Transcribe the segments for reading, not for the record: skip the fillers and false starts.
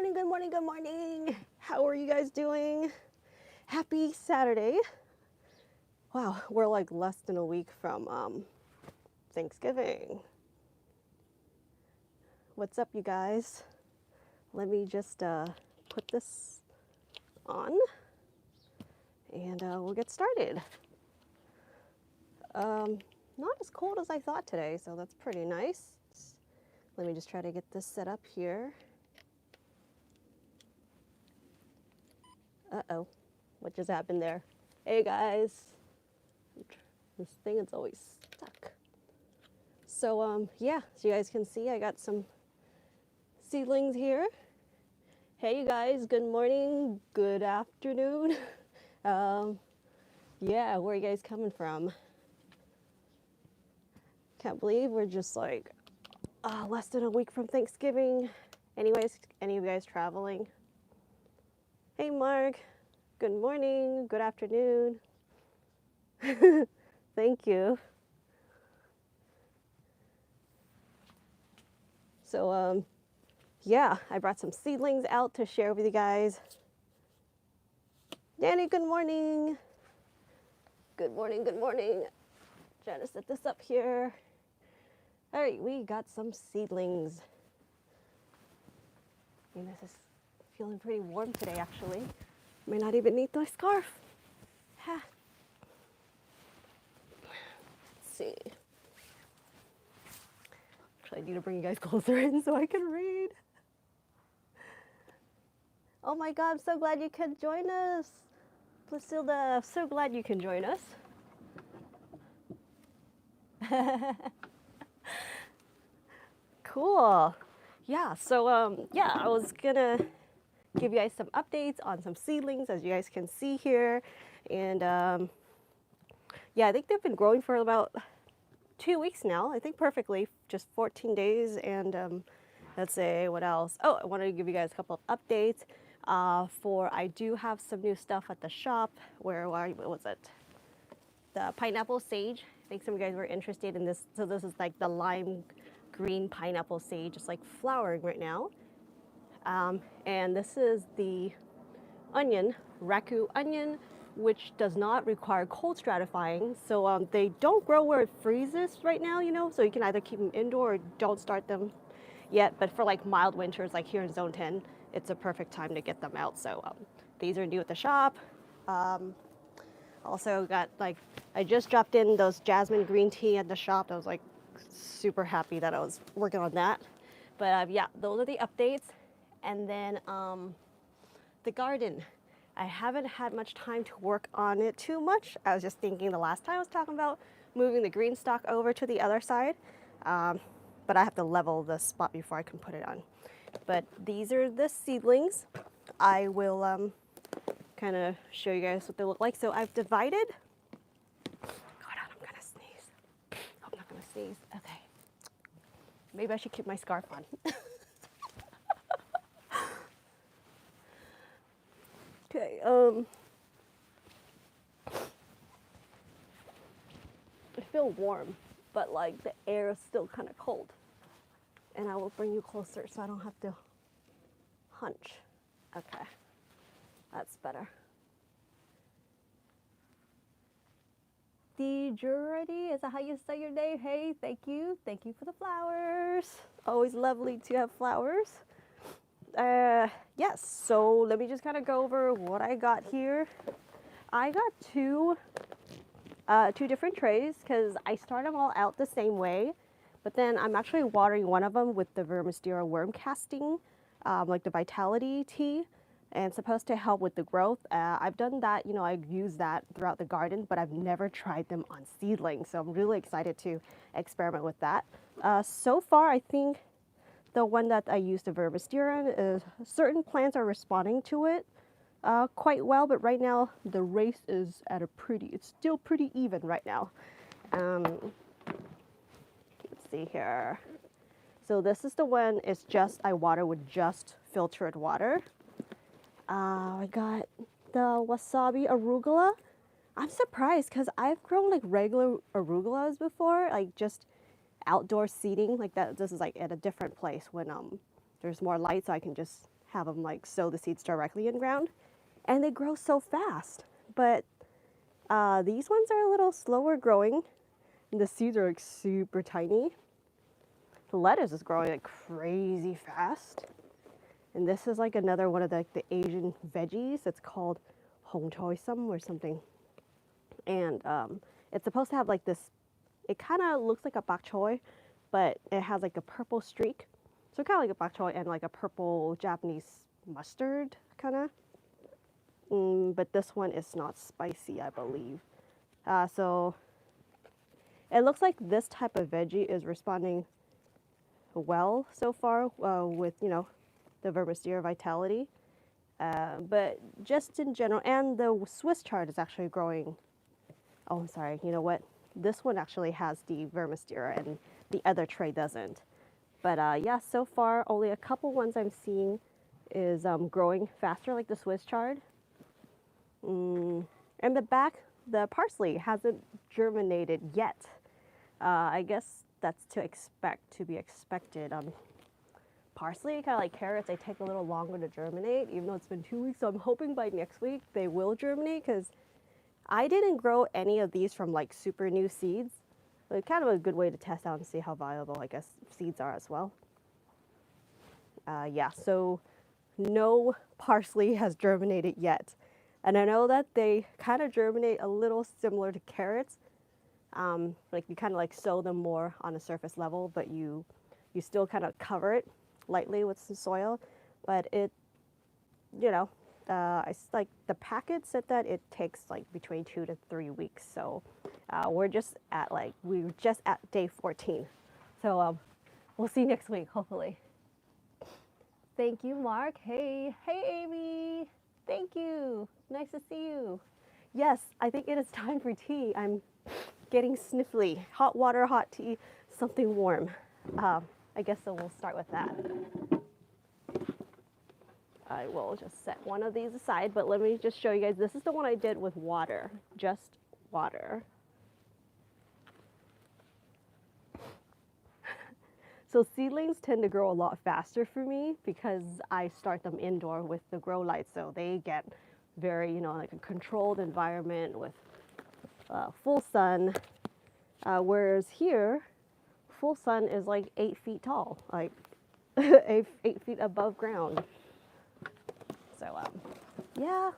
morning, good morning, good morning. How are you guys doing? Happy Saturday. Wow, we're like less than a week from Thanksgiving. What's up, you guys? Let me just put this on and we'll get started. Not as cold as I thought today, so that's pretty nice. Let me just try to get this set up here. Uh-oh, what just happened there? Hey guys, this thing is always stuck. So yeah, so you guys can see I got some seedlings here. Hey you guys, good morning, good afternoon. Yeah, where are you guys coming from? Can't believe we're just like less than a week from Thanksgiving. Anyways, any of you guys traveling? Hey Mark, good morning, good afternoon. Thank you. So yeah, I brought some seedlings out to share with you guys. Danny, good morning. Good morning, good morning. Trying to set this up here. All right, we got some seedlings. And this is feeling pretty warm today, actually. May not even need my scarf. Ha. Let's see. Actually, I need to bring you guys closer in so I can read. Oh my God, I'm so glad you could join us. Placilda, so glad you can join us. Cool. Yeah, so yeah, I was gonna give you guys some updates on some seedlings, as you guys can see here. And yeah, I think they've been growing for about 2 weeks now, I think perfectly, just 14 days. And let's say what else. Oh, I wanted to give you guys a couple of updates. I do have some new stuff at the shop. What was it? The pineapple sage. I think some of you guys were interested in this. So this is like the lime green pineapple sage. It's like flowering right now. And this is the onion, raku onion, which does not require cold stratifying. So they don't grow where it freezes right now, you know, so you can either keep them indoor or don't start them yet. But for like mild winters, like here in Zone 10, it's a perfect time to get them out. So these are new at the shop. Also got like, I just dropped in those jasmine green tea at the shop. I was like super happy that I was working on that. But yeah, those are the updates. And then the garden. I haven't had much time to work on it too much. I was just thinking the last time I was talking about moving the green stock over to the other side. But I have to level the spot before I can put it on. But these are the seedlings. I will kind of show you guys what they look like. So I've divided. Hold on, I'm gonna sneeze. Oh, I'm not gonna sneeze. Okay. Maybe I should keep my scarf on. Okay, I feel warm, but like the air is still kind of cold. And I will bring you closer so I don't have to hunch. Okay, that's better. Dijurity, is that how you say your name? Hey, thank you. Thank you for the flowers. Always lovely to have flowers. Yes, so let me just kind of go over what I got here. I got two different trays because I start them all out the same way, but then I'm actually watering one of them with the Vermistera worm casting, like the Vitality tea, and it's supposed to help with the growth. I've done that, you know, I've used that throughout the garden, but I've never tried them on seedlings, so I'm really excited to experiment with that. So far, I think the one that I used, the Vermistera, certain plants are responding to it quite well, but right now the race is at it's still pretty even right now. Let's see here. So this is the one, I water with just filtered water. I got the wasabi arugula. I'm surprised because I've grown like regular arugulas before, like just outdoor seating like that. This is like at a different place when there's more light, so I can just have them like sow the seeds directly in ground, and they grow so fast. But these ones are a little slower growing, and the seeds are like super tiny. The lettuce is growing like crazy fast. And this is like another one of the Asian veggies. It's called hong choi sum or something. And it's supposed to have like this, it kind of looks like a bok choy, but it has like a purple streak. So kind of like a bok choy and like a purple Japanese mustard kind of. But this one is not spicy, I believe. So it looks like this type of veggie is responding well so far with, you know, the Vermicera vitality. But just in general, and the Swiss chard is actually growing. Oh, I'm sorry, you know what? This one actually has the Vermicera and the other tray doesn't. But yeah, so far only a couple ones I'm seeing is growing faster, like the Swiss chard. And the back, the parsley hasn't germinated yet. I guess that's to be expected. Parsley, kind of like carrots, they take a little longer to germinate, even though it's been 2 weeks. So I'm hoping by next week they will germinate, because I didn't grow any of these from like super new seeds. But kind of a good way to test out and see how viable, I guess, seeds are as well. Yeah, so no parsley has germinated yet. And I know that they kind of germinate a little similar to carrots. Like you kind of like sow them more on a surface level, but you still kind of cover it lightly with some soil. But it, you know, it's like the packet said that it takes like between 2 to 3 weeks. So we're just at day 14. So we'll see next week, hopefully. Thank you, Mark. Hey, Amy. Thank you. Nice to see you. Yes, I think it is time for tea. I'm getting sniffly. Hot water, hot tea, something warm. I guess so we'll start with that. I will just set one of these aside, but let me just show you guys. This is the one I did with water, just water. So seedlings tend to grow a lot faster for me because I start them indoor with the grow light, so they get very, you know, like a controlled environment with full sun. Whereas here, full sun is like 8 feet tall, like 8 feet above ground. So yeah,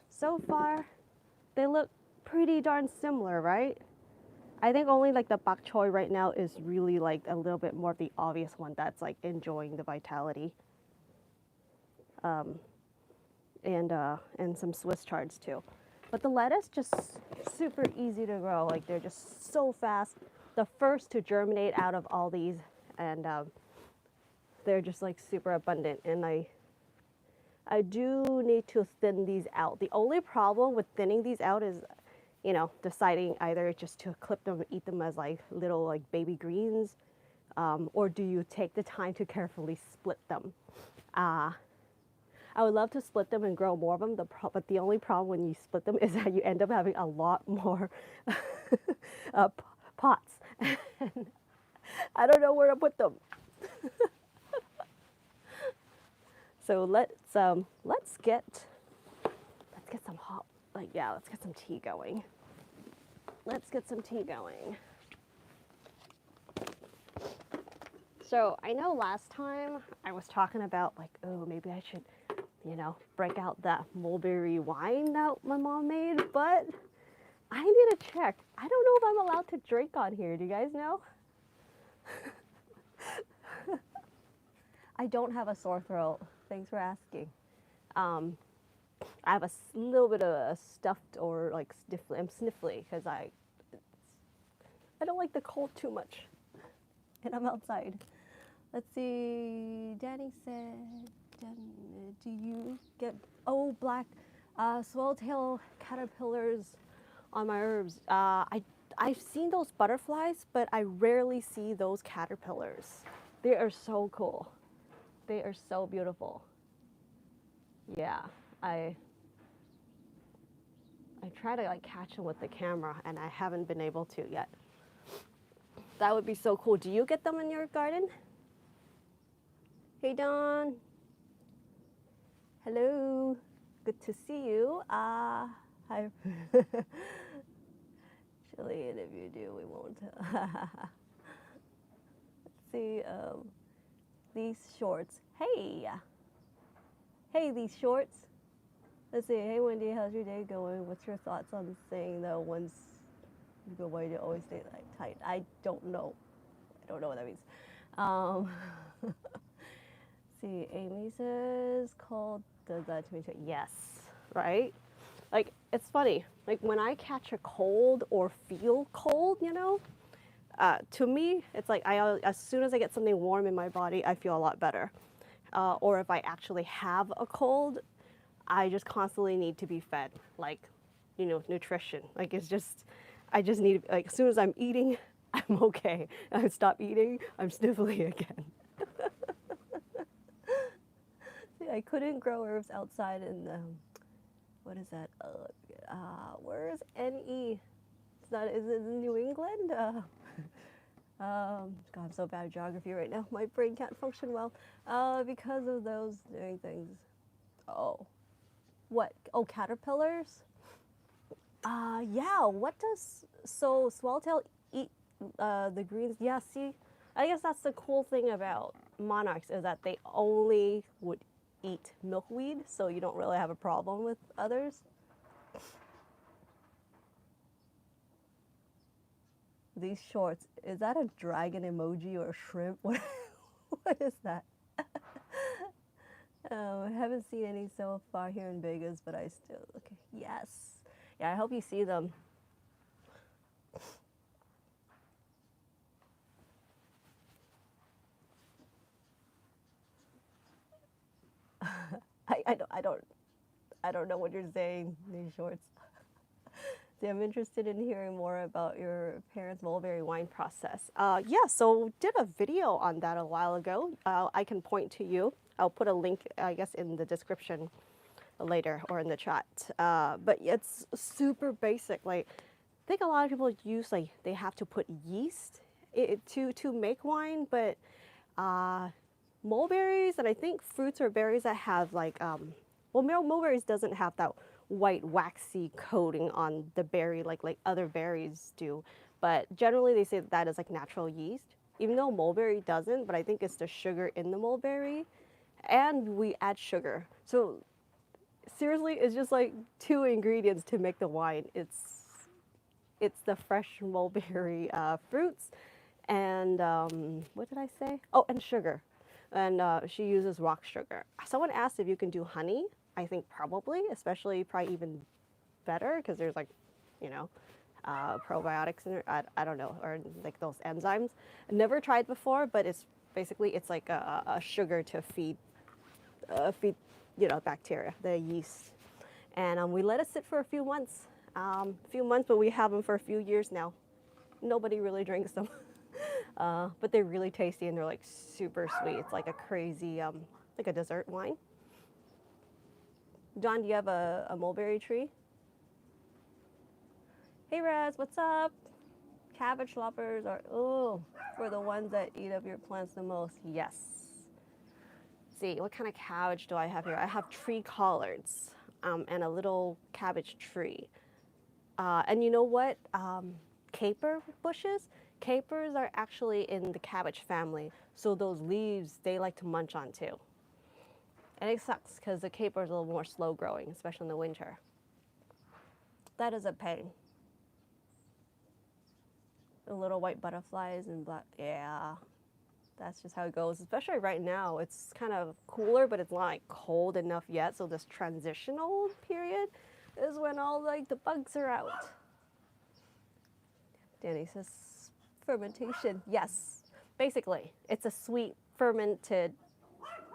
so far they look pretty darn similar, right? I think only like the bok choy right now is really like a little bit more of the obvious one that's like enjoying the vitality. And some Swiss chards too. But the lettuce just super easy to grow. Like they're just so fast. The first to germinate out of all these, and they're just like super abundant. And I do need to thin these out. The only problem with thinning these out is, you know, deciding either just to clip them and eat them as like little like baby greens, or do you take the time to carefully split them? I would love to split them and grow more of them, but the only problem when you split them is that you end up having a lot more pots. I don't know where to put them. So let's get some hot, like, yeah, let's get some tea going. Let's get some tea going. So I know last time I was talking about like, oh, maybe I should, you know, break out that mulberry wine that my mom made, but I need to check. I don't know if I'm allowed to drink on here. Do you guys know? I don't have a sore throat. Thanks for asking. I have a little bit of a stuffed or like sniffly. I'm sniffly because I don't like the cold too much, and I'm outside. Let's see. Danny said, "Do you get black swallowtail caterpillars on my herbs?" I've seen those butterflies, but I rarely see those caterpillars. They are so cool. They are so beautiful. Yeah, I try to like catch them with the camera, and I haven't been able to yet. That would be so cool. Do you get them in your garden? Hey, Don. good to see you. Hi. Actually, and if you do, we won't. Let's see, these shorts. Hey, hey, these shorts. Let's see. Hey, Wendy, how's your day going? What's your thoughts on saying that once you go away, you always stay like tight? I don't know. I don't know what that means. Um, see, Amy says, cold does that to me too. Yes, right? Like, it's funny. Like, when I catch a cold or feel cold, you know, to me, it's like as soon as I get something warm in my body, I feel a lot better. Or if I actually have a cold, I just constantly need to be fed, like, you know, nutrition. Like, it's just, I just need, like, as soon as I'm eating, I'm okay. I stop eating, I'm sniffling again. See, I couldn't grow herbs outside in the, what is that? Where is NE? Is it in New England? God, I'm so bad at geography right now. My brain can't function well because of those doing things. Oh, what? Oh, caterpillars? Yeah, what does, so swallowtail eat the greens? Yeah, see, I guess that's the cool thing about monarchs is that they only would eat milkweed, so you don't really have a problem with others. These shorts, is that a dragon emoji or a shrimp? What is that? I haven't seen any so far here in Vegas, but I still, okay, yes. Yeah, I hope you see them. I don't know what you're saying, these shorts. See, I'm interested in hearing more about your parents' mulberry wine process. Yeah, so did a video on that a while ago. I can point to you. I'll put a link, I guess, in the description later or in the chat. But it's super basic. Like, I think a lot of people use, like, they have to put yeast to make wine, but mulberries and I think fruits or berries that have like, well, mulberries doesn't have that white waxy coating on the berry like other berries do, but generally they say that is like natural yeast, even though mulberry doesn't, but I think it's the sugar in the mulberry, and we add sugar. So seriously, it's just like two ingredients to make the wine. It's the fresh mulberry fruits and what did I say? Oh, and sugar. And she uses rock sugar. Someone asked if you can do honey. I think probably, especially probably even better because there's like, you know, probiotics in it. I don't know, or like those enzymes. I never tried before, but it's basically it's like a sugar to feed, you know, bacteria, the yeast. And we let it sit for a few months, but we have them for a few years now. Nobody really drinks them. But they're really tasty and they're like super sweet. It's like a crazy, like a dessert wine. John, do you have a mulberry tree? Hey Raz, what's up? Cabbage loppers are, oh, for the ones that eat up your plants the most. Yes. See, what kind of cabbage do I have here? I have tree collards and a little cabbage tree. And you know what? Caper bushes? Capers are actually in the cabbage family, so those leaves, they like to munch on too. And it sucks because the caper is a little more slow growing, especially in the winter. That is a pain. The little white butterflies and black, yeah, that's just how it goes. Especially right now, it's kind of cooler, but it's not like cold enough yet. So this transitional period is when all like the bugs are out. Danny says, fermentation, yes. Basically, it's a sweet fermented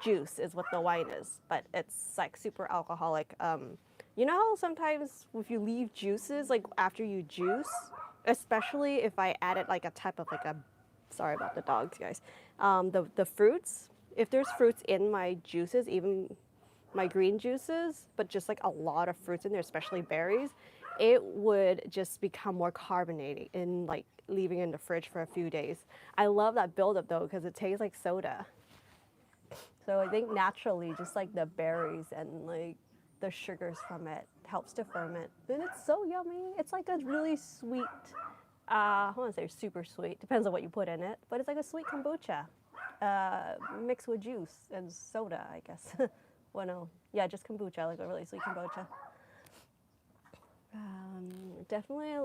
juice is what the wine is, but it's like super alcoholic. You know how sometimes if you leave juices, like after you juice, especially if I added like a type of like a, sorry about the dogs, guys, the fruits, if there's fruits in my juices, even my green juices, but just like a lot of fruits in there, especially berries, it would just become more carbonated in like leaving it in the fridge for a few days. I love that buildup though because it tastes like soda. So I think naturally, just like the berries and like the sugars from it. Helps to ferment. And it's so yummy. It's like a really sweet, I want to say super sweet. Depends on what you put in it. But it's like a sweet kombucha mixed with juice and soda, I guess. Well, no. Yeah, just kombucha, like a really sweet kombucha. Definitely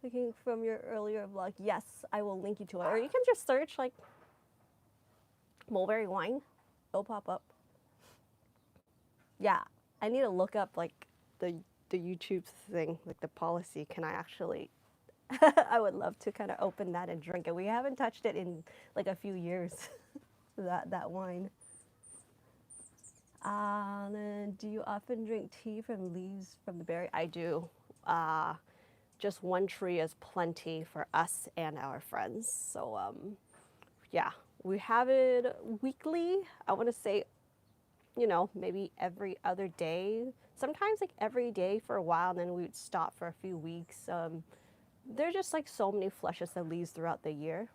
looking from your earlier vlog. Yes, I will link you to it. Or you can just search like Mulberry Wine. It'll pop up. Yeah, I need to look up like the YouTube thing, like the policy. Can I actually, I would love to kind of open that and drink it. We haven't touched it in like a few years, that wine. Then do you often drink tea from leaves from the berry? I do. Just one tree is plenty for us and our friends. So yeah, we have it weekly. I want to say, you know, maybe every other day. Sometimes like every day for a while, and then we would stop for a few weeks. There's just like so many flushes of leaves throughout the year.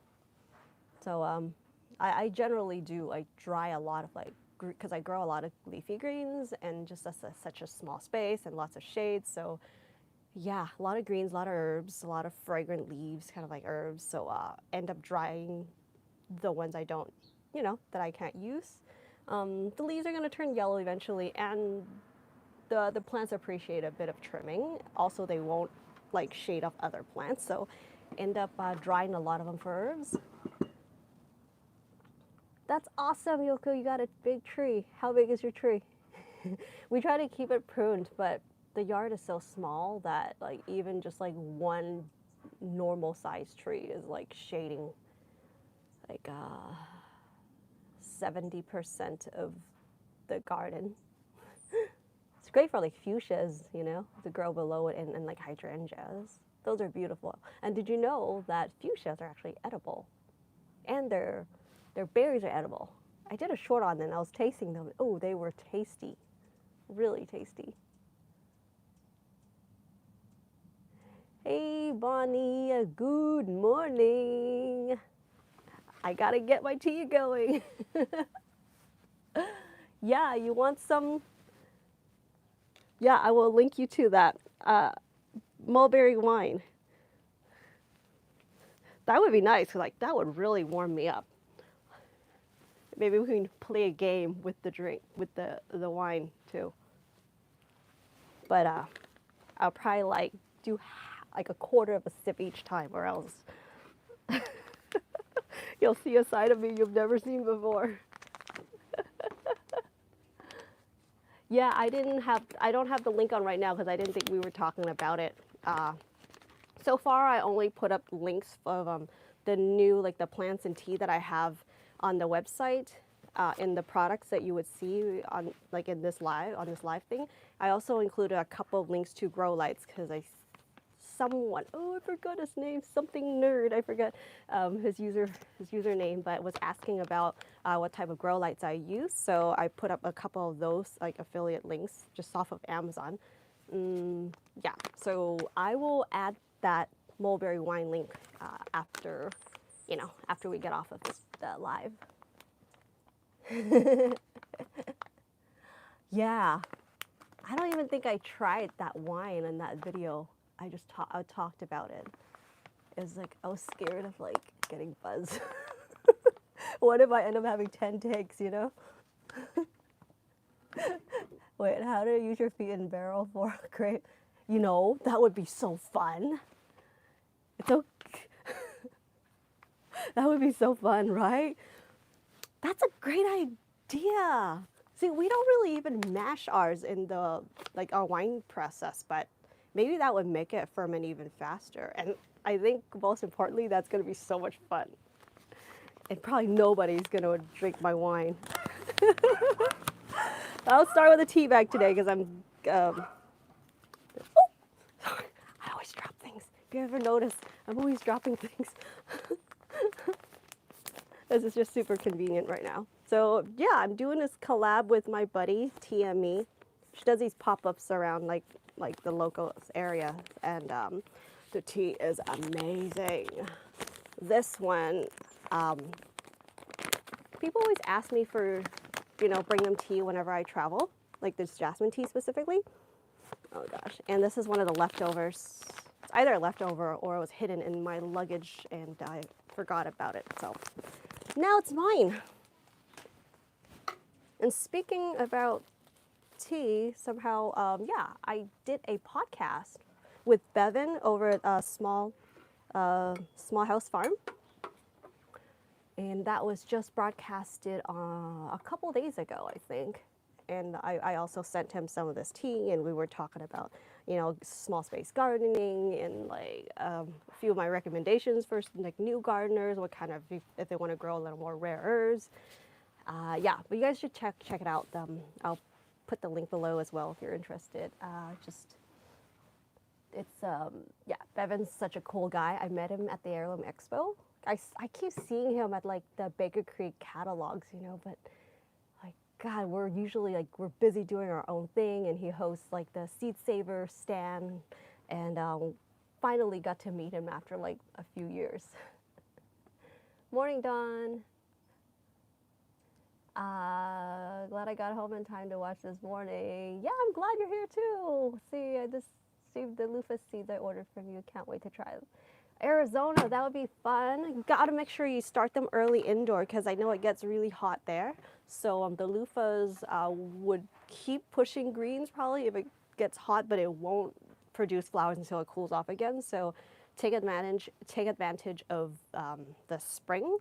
So I generally do like dry a lot of like, because I grow a lot of leafy greens and just such a small space and lots of shade. So yeah, a lot of greens, a lot of herbs, a lot of fragrant leaves, kind of like herbs. So end up drying the ones I don't, you know, that I can't use. The leaves are going to turn yellow eventually, and the plants appreciate a bit of trimming. Also, they won't like shade off other plants, so end up drying a lot of them for herbs. That's awesome, Yoko. You got a big tree. How big is your tree? We try to keep it pruned, but the yard is so small that like even just like one normal sized tree is like shading like 70% of the garden. It's great for like fuchsias, you know, to grow below it, and like hydrangeas. Those are beautiful. And did you know that fuchsias are actually edible? And their berries are edible. I did a short on them. I was tasting them. Oh, they were tasty. Really tasty. Hey, Bonnie. Good morning. I gotta get my tea going. Yeah, you want some? Yeah, I will link you to that. Mulberry Wine. That would be nice, 'cause like that would really warm me up. Maybe we can play a game with the drink, with the wine too. But I'll probably like do like a quarter of a sip each time, or else you'll see a side of me you've never seen before. Yeah, I don't have the link on right now because I didn't think we were talking about it. So far, I only put up links of the new, like the plants and tea that I have on the website, in the products that you would see on like in this live thing. I also included a couple of links to grow lights because I forgot his name, something nerd, I forgot his username, but was asking about what type of grow lights I use. So I put up a couple of those like affiliate links just off of Amazon. Yeah, so I will add that Mulberry Wine link after we get off of this live. Yeah, I don't even think I tried that wine in that video. I just talked about it. It was like I was scared of like getting buzzed. What if I end up having 10 takes, you know? Wait, how to use your feet in barrel for a grape? You know, that would be so fun. It's okay. That would be so fun, right? That's a great idea. See, we don't really even mash ours in the like our wine process, but maybe that would make it ferment even faster. And I think most importantly, that's going to be so much fun. And probably nobody's going to drink my wine. I'll start with a tea bag today because I'm. Oh, sorry. I always drop things. If you ever notice, I'm always dropping things. This is just super convenient right now. So yeah, I'm doing this collab with my buddy TME. She does these pop-ups around like the local area, and the tea is amazing. This one, people always ask me for, bring them tea whenever I travel. like this jasmine tea specifically. Oh gosh, and this is one of the leftovers. It's either a leftover or it was hidden in my luggage and I forgot about it. So now it's mine. And speaking about tea, somehow, yeah, I did a podcast with Bevan over at Small House Farm. And that was just broadcasted a couple days ago, I think. And I also sent him some of this tea, and we were talking about, you know, small space gardening and like a few of my recommendations for like new gardeners, what kind of, if they want to grow a little more rare herbs. Yeah, but you guys should check it out. I'll put the link below as well if you're interested. Yeah, Bevan's such a cool guy. I met him at the Heirloom Expo. I keep seeing him at like the Baker Creek catalogs, you know, but like, God, we're usually like, we're busy doing our own thing, and he hosts like the Seed Saver stand, and finally got to meet him after like a few years. Morning, Dawn. Glad I got home in time to watch this morning. Yeah, I'm glad you're here too. See, I just received the Luffa seeds I ordered from you. Can't wait to try them. Arizona, that would be fun. Gotta make sure you start them early indoor because I know it gets really hot there. So the Luffas would keep pushing greens probably if it gets hot, but it won't produce flowers until it cools off again. So take advantage of the spring.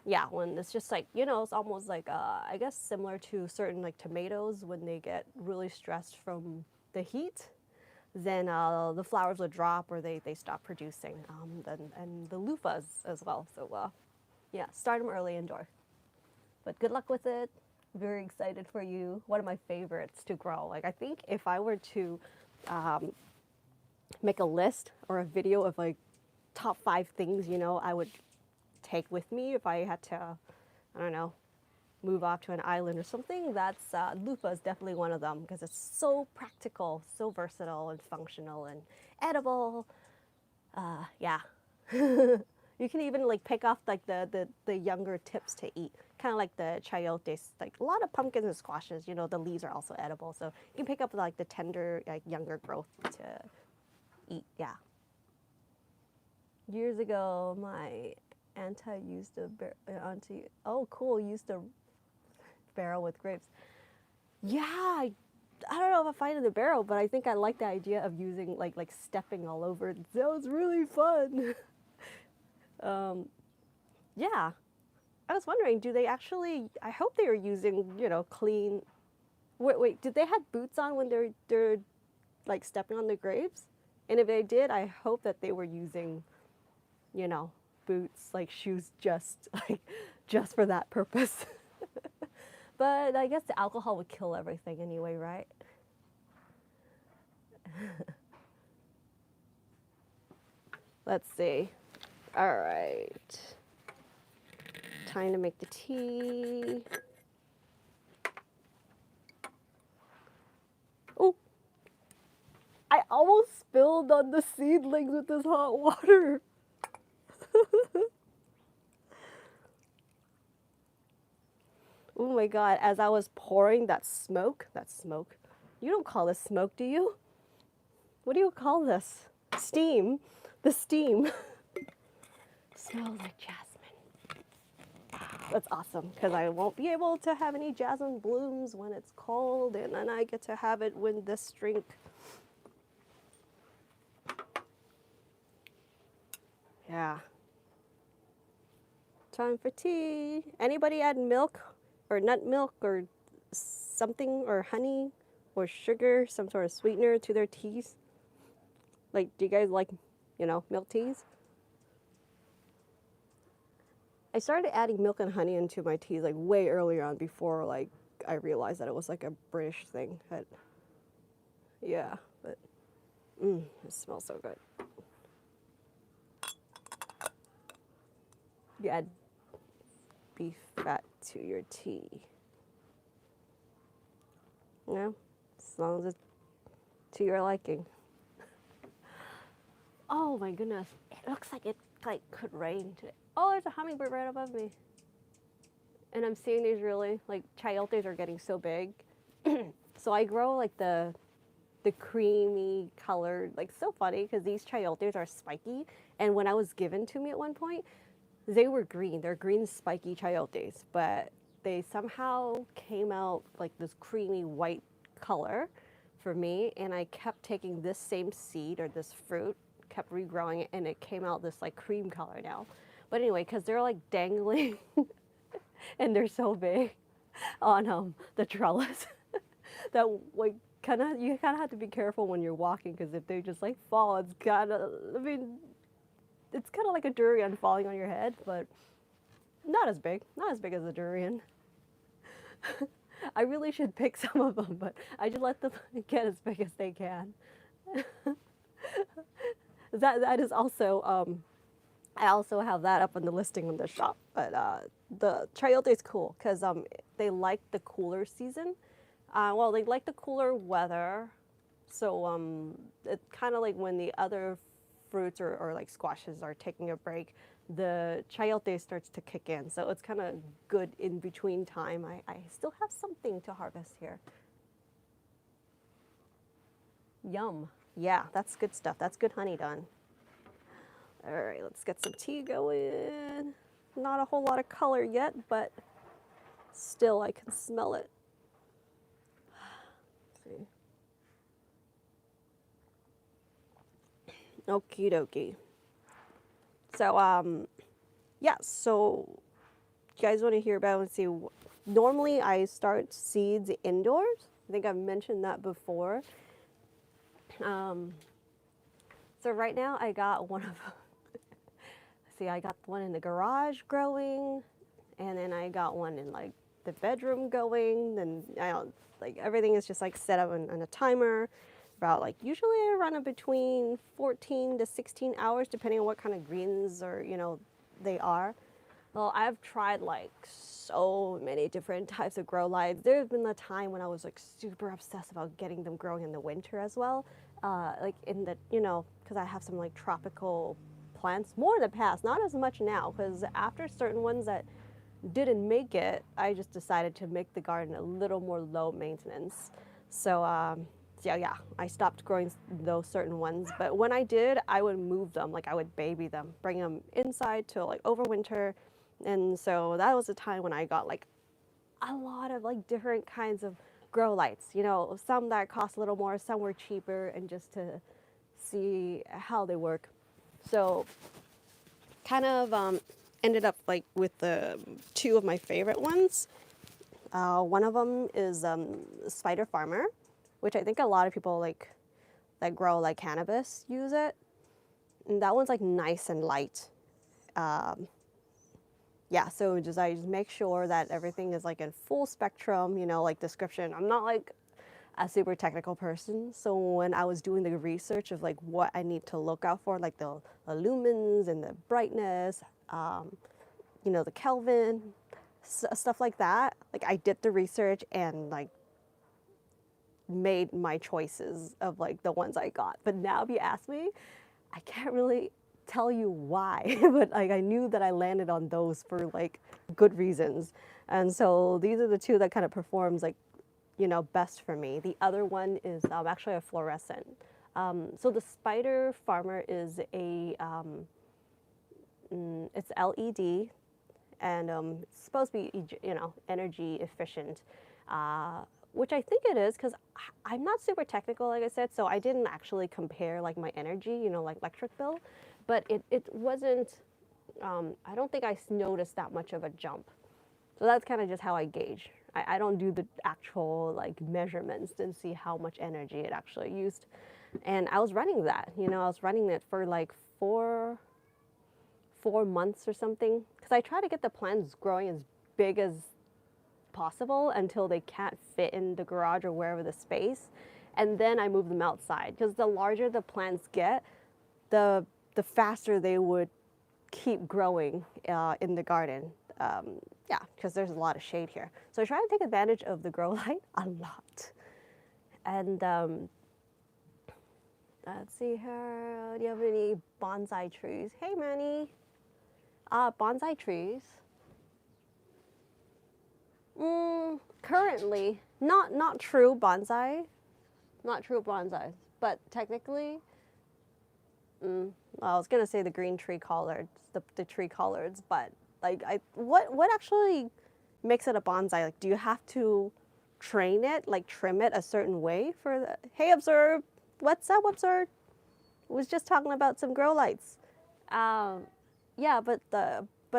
Yeah, when it's just like, you know, it's almost like, I guess similar to certain like tomatoes when they get really stressed from the heat, then the flowers will drop or they stop producing. And the loofahs as well. So yeah, start them early indoor. But good luck with it. Very excited for you. One of my favorites to grow. Like I think if I were to make a list or a video of like top 5 things, you know, I would take with me if I had to, I don't know, move off to an island or something, that's Luffa is definitely one of them because it's so practical, so versatile and functional and edible. Yeah. You can even like pick off like the younger tips to eat, kind of like the chayotes. Like a lot of pumpkins and squashes, you know, the leaves are also edible, so you can pick up like the tender, like younger growth to eat. Yeah. Years ago, my auntie used a used a barrel with grapes. Yeah, I don't know if I find in the barrel, but I think I like the idea of using like stepping all over it. That was really fun. Yeah, I was wondering, do they actually? I hope they are using, you know, clean. Wait, did they have boots on when they're like stepping on the grapes? And if they did, I hope that they were using, you know, boots, like shoes, just for that purpose. But I guess the alcohol would kill everything anyway, right? Let's see. All right. Time to make the tea. Oh, I almost spilled on the seedlings with this hot water. Oh my God, as I was pouring that smoke, you don't call this smoke, do you? What do you call this? Steam, the steam. Smells like jasmine. That's awesome, because I won't be able to have any jasmine blooms when it's cold, and then I get to have it when this drink. Yeah. Time for tea. Anybody add milk or nut milk or something, or honey or sugar, some sort of sweetener to their teas? Like, do you guys like, you know, milk teas? I started adding milk and honey into my teas like way earlier on, before like I realized that it was like a British thing. But yeah, but it smells so good. You add beef fat to your tea. No, as long as it's to your liking. Oh my goodness, it looks like it like could rain today. Oh, there's a hummingbird right above me. And I'm seeing these really, like, chayotes are getting so big. So I grow like the creamy colored, like so funny because these chayotes are spiky. And when I was given to me at one point, they were green. They're green spiky chayotes, but they somehow came out like this creamy white color for me. And I kept taking this same seed or this fruit, kept regrowing it, and it came out this like cream color now. But anyway, because they're like dangling and they're so big on the trellis that like you kind of have to be careful when you're walking because if they just like fall, it's kind of, I mean, it's kind of like a durian falling on your head, but not as big, not as big as a durian. I really should pick some of them, but I just let them get as big as they can. That is also I also have that up on the listing on the shop. But the chayote is cool because they like the cooler season. Well, they like the cooler weather. So it's kind of like when the other fruits or like squashes are taking a break, the chayote starts to kick in. So it's kind of good in between time. I still have something to harvest here. Yum. Yeah, that's good stuff. That's good honey done. All right, let's get some tea going. Not a whole lot of color yet, but still I can smell it. Let's see. Okie dokie. So, yeah, so you guys want to hear about, let's see, normally I start seeds indoors. I think I've mentioned that before. So right now I got one of see, I got one in the garage growing, and then I got one in like the bedroom going. Then I don't, like everything is just like set up on a timer. About like usually I run it between 14 to 16 hours, depending on what kind of greens or they are. Well, I've tried like so many different types of grow lights. There's been a time when I was like super obsessed about getting them growing in the winter as well. Like in the, because I have some like tropical plants more in the past, not as much now, because after certain ones that didn't make it, I just decided to make the garden a little more low maintenance. So, yeah, I stopped growing those certain ones. But when I did, I would move them, like I would baby them, bring them inside to like overwinter. And so that was a time when I got like a lot of like different kinds of grow lights, some that cost a little more, some were cheaper, and just to see how they work. So kind of ended up like with the two of my favorite ones. One of them is Spider Farmer, which I think a lot of people like that grow like cannabis use it. And that one's like nice and light. Yeah, so I just make sure that everything is like in full spectrum, like description. I'm not like a super technical person, so when I was doing the research of like what I need to look out for, like the lumens and the brightness, the Kelvin, stuff like that, like I did the research and like made my choices of like the ones I got. But now if you ask me, I can't really tell you why, but like I knew that I landed on those for like good reasons. And so these are the two that kind of performs like, best for me. The other one is actually a fluorescent. So the Spider Farmer is it's LED, and it's supposed to be, energy efficient, which I think it is because I'm not super technical, like I said, so I didn't actually compare like my energy, like electric bill, but it wasn't, I don't think I noticed that much of a jump. So that's kind of just how I gauge. I don't do the actual like measurements and see how much energy it actually used. And I was running that, I was running it for like four months or something, because I try to get the plants growing as big as possible until they can't fit in the garage or wherever the space, and then I move them outside, because the larger the plants get, the faster they would keep growing in the garden. Yeah, because there's a lot of shade here. So I try to take advantage of the grow light a lot. And let's see here. Do you have any bonsai trees? Hey, Manny. Bonsai trees. Currently, not true bonsai, not true bonsais, but technically, well, I was gonna say the green tree collards, the tree collards, but like what actually makes it a bonsai? Like, do you have to train it, like trim it a certain way for the? Hey, Observe, what's up, Observe? Was just talking about some grow lights. Um, yeah, but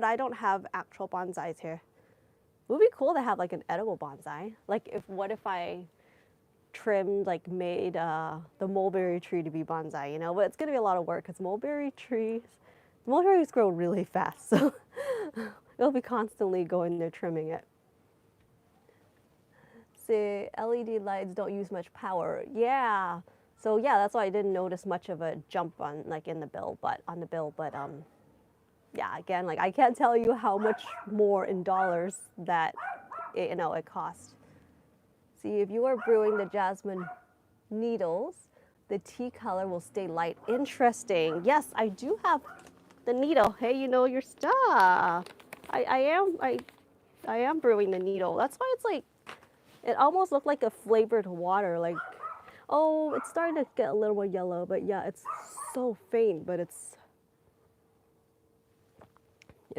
I don't have actual bonsais here. It would be cool to have like an edible bonsai. Like, if what if I trimmed, like made the mulberry tree to be bonsai, you know? But it's gonna be a lot of work because mulberries grow really fast, so it'll be constantly going there trimming it. See, LED lights don't use much power. Yeah. So yeah, that's why I didn't notice much of a jump on like in the bill, but on the bill, but yeah, again, like I can't tell you how much more in dollars that it costs. See, if you are brewing the jasmine needles, the tea color will stay light. Interesting. Yes, I do have the needle. Hey, you know your stuff. I am brewing the needle. That's why it's like it almost looked like a flavored water. Like, oh, it's starting to get a little more yellow, but yeah, it's so faint, but it's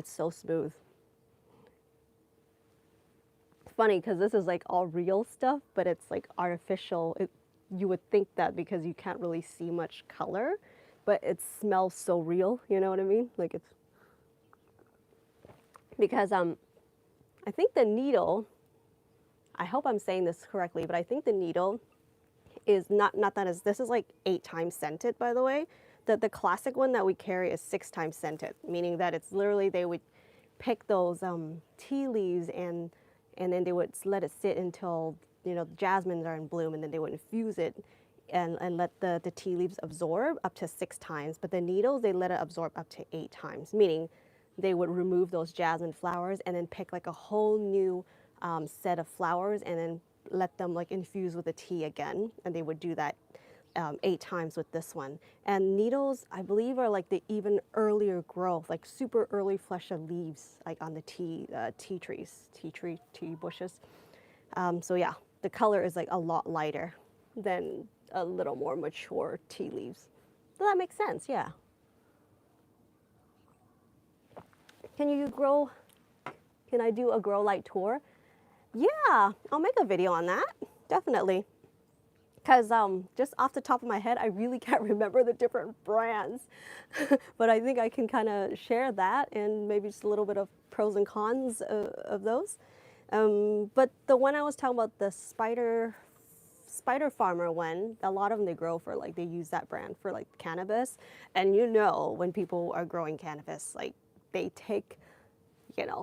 so smooth. It's funny because this is like all real stuff, but it's like artificial. You would think that because you can't really see much color, but it smells so real. You know what I mean? Like it's because I think the needle. I hope I'm saying this correctly, but I think the needle is not that as this is like 8 times scented, by the way. The classic one that we carry is 6 times scented, meaning that it's literally they would pick those tea leaves and then they would let it sit until the jasmines are in bloom, and then they would infuse it and let the tea leaves absorb up to 6 times. But the needles, they let it absorb up to 8 times, meaning they would remove those jasmine flowers and then pick like a whole new set of flowers and then let them like infuse with the tea again, and they would do that 8 times with this one. And needles, I believe, are like the even earlier growth, like super early flush of leaves, like on the tea bushes. So yeah, the color is like a lot lighter than a little more mature tea leaves. Does that make sense? Yeah. Can I do a grow light tour? Yeah, I'll make a video on that, definitely. Because just off the top of my head, I really can't remember the different brands. But I think I can kind of share that and maybe just a little bit of pros and cons of those. But the one I was talking about, the spider farmer one, a lot of them they grow for like, they use that brand for like cannabis. And when people are growing cannabis, like they take,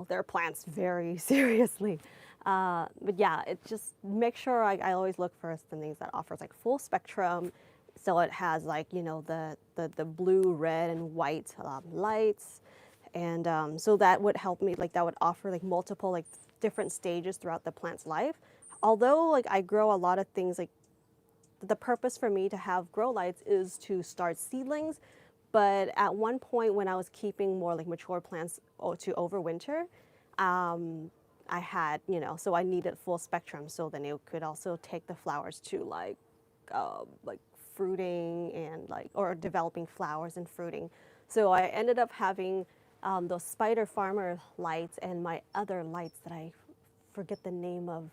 their plants very seriously. But yeah, it just make sure I always look for some things that offers like full spectrum. So it has like, the blue, red, and white lights. And so that would help me, like that would offer like multiple like different stages throughout the plant's life. Although like I grow a lot of things, like the purpose for me to have grow lights is to start seedlings. But at one point when I was keeping more like mature plants to overwinter, I had, so I needed full spectrum. So then it could also take the flowers to like fruiting and or developing flowers and fruiting. So I ended up having those spider farmer lights and my other lights that I forget the name of.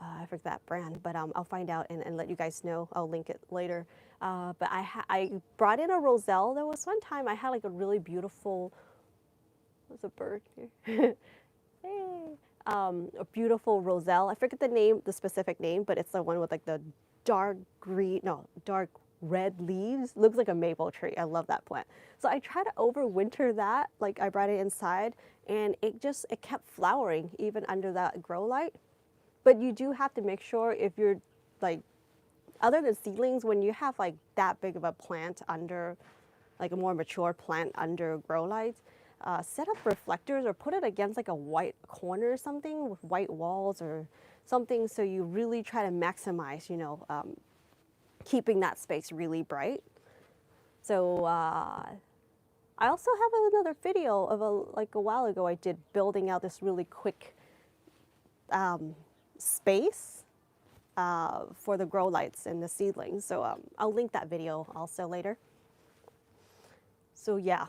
I forget that brand, but I'll find out and let you guys know. I'll link it later. But I brought in a roselle. There was one time I had like a really beautiful, there's a bird here. Hey. A beautiful roselle. I forget the specific name, but it's the one with like the dark red leaves. Looks like a maple tree. I love that plant. So I tried to overwinter that. Like I brought it inside and it kept flowering even under that grow light. But you do have to make sure, if you're like, other than seedlings, when you have like that big of a plant under, like a more mature plant under grow lights, set up reflectors or put it against like a white corner or something with white walls or something, so you really try to maximize, keeping that space really bright. So I also have another video of a while ago I did building out this really quick space for the grow lights and the seedlings. So I'll link that video also later. So yeah,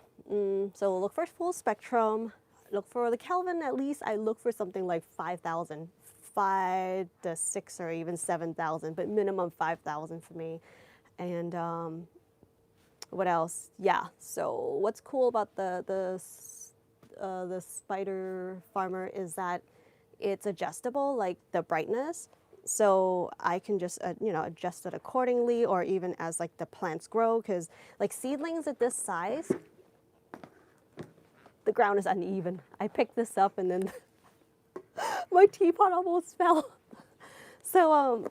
so look for full spectrum. Look for the Kelvin, at least I look for something like 5,000, 5 to 6 or even 7,000, but minimum 5,000 for me. And what else? Yeah, so what's cool about the spider farmer is that it's adjustable, like the brightness. So I can just, adjust it accordingly, or even as like the plants grow, because like seedlings at this size, the ground is uneven. I picked this up and then my teapot almost fell. So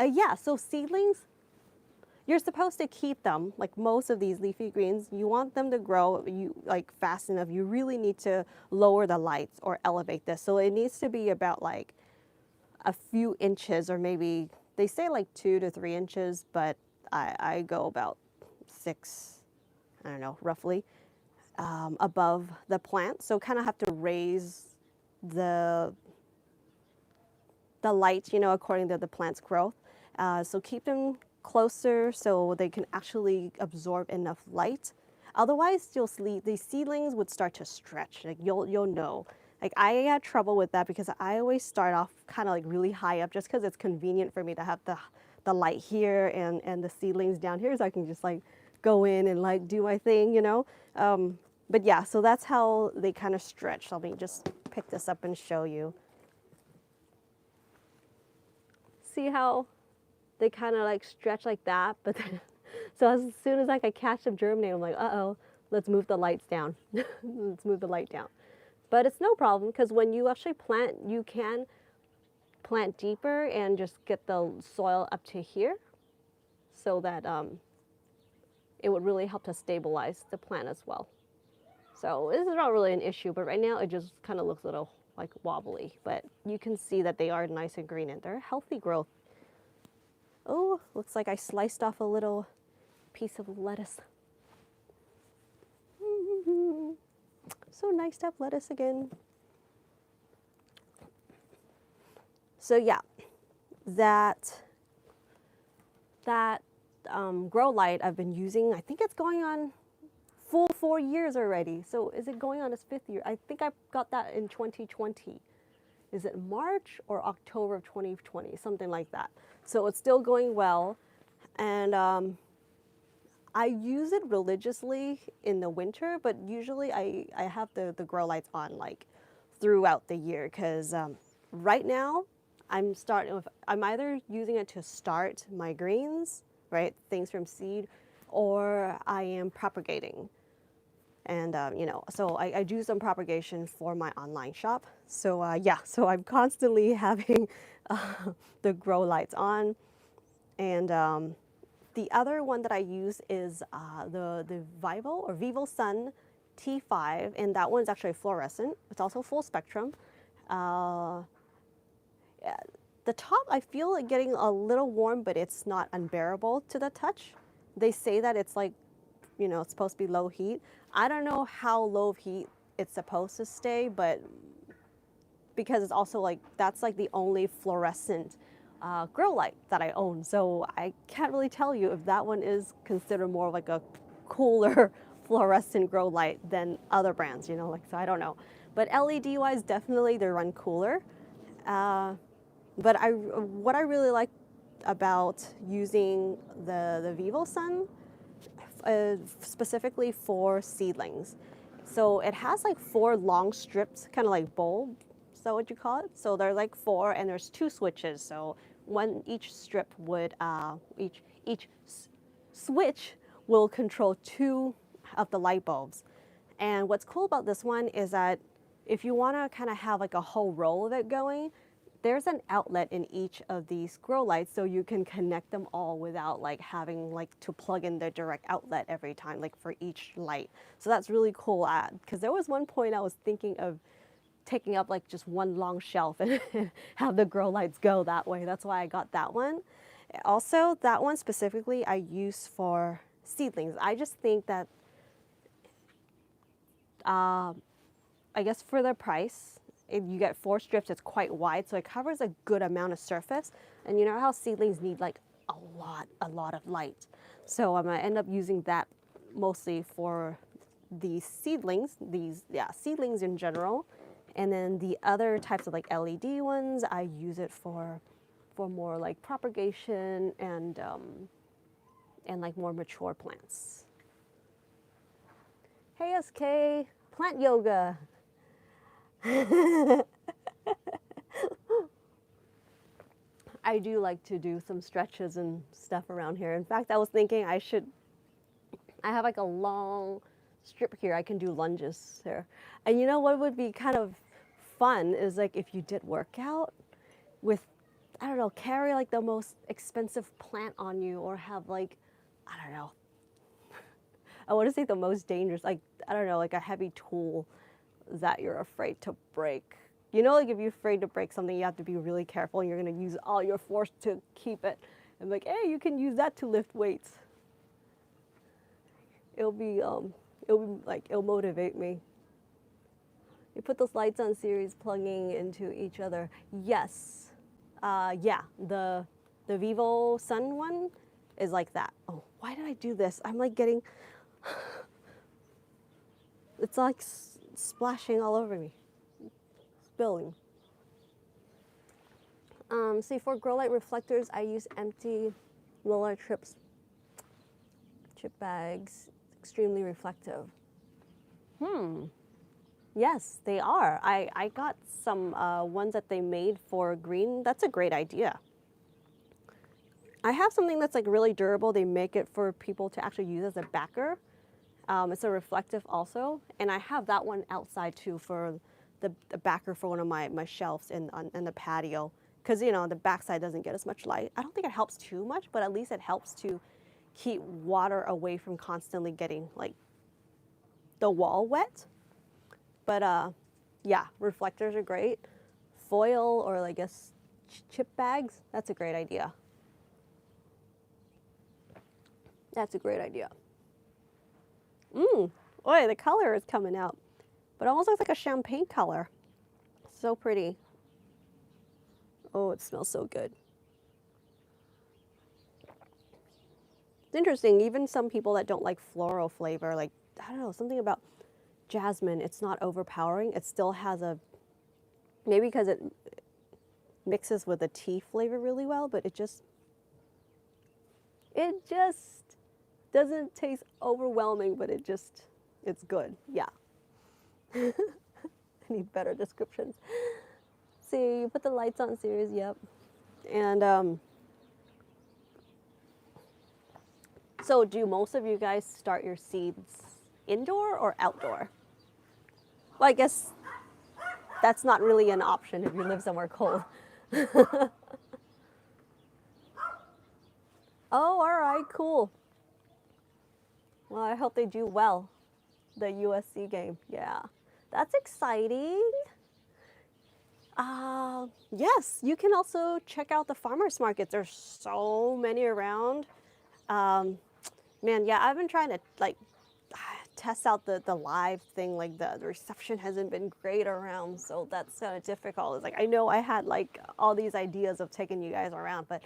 yeah, so seedlings, you're supposed to keep them, like most of these leafy greens, you want them to grow like fast enough. You really need to lower the lights or elevate this. So it needs to be about like a few inches, or maybe they say like 2 to 3 inches, but I go about 6, I don't know, roughly, above the plant. So kind of have to raise the light, according to the plant's growth. So keep them closer so they can actually absorb enough light. Otherwise, these seedlings would start to stretch. Like you'll know. Like I had trouble with that because I always start off kind of like really high up, just because it's convenient for me to have the light here and the seedlings down here, so I can just like go in and like do my thing, But yeah, so that's how they kind of stretch. Let me just pick this up and show you. See how they kind of like stretch like that, but then, so as soon as like I catch them germinate, I'm like, uh-oh, let's move the lights down. Let's move the light down. But it's no problem, because when you actually plant, you can plant deeper and just get the soil up to here, so that it would really help to stabilize the plant as well. So this is not really an issue, but right now it just kind of looks a little like wobbly, but you can see that they are nice and green and they're healthy growth. Oh, looks like I sliced off a little piece of lettuce. So nice to have lettuce again. So yeah, that grow light I've been using, I think it's going on full 4 years already. So is it going on its 5th year? I think I got that in 2020. Is it March or October of 2020? Something like that. So it's still going well. And I use it religiously in the winter, but usually I have the grow lights on like throughout the year, because right now I'm either using it to start my greens, right, things from seed, or I am propagating. And, so I do some propagation for my online shop. So yeah, so I'm constantly having the grow lights on. And the other one that I use is the Vivosun T5, and that one's actually fluorescent. It's also full spectrum. The top, I feel like getting a little warm, but it's not unbearable to the touch. They say that it's like, it's supposed to be low heat. I don't know how low of heat it's supposed to stay, but because it's also like, that's like the only fluorescent grow light that I own. So I can't really tell you if that one is considered more like a cooler fluorescent grow light than other brands, so I don't know. But LED wise, definitely they run cooler. But what I really like about using the Vivosun, specifically for seedlings. So it has like 4 long strips, kind of like bulb, is that what you call it? So they're like 4, and there's 2 switches. So each strip would, each switch will control 2 of the light bulbs. And what's cool about this one is that if you want to kind of have like a whole row of it going, there's an outlet in each of these grow lights, so you can connect them all without like having like to plug in the direct outlet every time, like for each light. So that's really cool, because there was one point I was thinking of taking up like just one long shelf and have the grow lights go that way. That's why I got that one. Also, that one specifically I use for seedlings. I just think that, I guess for the price, you get 4 strips. It's quite wide, so it covers a good amount of surface. And you know how seedlings need like a lot of light. So I'm gonna end up using that mostly for these seedlings, seedlings in general. And then the other types of like LED ones, I use it for more like propagation and like more mature plants. Hey SK, plant yoga. I do like to do some stretches and stuff around here. In fact, I was thinking I have like a long strip here. I can do lunges there. And you know what would be kind of fun is like if you did workout with, I don't know, carry like the most expensive plant on you, or have like, I don't know, I want to say the most dangerous, like, I don't know, like a heavy tool that you're afraid to break. You know, like if you're afraid to break something, you have to be really careful, and you're going to use all your force to keep it. And like, hey, you can use that to lift weights. It'll be like, it'll motivate me. You put those lights on series plugging into each other. Yes. Yeah, the Vivosun one is like that. Oh, why did I do this? I'm like getting, it's like splashing all over me, spilling. See, for grow light reflectors, I use empty roller chip bags, extremely reflective. Yes, they are. I got some ones that they made for green. That's a great idea. I have something that's like really durable. They make it for people to actually use as a backer. It's a reflective also. And I have that one outside too for the backer for one of my shelves in the patio. Because, you know, the backside doesn't get as much light. I don't think it helps too much, but at least it helps to keep water away from constantly getting like the wall wet. But yeah, reflectors are great. Foil or I guess chip bags, that's a great idea. That's a great idea. Boy, the color is coming out. But it almost looks like a champagne color. So pretty. Oh, it smells so good. It's interesting, even some people that don't like floral flavor, like, I don't know, something about jasmine, it's not overpowering. It still has a, maybe because it mixes with the tea flavor really well, but it just doesn't taste overwhelming, but it's good. Yeah. I need better descriptions. See, you put the lights on series, yep. And so do most of you guys start your seeds indoor or outdoor? Well, I guess that's not really an option if you live somewhere cold. Oh, all right, cool. Well, I hope they do well, the USC game. Yeah, that's exciting. Yes, you can also check out the farmers markets. There's so many around. Man, yeah, I've been trying to like test out the live thing. Like the reception hasn't been great around, so that's kind of difficult. It's like, I know I had like all these ideas of taking you guys around, but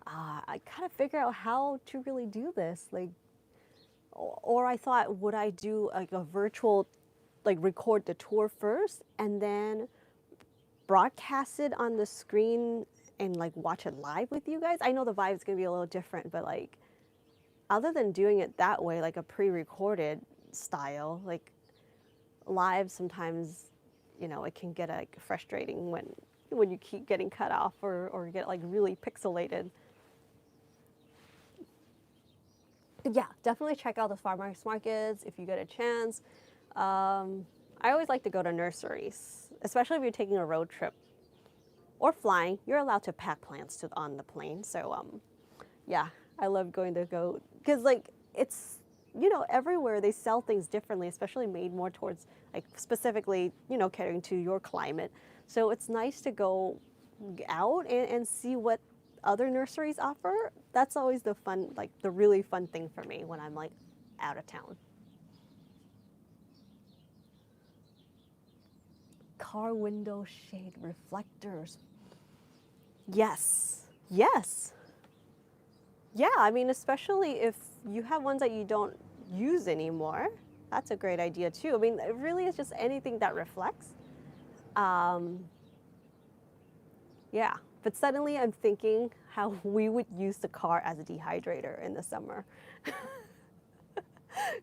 I kind of figure out how to really do this. Like, or I thought, would I do like a virtual, like record the tour first and then broadcast it on the screen and like watch it live with you guys? I know the vibe's gonna be a little different, but like, other than doing it that way, like a pre-recorded style, like live sometimes, you know, it can get like frustrating when you keep getting cut off or get like really pixelated. Yeah, definitely check out the farmers markets if you get a chance. I always like to go to nurseries, especially if you're taking a road trip or flying. You're allowed to pack plants on the plane. So yeah, I love going because like it's, you know, everywhere they sell things differently, especially made more towards like specifically, you know, catering to your climate. So it's nice to go out and see what other nurseries offer. That's always the fun, like the really fun thing for me when I'm like out of town. car window shade reflectors. Yes, yes. Yeah, I mean, especially if you have ones that you don't use anymore, that's a great idea too. I mean, it really is just anything that reflects. Um, yeah, but suddenly I'm thinking how we would use the car as a dehydrator in the summer.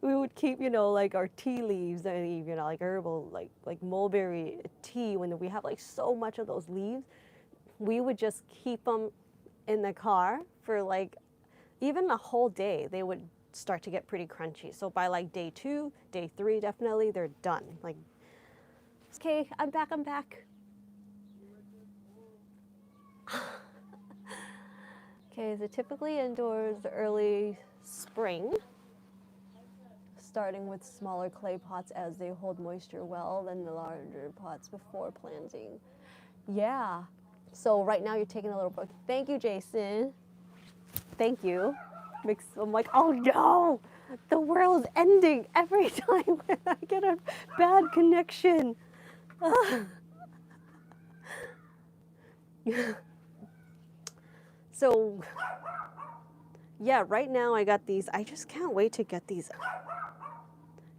We would keep, like our tea leaves and like herbal, like mulberry tea. When we have like so much of those leaves, we would just keep them in the car for like even a whole day. They would start to get pretty crunchy. So by like day 2, day 3, definitely they're done. Like, okay, I'm back. Okay, so typically indoors early spring, starting with smaller clay pots as they hold moisture well, then the larger pots before planting. Yeah. So right now you're taking a little break. Thank you, Jason. Thank you. I'm like, oh no, the world's ending every time when I get a bad connection. So, yeah, right now I got these. I just can't wait to get these.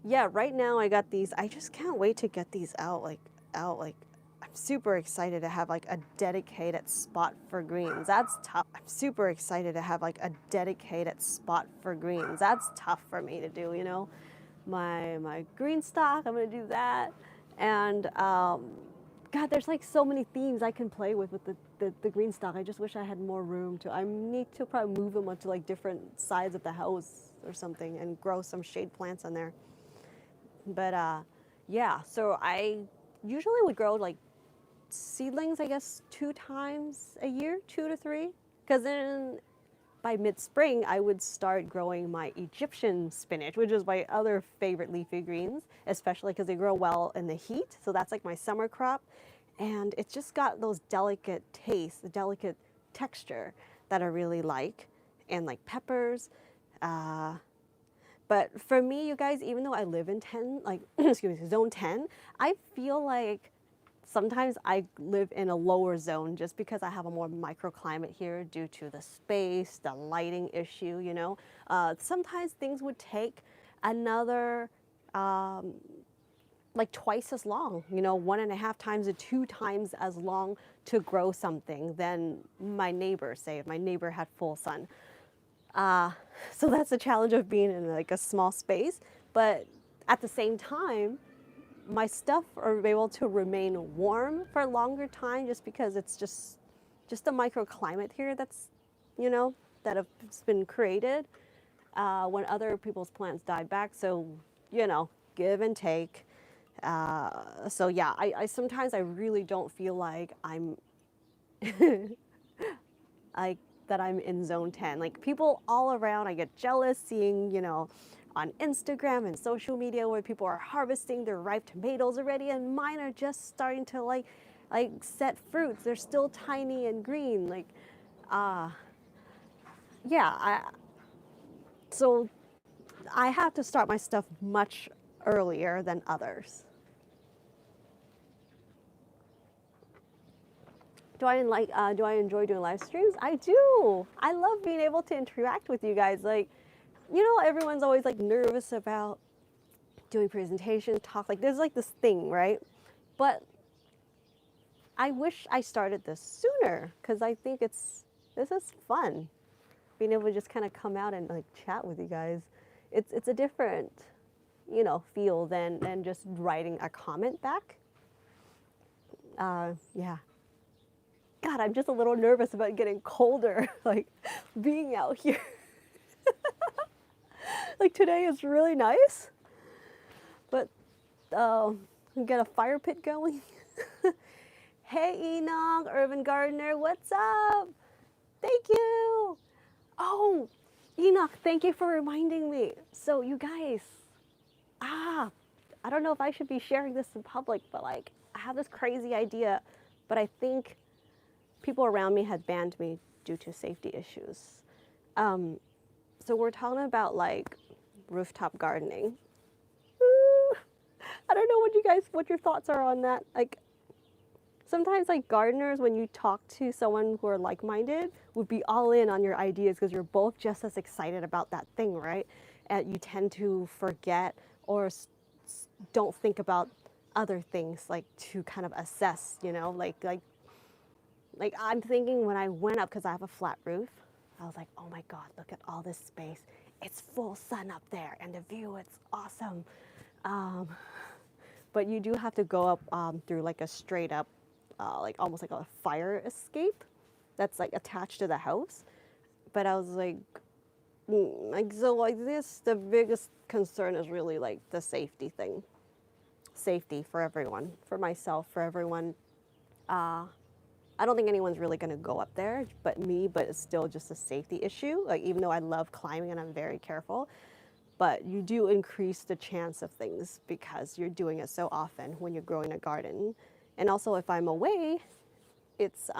Yeah, right now I got these. I just can't wait to get these out. Like, I'm super excited to have like a dedicated spot for greens. That's tough. I'm super excited to have like a dedicated spot for greens. That's tough for me to do, My green stock, I'm gonna do that. And God, there's like so many themes I can play with the green stock. I just wish I had more room to. I need to probably move them onto like different sides of the house or something and grow some shade plants on there. But yeah, so I usually would grow like seedlings, I guess, 2 times a year, 2 to 3. Because then by mid-spring, I would start growing my Egyptian spinach, which is my other favorite leafy greens, especially because they grow well in the heat. So that's like my summer crop. And it's just got those delicate tastes, the delicate texture that I really like. And like peppers. But for me, you guys, even though I live in 10, like, excuse me, zone 10, I feel like sometimes I live in a lower zone just because I have a more microclimate here due to the space, the lighting issue. Sometimes things would take another, like twice as long, 1.5 times to 2 times as long to grow something than my neighbor, say, if my neighbor had full sun. So that's the challenge of being in like a small space. But at the same time, my stuff are able to remain warm for a longer time just because it's just the microclimate here that's, that have been created when other people's plants died back. So, give and take. So yeah, I sometimes I really don't feel like I'm like that I'm in zone 10. Like people all around, I get jealous seeing, on Instagram and social media where people are harvesting their ripe tomatoes already, and mine are just starting to like set fruits. They're still tiny and green. Like, yeah. So I have to start my stuff much earlier than others. Do I enjoy doing live streams? I do. I love being able to interact with you guys. Like, everyone's always like nervous about doing presentations, talk. Like, there's like this thing, right? But I wish I started this sooner because I think this is fun. Being able to just kind of come out and like chat with you guys. It's a different, feel than just writing a comment back. Yeah. God, I'm just a little nervous about getting colder, like being out here. Like today is really nice, but get a fire pit going. Hey Enoch, Urban Gardener, what's up? Thank you. Oh, Enoch, thank you for reminding me. So you guys, I don't know if I should be sharing this in public, but like I have this crazy idea, but I think people around me had banned me due to safety issues. So we're talking about like rooftop gardening. I don't know what your thoughts are on that. Like, sometimes like gardeners, when you talk to someone who are like-minded, would be all in on your ideas because you're both just as excited about that thing, right? And you tend to forget or don't think about other things like to kind of assess, you know, like I'm thinking when I went up because I have a flat roof, I was like, oh my God, look at all this space. It's full sun up there and the view, it's awesome. Um, but you do have to go up through like a straight up, like almost like a fire escape that's like attached to the house. But I was like, like so like this, the biggest concern is really like the safety thing. Safety for everyone, for myself, for everyone. I don't think anyone's really going to go up there but me, but it's still just a safety issue. Like even though I love climbing and I'm very careful, but you do increase the chance of things because you're doing it so often when you're growing a garden. And also if I'm away, it's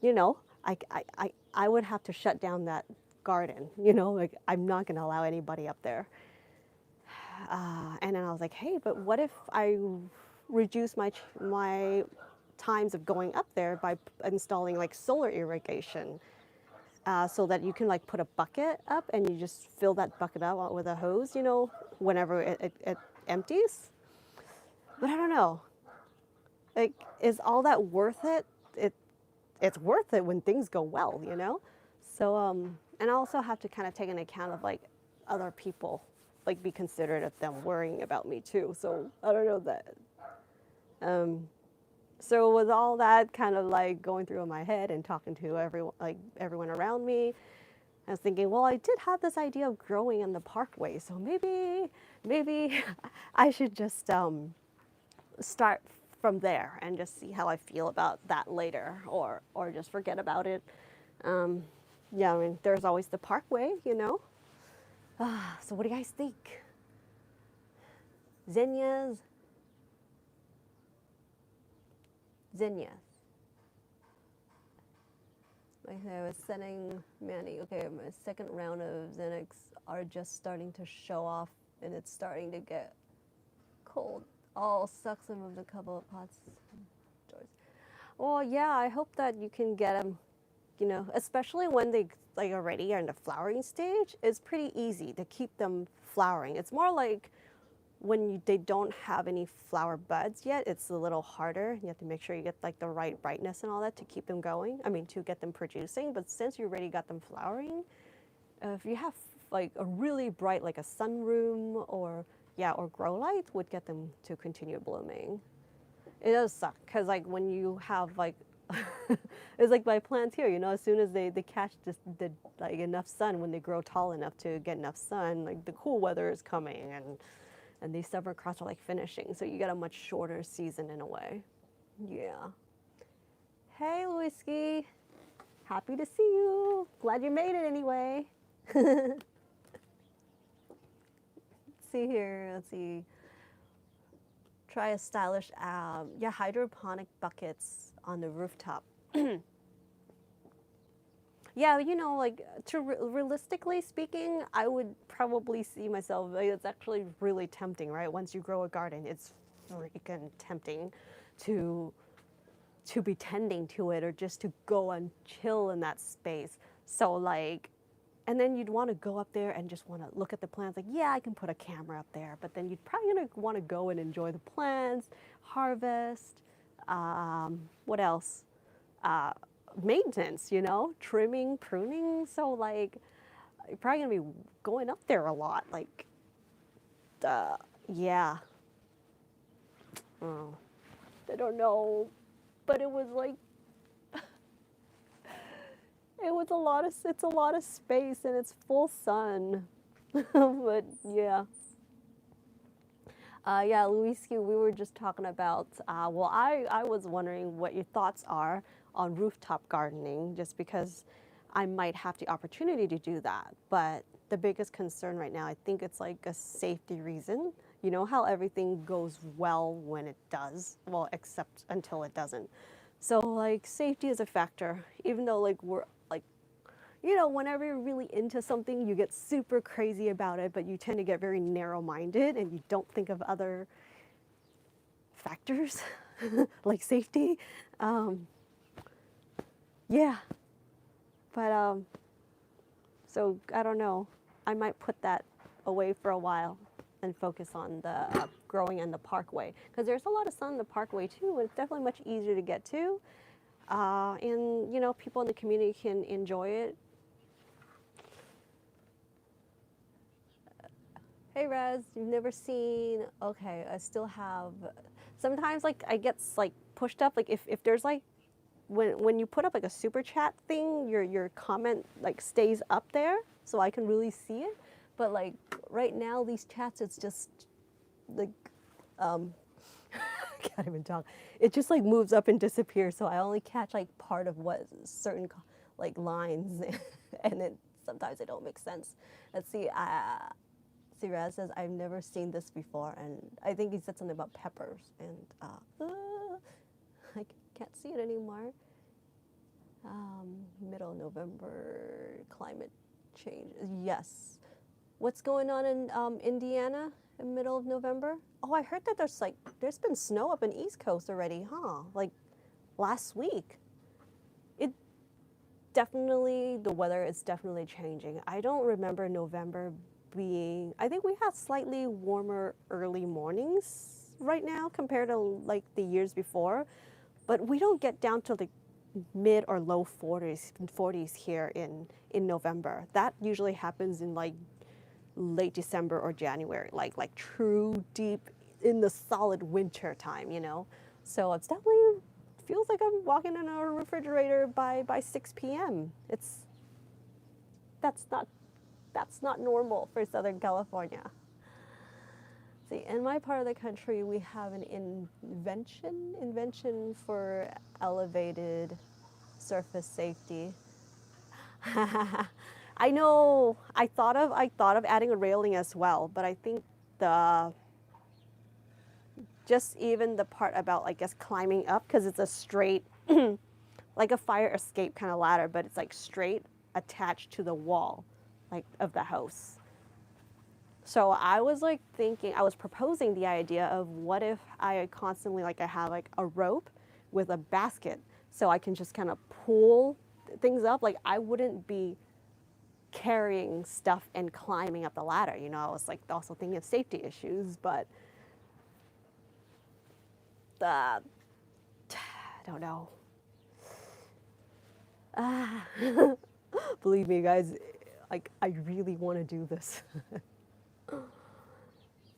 you know, I would have to shut down that garden, you know, like I'm not going to allow anybody up there. And then I was like, hey, but what if I reduce my times of going up there by installing like solar irrigation, so that you can like put a bucket up and you just fill that bucket up with a hose, you know, whenever it empties. But I don't know, like, is all that worth it? It's worth it when things go well, you know? So, and I also have to kind of take into account of like other people, like be considerate of them worrying about me too. So I don't know that. So with all that kind of like going through in my head and talking to everyone around me, I was thinking, well, I did have this idea of growing in the parkway, so maybe I should just start from there and just see how I feel about that later, or just forget about it. Yeah, I mean, there's always the parkway, you know. So what do you guys think? Zinnias? Okay, I was sending Manny. Okay, my second round of Xanax are just starting to show off, and it's starting to get cold. Oh, sucks. I moved a couple of pots. Well, yeah, I hope that you can get them, you know, especially when they like already are in the flowering stage. It's pretty easy to keep them flowering. It's more like when they don't have any flower buds yet, it's a little harder. You have to make sure you get like the right brightness and all that to keep them going. I mean, to get them producing. But since you already got them flowering, if you have like a really bright, like a sunroom or yeah, or grow light would get them to continue blooming. It does suck because like when you have like, it's like my plants here. You know, as soon as they catch the like enough sun, when they grow tall enough to get enough sun, like the cool weather is coming and these summer crops are like finishing, so you get a much shorter season in a way. Yeah. Hey, Whiskey. Happy to see you. Glad you made it anyway. Let's see here. Let's see. Try a stylish, yeah, hydroponic buckets on the rooftop. Yeah, you know, like realistically speaking, I would probably see myself. Like, it's actually really tempting, right? Once you grow a garden, it's freaking tempting to be tending to it or just to go and chill in that space. So like, and then you'd want to go up there and just want to look at the plants. Like, yeah, I can put a camera up there, but then you'd probably gonna want to go and enjoy the plants, harvest. What else? Maintenance, you know, trimming, pruning. So like, you're probably gonna be going up there a lot. Like, yeah. Oh, I don't know, but it was like, it's a lot of space and it's full sun. But yeah. Yeah, Luisky, we were just talking about, well, I was wondering what your thoughts are on rooftop gardening, just because I might have the opportunity to do that. But the biggest concern right now, I think it's like a safety reason. You know how everything goes well when it does? Well, except until it doesn't. So like safety is a factor, even though like we're like, you know, whenever you're really into something, you get super crazy about it, but you tend to get very narrow-minded and you don't think of other factors. like safety. Yeah, but so I don't know. I might put that away for a while and focus on the growing in the parkway because there's a lot of sun in the parkway too. And it's definitely much easier to get to, and you know, people in the community can enjoy it. Hey Raz, you've never seen? Okay, I still have. Sometimes like I get like pushed up. Like if there's like when you put up like a super chat thing, your comment like stays up there, so I can really see it. But like right now, these chats, it's just like I can't even talk. It just like moves up and disappears, so I only catch like part of what certain like lines, and then sometimes they don't make sense. Let's see. Raz says I've never seen this before, and I think he said something about peppers, and I can't see it anymore. Middle November, climate change. Yes. What's going on in Indiana in middle of November? Oh, I heard that there's been snow up in East Coast already, huh? Like last week. It definitely, the weather is definitely changing. I don't remember November being, I think we have slightly warmer early mornings right now compared to like the years before, but we don't get down to the mid or low 40s here in November. That usually happens in like late December or January, like true deep in the solid winter time, you know. So it's definitely feels like I'm walking in a refrigerator by 6 p.m. That's not normal for Southern California. See, in my part of the country, we have an invention for elevated surface safety. I know. I thought of adding a railing as well, but I think the just even the part about I guess climbing up because it's a straight like a fire escape kind of ladder, but it's like straight attached to the wall like of the house. So I was like thinking, I was proposing the idea of what if I constantly like I have like a rope with a basket so I can just kind of pull things up. Like I wouldn't be carrying stuff and climbing up the ladder. You know, I was like also thinking of safety issues, but I don't know. Believe me, guys, like I really want to do this.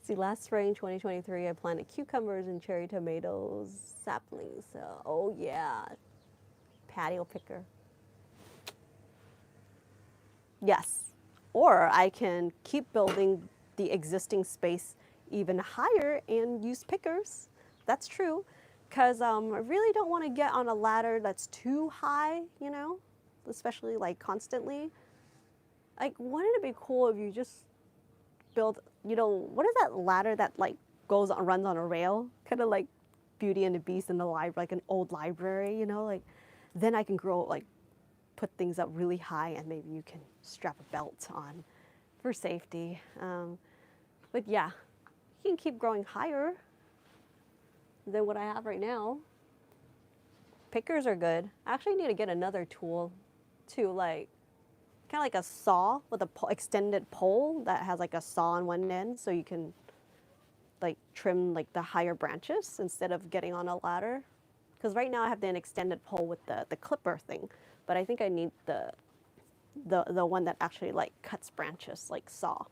See, last spring, 2023, I planted cucumbers and cherry tomatoes, saplings. Oh yeah, patio picker. Yes, or I can keep building the existing space even higher and use pickers. That's true, because I really don't want to get on a ladder that's too high, you know, especially like constantly. Like, wouldn't it be cool if you just build, you know, what is that ladder that like runs on a rail, kind of like Beauty and the Beast in the library, like an old library, you know, like then I can put things up really high and maybe you can strap a belt on for safety. But yeah, you can keep growing higher than what I have right now. Pickers are good. I actually need to get another tool to like kind of like a saw with a extended pole that has like a saw on one end so you can like trim like the higher branches instead of getting on a ladder. Because right now I have an extended pole with the clipper thing, but I think I need the one that actually like cuts branches like saw.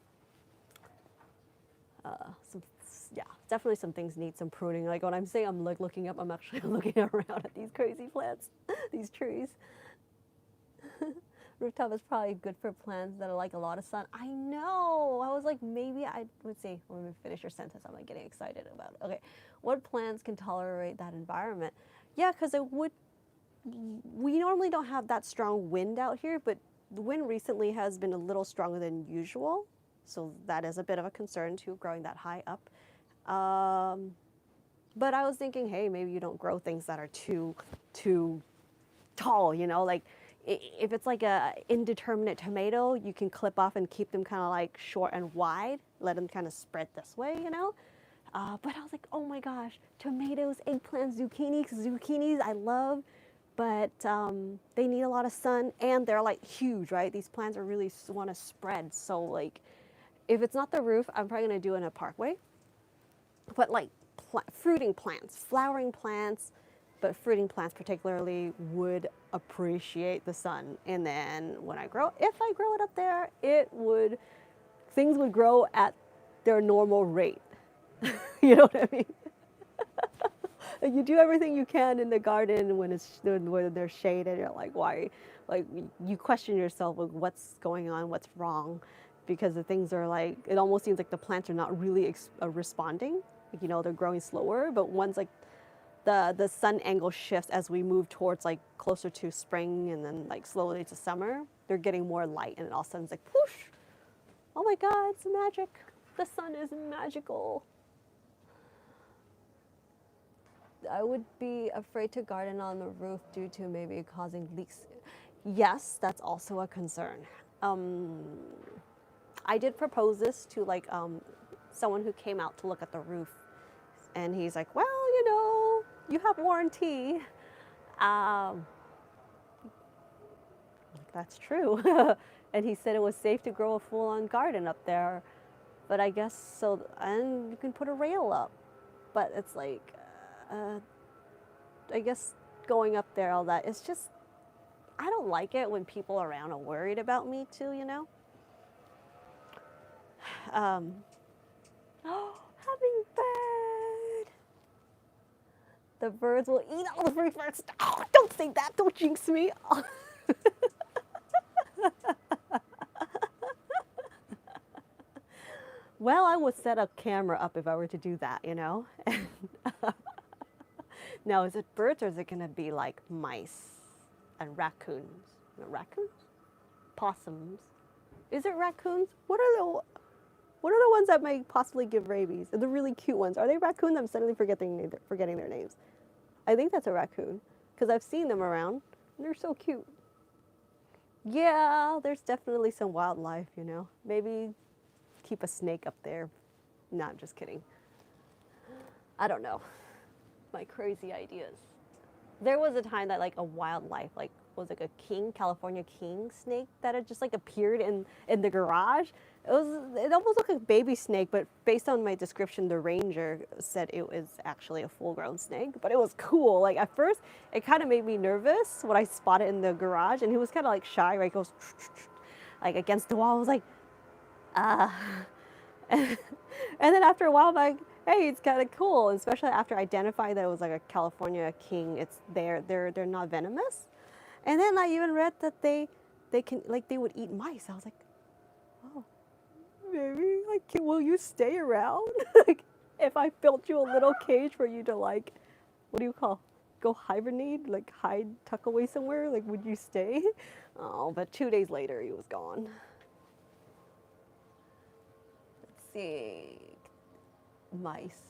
Yeah, definitely some things need some pruning. Like when I'm saying I'm like looking up, I'm actually looking around at these crazy plants, these trees. Rooftop is probably good for plants that are like a lot of sun. I know. I was like, maybe let's see. Let me finish your sentence. I'm like getting excited about it. Okay. What plants can tolerate that environment? Yeah, because we normally don't have that strong wind out here, but the wind recently has been a little stronger than usual. So that is a bit of a concern too, growing that high up. But I was thinking, hey, maybe you don't grow things that are too tall, you know, like if it's like a indeterminate tomato, you can clip off and keep them kind of like short and wide, let them kind of spread this way, you know. But I was like, oh my gosh, tomatoes, eggplants, zucchinis I love, but they need a lot of sun and they're like huge, right? These plants are really want to spread. So like, if it's not the roof, I'm probably gonna do it in a parkway. But like fruiting plants, flowering plants, but fruiting plants particularly would appreciate the sun. And then when if I grow it up there, things would grow at their normal rate. You know what I mean? Like you do everything you can in the garden when they're shaded. You're like, why? Like you question yourself, like, what's going on? What's wrong? Because the things are like, it almost seems like the plants are not really responding. Like, you know, they're growing slower. But once like the sun angle shifts as we move towards like closer to spring and then like slowly to summer, they're getting more light, and all of a sudden it's like, whoosh! Oh my God, it's magic. The sun is magical. I would be afraid to garden on the roof due to maybe causing leaks. Yes, that's also a concern. I did propose this to like someone who came out to look at the roof, and he's like, well, you know, you have warranty. That's true. And he said it was safe to grow a full-on garden up there, but I guess so, and you can put a rail up, but it's like, I guess going up there, all that, it's just, I don't like it when people around are worried about me too, you know? Oh, hummingbird! The birds will eat all the fruit first. Oh, don't say that, don't jinx me. Well, I would set a camera up if I were to do that, you know? Now, is it birds or is it going to be like mice and raccoons? Raccoons? Possums? Is it raccoons? What are the ones that might possibly give rabies? The really cute ones. Are they raccoons? I'm suddenly forgetting their names. I think that's a raccoon because I've seen them around and they're so cute. Yeah, there's definitely some wildlife, you know? Maybe keep a snake up there. No, I'm just kidding. I don't know. My crazy ideas. There was a time that like a wildlife, like was like a California king snake that had just like appeared in the garage. It almost looked like a baby snake, but based on my description, the ranger said it was actually a full-grown snake. But it was cool. Like at first, it kind of made me nervous when I spotted it in the garage, and he was kind of like shy, right? He goes like against the wall. I was like, and then after a while, I'm like, hey, it's kind of cool, especially after identifying that it was like a California king. They're not venomous. And then I even read that they would eat mice. I was like, oh, maybe like will you stay around? Like if I built you a little cage for you to like, what do you call, go hibernate, like tuck away somewhere, like would you stay? Oh, but 2 days later he was gone. Let's see. Mice.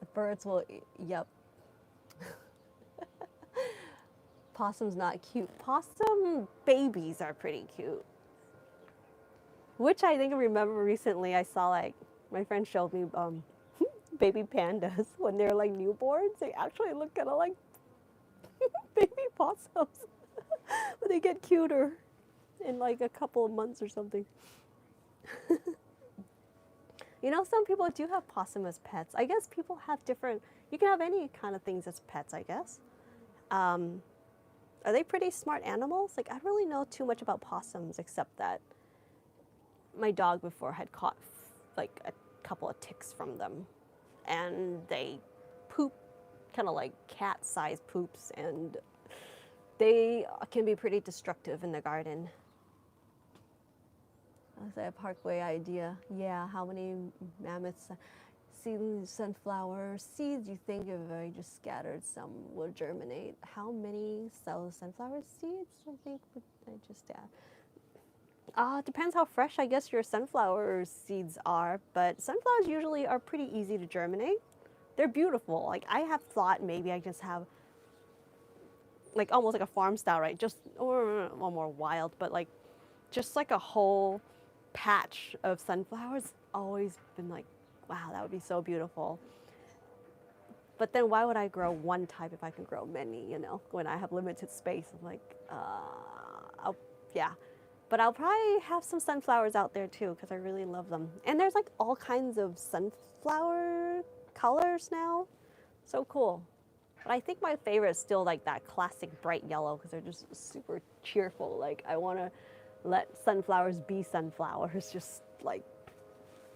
The birds will eat, yep. Possum's not cute. Possum babies are pretty cute. Which I think I remember recently I saw, like, my friend showed me baby pandas when they're like newborns. They actually look kind of like baby possums. But they get cuter in like a couple of months or something. You know, some people do have possum as pets. I guess people have different, you can have any kind of things as pets, I guess. Are they pretty smart animals? Like, I don't really know too much about possums, except that my dog before had caught like a couple of ticks from them. And they poop, kind of like cat-sized poops, and they can be pretty destructive in the garden. That's a parkway idea. Yeah, how many mammoths, seedling sunflower seeds you think if I just scattered some will germinate? How many sunflower seeds I think would I just add? Depends how fresh I guess your sunflower seeds are, but sunflowers usually are pretty easy to germinate. They're beautiful. Like I have thought maybe I just have like almost like a farm style, right? Just or more wild, but like just like a whole patch of sunflowers. Always been like wow, that would be so beautiful. But then why would I grow one type if I can grow many, you know, when I have limited space? I'm like, yeah. But I'll probably have some sunflowers out there too because I really love them. And there's like all kinds of sunflower colors now. So cool. But I think my favorite is still like that classic bright yellow because they're just super cheerful. Like I want to let sunflowers be sunflowers, just like,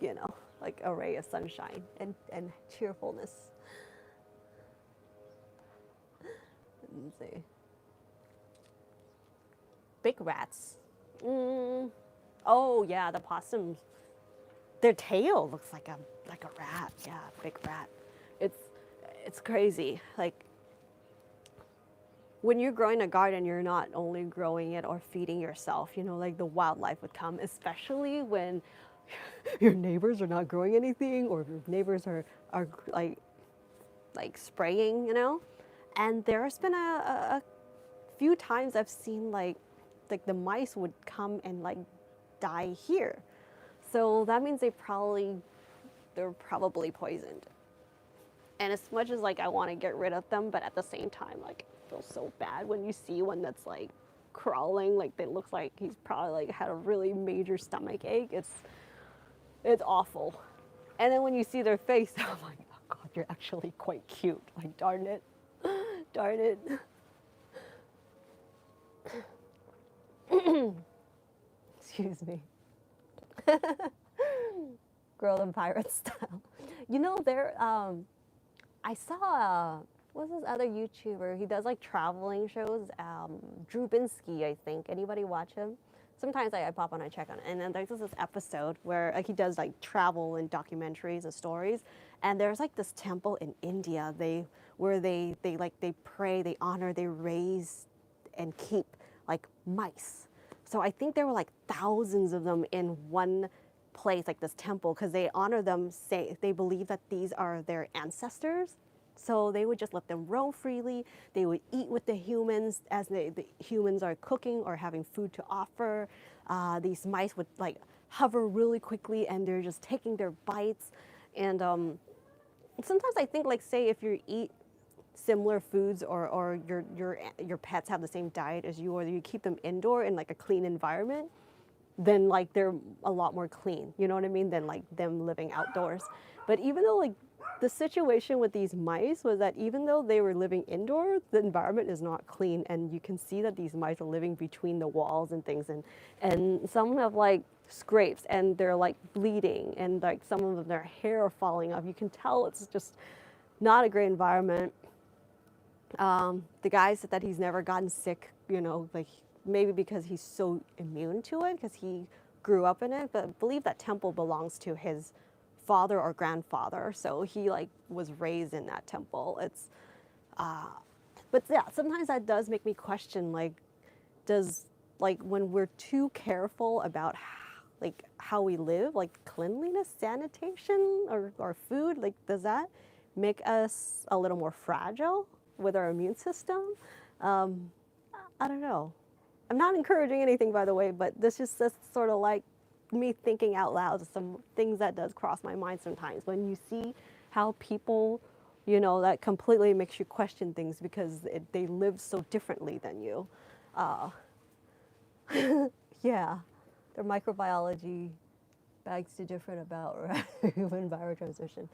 you know, like a ray of sunshine and cheerfulness. Let's see. Big rats. Oh yeah, the possums. Their tail looks like a rat. Yeah, big rat. It's crazy. Like when you're growing a garden, you're not only growing it or feeding yourself. You know, like the wildlife would come, especially when your neighbors are not growing anything, or your neighbors are like spraying. You know, and there's been a few times I've seen like the mice would come and like die here. So that means they're probably poisoned. And as much as like I want to get rid of them, but at the same time, like it feels so bad when you see one that's like crawling, like it looks like he's probably like had a really major stomach ache. It's awful. And then when you see their face, I'm like, oh God, you're actually quite cute. Like darn it, darn it. Excuse me. Girl and pirate style. You know, I saw, what's this other YouTuber? He does like traveling shows. Drew Binsky, I think. Anybody watch him? Sometimes I pop on and check on it. And then there's this episode where like he does like travel and documentaries and stories. And there's like this temple in India where they pray, they honor, they raise and keep like mice. So I think there were like thousands of them in one place, like this temple, because they honor them, say they believe that these are their ancestors. So they would just let them roam freely. They would eat with the humans as the humans are cooking or having food to offer. These mice would like hover really quickly and they're just taking their bites. And sometimes I think like say if you eat similar foods or your pets have the same diet as you, or you keep them indoor in like a clean environment, then like they're a lot more clean, you know what I mean, than like them living outdoors. But even though like the situation with these mice was that even though they were living indoors, the environment is not clean, and you can see that these mice are living between the walls and things, and some have like scrapes and they're like bleeding, and like some of them, their hair are falling off. You can tell it's just not a great environment. The guy said that he's never gotten sick, you know, like maybe because he's so immune to it because he grew up in it, but I believe that temple belongs to his father or grandfather, so he like was raised in that temple. It's but yeah, sometimes that does make me question, like, does like when we're too careful about like how we live, like cleanliness, sanitation, or food, like does that make us a little more fragile with our immune system? I don't know. I'm not encouraging anything, by the way, but this is just sort of like me thinking out loud some things that does cross my mind sometimes when you see how people, you know, that completely makes you question things because they live so differently than you. Yeah, their microbiology begs to differ about human biotransmission.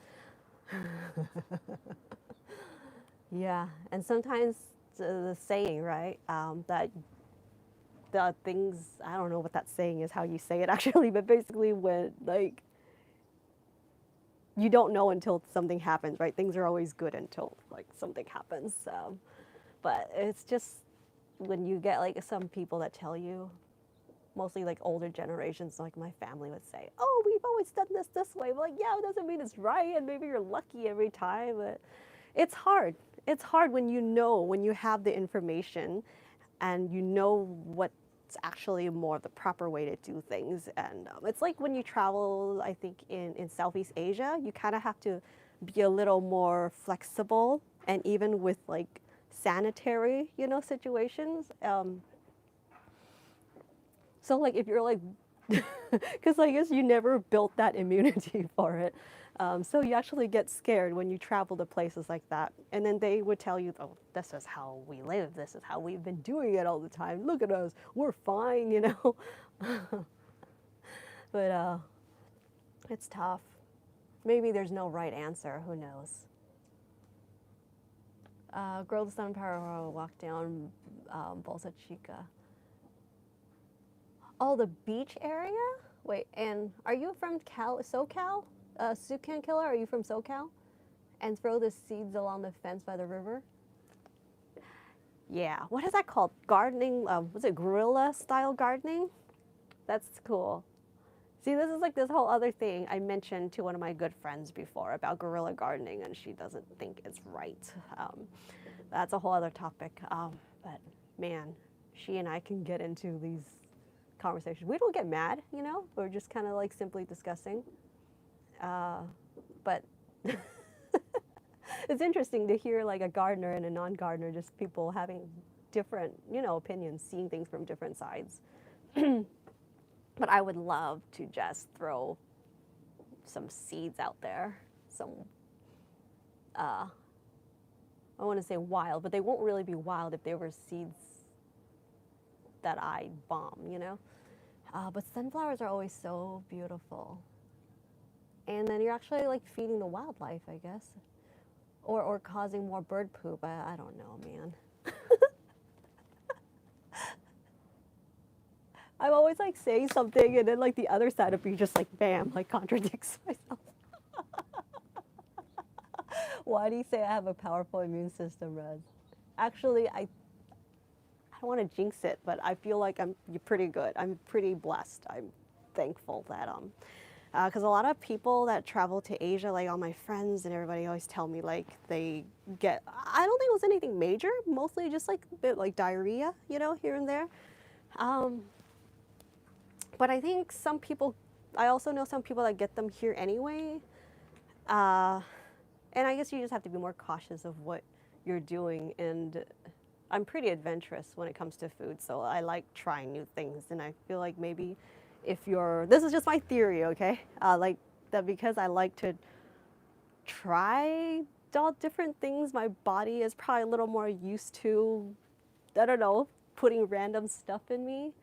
Yeah, and sometimes the saying, right, that the things, I don't know what that saying is, how you say it actually, but basically when like you don't know until something happens, right? Things are always good until like something happens. But it's just when you get like some people that tell you, mostly like older generations, like my family would say, oh, we've always done this way. But like, yeah, it doesn't mean it's right, and maybe you're lucky every time, but it's hard. It's hard when you know, when you have the information and you know what's actually more the proper way to do things. And it's like when you travel, I think in Southeast Asia, you kind of have to be a little more flexible, and even with like sanitary, you know, situations. So like if you're like, because I guess you never built that immunity for it. So you actually get scared when you travel to places like that. And then they would tell you, oh, this is how we live. This is how we've been doing it all the time. Look at us. We're fine, you know. But it's tough. Maybe there's no right answer. Who knows? Grow the sunflower, walk down Bolsa Chica. Oh, the beach area? Wait, and are you from SoCal? Sucan Killer, are you from SoCal? And throw the seeds along the fence by the river? Yeah, what is that called? Gardening, was it guerrilla style gardening? That's cool. See, this is like this whole other thing I mentioned to one of my good friends before about guerrilla gardening, and she doesn't think it's right. That's a whole other topic. But man, she and I can get into these conversations. We don't get mad, you know? We're just kind of like simply discussing. But it's interesting to hear like a gardener and a non-gardener, just people having different, you know, opinions, seeing things from different sides. But I would love to just throw some seeds out there. Some, I want to say wild, but they won't really be wild if they were seeds that I bomb, you know? But sunflowers are always so beautiful. And then you're actually like feeding the wildlife, I guess. Or causing more bird poop. I don't know, man. I'm always like saying something and then like the other side of me just like bam, like contradicts myself. Why do you say I have a powerful immune system, Red? Actually, I don't want to jinx it, but I feel like you're pretty good. I'm pretty blessed. I'm thankful that because a lot of people that travel to Asia, like all my friends and everybody always tell me like they get, I don't think it was anything major, mostly just like a bit like diarrhea, you know, here and there. But I think some people, I also know some people that get them here anyway. And I guess you just have to be more cautious of what you're doing. And I'm pretty adventurous when it comes to food, so I like trying new things. And I feel like maybe if you're, this is just my theory, okay? Like that because I like to try all different things, my body is probably a little more used to, I don't know, putting random stuff in me.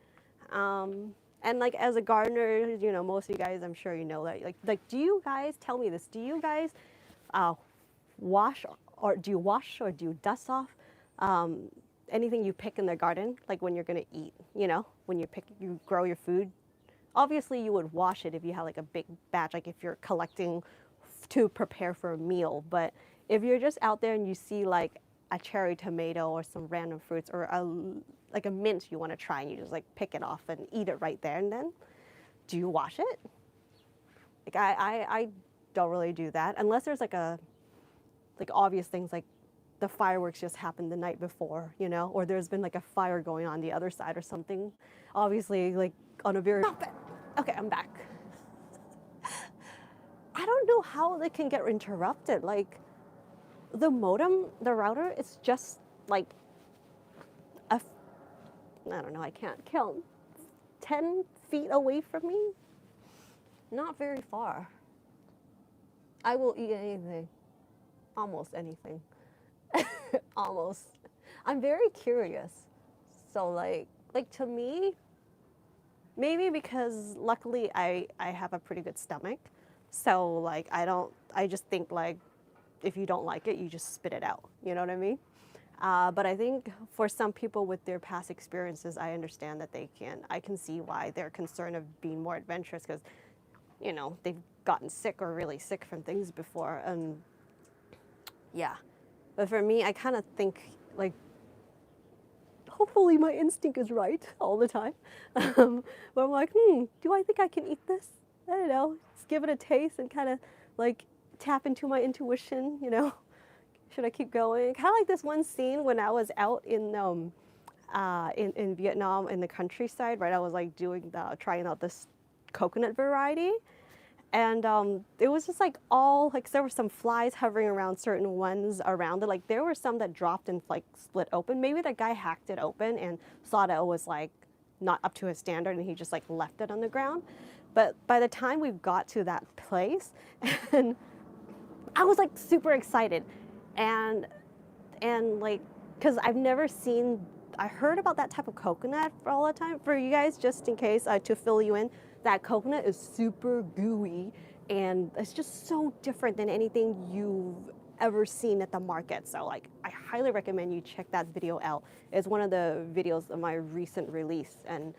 And like as a gardener, you know, most of you guys, I'm sure you know that. Like, do you guys, tell me this, do you guys wash or do you dust off anything you pick in the garden, like when you're gonna eat, you know, when you grow your food? Obviously you would wash it if you have like a big batch, like if you're collecting to prepare for a meal. But if you're just out there and you see like a cherry tomato or some random fruits or like a mint you want to try and you just like pick it off and eat it right there and then, do you wash it? Like I don't really do that unless there's like obvious things like the fireworks just happened the night before, you know, or there's been like a fire going on the other side or something. Obviously, like on a very, okay, I'm back. I don't know how they can get interrupted. Like the modem, the router, it's just like I don't know, I can't count, 10 feet away from me? Not very far. I will eat anything, almost anything. Almost. I'm very curious. So like to me, maybe because luckily I have a pretty good stomach. So like I just think like if you don't like it, you just spit it out. You know what I mean? But I think for some people with their past experiences, I understand that I can see why they're concerned of being more adventurous because, you know, they've gotten sick or really sick from things before. And yeah. But for me, I kind of think like, hopefully my instinct is right all the time. But I'm like, do I think I can eat this? I don't know. Just give it a taste and kind of like tap into my intuition, you know? Should I keep going? Kind of like this one scene when I was out in Vietnam in the countryside, right? I was like trying out this coconut variety. And it was just like there were some flies hovering around certain ones around it. Like there were some that dropped and like split open. Maybe the guy hacked it open and saw that it was like not up to his standard and he just like left it on the ground. But by the time we got to that place and I was like super excited, and like, because I've never seen, I heard about that type of coconut for all the time. For you guys, just in case, to fill you in, that coconut is super gooey, and it's just so different than anything you've ever seen at the market. So like, I highly recommend you check that video out. It's one of the videos of my recent release, and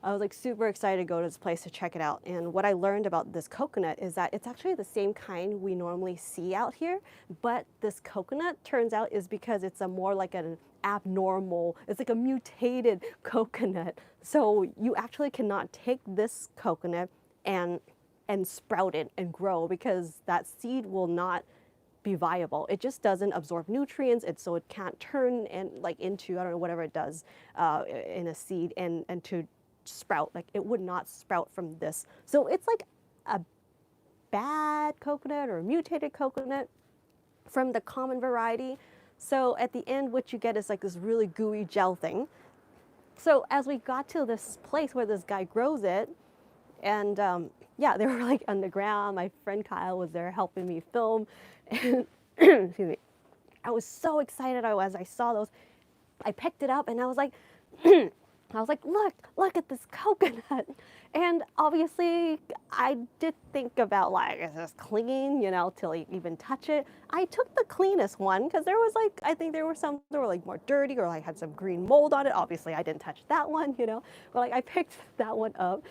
I was like super excited to go to this place to check it out. And what I learned about this coconut is that it's actually the same kind we normally see out here, but this coconut turns out is because it's a more like an abnormal, it's like a mutated coconut. So you actually cannot take this coconut and sprout it and grow, because that seed will not be viable. It just doesn't absorb nutrients, and so it can't turn and like into, I don't know, whatever it does in a seed and to sprout. Like, it would not sprout from this. So it's like a bad coconut or a mutated coconut from the common variety. So at the end, what you get is like this really gooey gel thing. So as we got to this place where this guy grows it, and yeah, they were like underground. My friend Kyle was there helping me film, and excuse me, I was so excited as I saw those. I picked it up and I was like, look at this coconut. And obviously I did think about like, is this clean, you know, till you even touch it. I took the cleanest one, because there was like, I think there were some that were like more dirty or like had some green mold on it. Obviously I didn't touch that one, you know, but like I picked that one up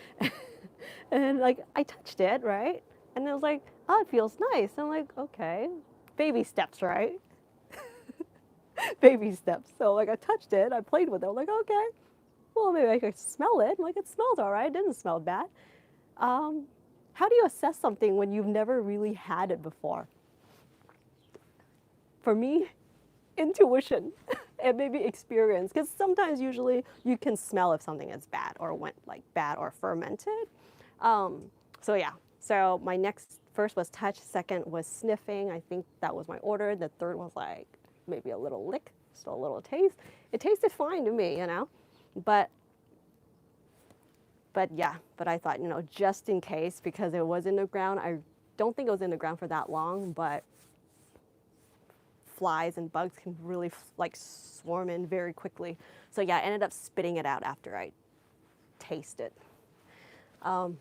and like I touched it, right? And it was like, oh, it feels nice. I'm like, okay, baby steps, right? Baby steps. So like I touched it, I played with it. I'm like, okay, well, maybe I could smell it. Like, it smells all right. It didn't smell bad. How do you assess something when you've never really had it before? For me, intuition and maybe experience, because sometimes usually you can smell if something is bad or went like bad or fermented. So yeah, so my first was touch, second was sniffing. I think that was my order. The third was like maybe a little lick, just a little taste. It tasted fine to me, you know, but yeah, but I thought, you know, just in case, because it was in the ground. I don't think it was in the ground for that long, but flies and bugs can really like swarm in very quickly. So yeah, I ended up spitting it out after I tasted. Sorry,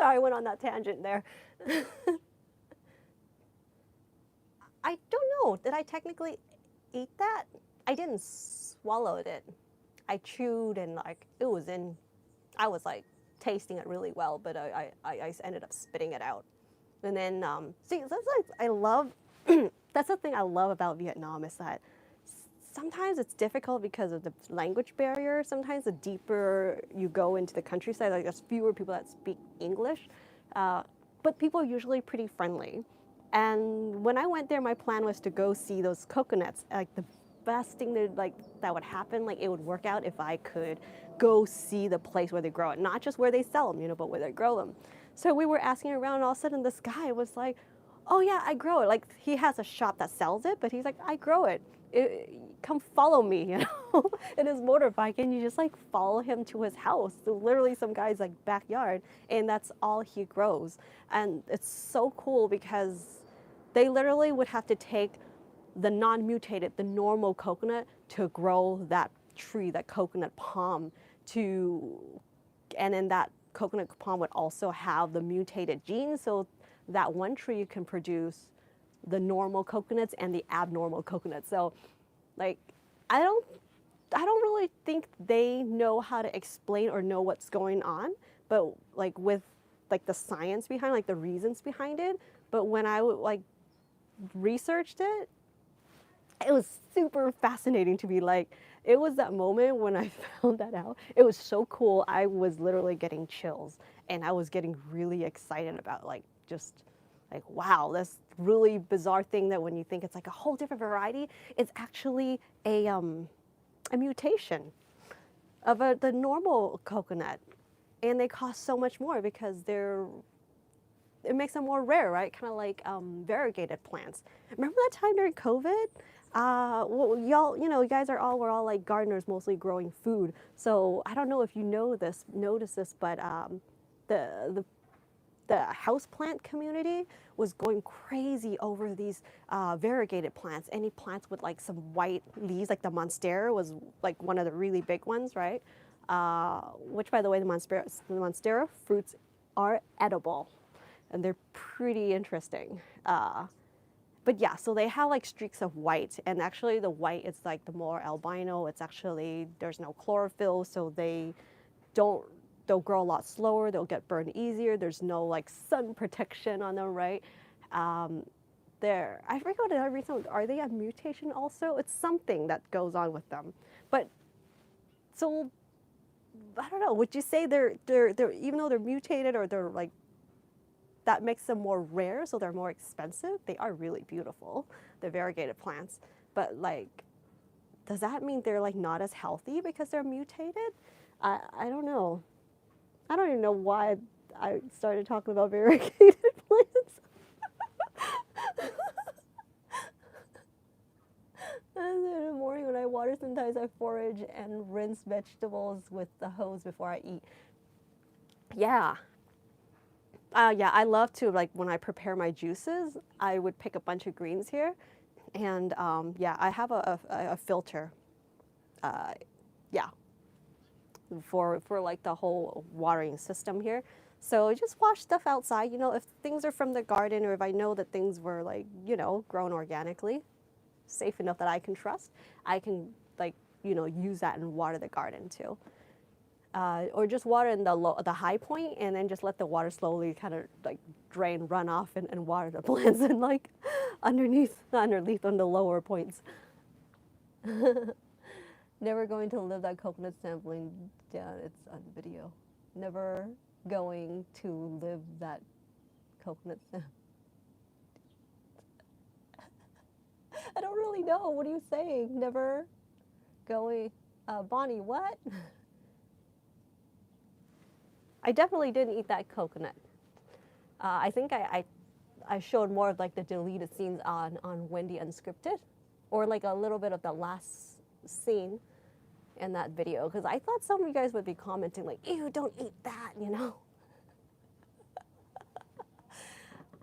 I went on that tangent there. I don't know, did I technically eat that? I didn't swallow it. I chewed and like it was in, I was like tasting it really well, but I ended up spitting it out. And then, see, that's like, I love, that's the thing I love about Vietnam, is that sometimes it's difficult because of the language barrier. Sometimes the deeper you go into the countryside, like there's fewer people that speak English, but people are usually pretty friendly. And when I went there, my plan was to go see those coconuts. Like the best thing that would happen, like it would work out if I could go see the place where they grow it, not just where they sell them, you know, but where they grow them. So we were asking around, and all of a sudden this guy was like, oh yeah, I grow it. Like he has a shop that sells it, but he's like, I grow it. Come follow me, you know, in his motorbike, and you just like follow him to his house. So literally some guy's like backyard, and that's all he grows. And it's so cool because they literally would have to take the non-mutated, the normal coconut to grow that tree, that coconut palm and then that coconut palm would also have the mutated genes, so that one tree can produce the normal coconuts and the abnormal coconuts. So like, I don't really think they know how to explain or know what's going on, but like with like the science behind, like the reasons behind it. But when I like researched it, it was super fascinating to me. Like, it was that moment when I found that out. It was so cool. I was literally getting chills, and I was getting really excited about like, just like, wow, this really bizarre thing that when you think it's like a whole different variety, it's actually a mutation of the normal coconut. And they cost so much more because it makes them more rare, right? Kind of like variegated plants. Remember that time during COVID? Well, y'all, you know, you guys we're all like gardeners, mostly growing food. So I don't know if you notice this, but the the houseplant community was going crazy over these variegated plants. Any plants with like some white leaves, like the Monstera was like one of the really big ones, right? Which, by the way, the Monstera fruits are edible, and they're pretty interesting. But yeah, so they have like streaks of white, and actually the white is like the more albino. It's actually, there's no chlorophyll, so they'll grow a lot slower. They'll get burned easier. There's no like sun protection on them, right? I forget what I recently, are they a mutation also? It's something that goes on with them. But so I don't know. Would you say they're even though they're mutated, or they're like, that makes them more rare, so they're more expensive? They are really beautiful, the variegated plants. But like, does that mean they're like not as healthy because they're mutated? I don't know. I don't even know why I started talking about variegated plants. And in the morning when I water, sometimes I forage and rinse vegetables with the hose before I eat. Yeah. Yeah, I love to, like, when I prepare my juices, I would pick a bunch of greens here. And yeah, I have a filter. Yeah. For like the whole watering system here. So just wash stuff outside, you know, if things are from the garden, or if I know that things were like, you know, grown organically, safe enough that I can trust, I can, like, you know, use that and water the garden too. Or just water in the high point, and then just let the water slowly kind of like drain, run off, and water the plants and like underneath on the lower points. Never going to live that coconut sampling down. It's on video. Never going to live that coconut sampling. I don't really know. What are you saying? Never going. Bonnie, what? I definitely didn't eat that coconut. I think I showed more of like the deleted scenes on Wendy Unscripted, or like a little bit of the last scene in that video, because I thought some of you guys would be commenting like, ew, don't eat that, you know.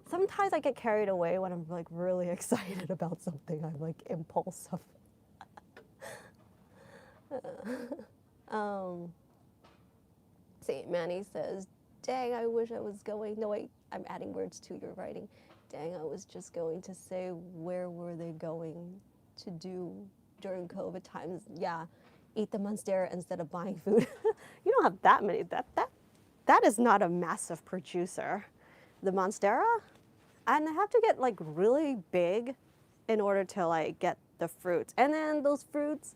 Sometimes I get carried away when I'm like really excited about something. I'm like impulsive. St. Manny says, dang, I wish I was going. No, wait, I'm adding words to your writing. Dang, I was just going to say, where were they going to do during COVID times? Yeah, eat the Monstera instead of buying food. You don't have that many. That is not a massive producer. The Monstera, and they have to get like really big in order to like get the fruits. And then those fruits,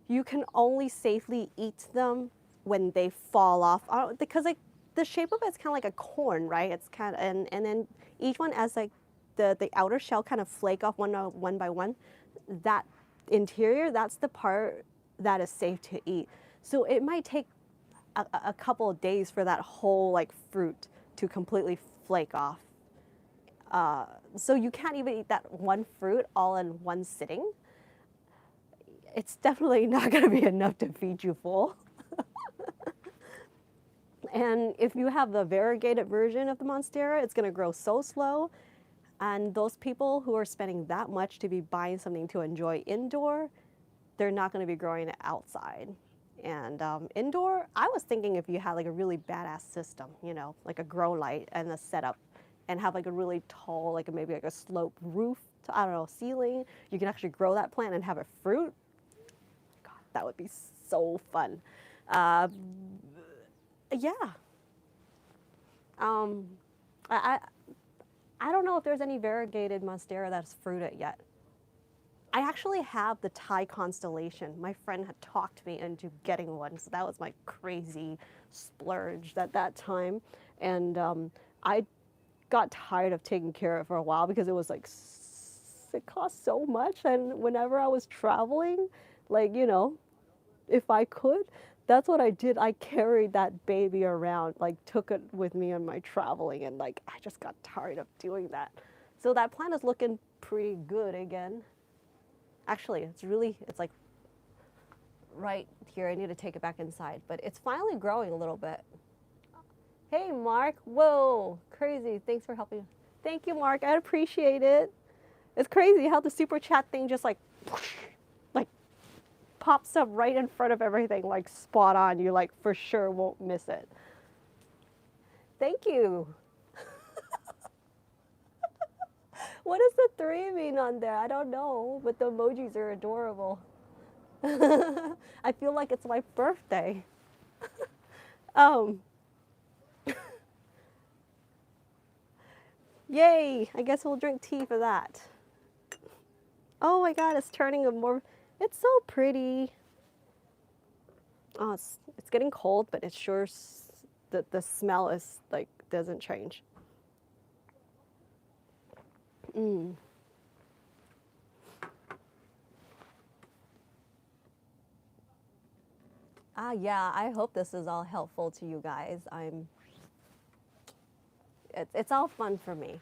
you can only safely eat them when they fall off, because like the shape of it's kind of like a corn, right? It's kind of, and then each one, as like the outer shell kind of flake off one by one. That interior, that's the part that is safe to eat. So it might take a couple of days for that whole like fruit to completely flake off. So you can't even eat that one fruit all in one sitting. It's definitely not going to be enough to feed you full. And if you have the variegated version of the Monstera, it's going to grow so slow. And those people who are spending that much to be buying something to enjoy indoor, they're not going to be growing it outside. And indoor, I was thinking if you had like a really badass system, you know, like a grow light and a setup, and have like a really tall, like maybe like a slope roof, I don't know, ceiling, you can actually grow that plant and have a fruit. God, that would be so fun. Yeah. I don't know if there's any variegated Monstera that's fruited yet. I actually have the Thai constellation. My friend had talked me into getting one, so that was my crazy splurge at that time. And I got tired of taking care of it for a while because it was like, it cost so much. And whenever I was traveling, like, you know, if I could, that's what I did. I carried that baby around, like took it with me on my traveling, and like I just got tired of doing that. So that plant is looking pretty good again. Actually, it's like right here. I need to take it back inside, but it's finally growing a little bit. Hey, Mark. Whoa, crazy. Thanks for helping. Thank you, Mark. I appreciate it. It's crazy how the super chat thing just like pops up right in front of everything, like spot on. You like for sure won't miss it. Thank you. What does the three mean on there? I don't know, but the emojis are adorable. I feel like it's my birthday. Um, Yay! I guess we'll drink tea for that. Oh my god, it's turning a more. It's so pretty. Oh, it's getting cold, but it sure the smell is like doesn't change. Mm. Ah, yeah. I hope this is all helpful to you guys. It's all fun for me.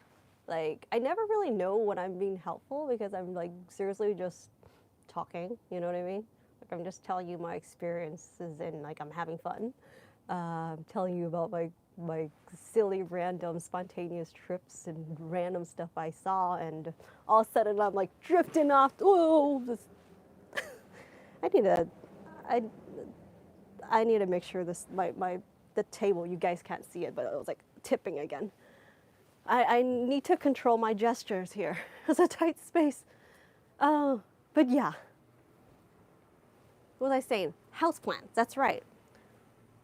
Like I never really know when I'm being helpful because I'm like seriously just talking. You know what I mean? Like I'm just telling you my experiences and like I'm having fun. Telling you about my silly, random, spontaneous trips and random stuff I saw, and all of a sudden I'm like drifting off. Oh, this. I need to, I, I need to make sure this my the table. You guys can't see it, but it was like tipping again. I need to control my gestures here. It's a tight space. Oh, but yeah. What was I saying? Houseplants. That's right.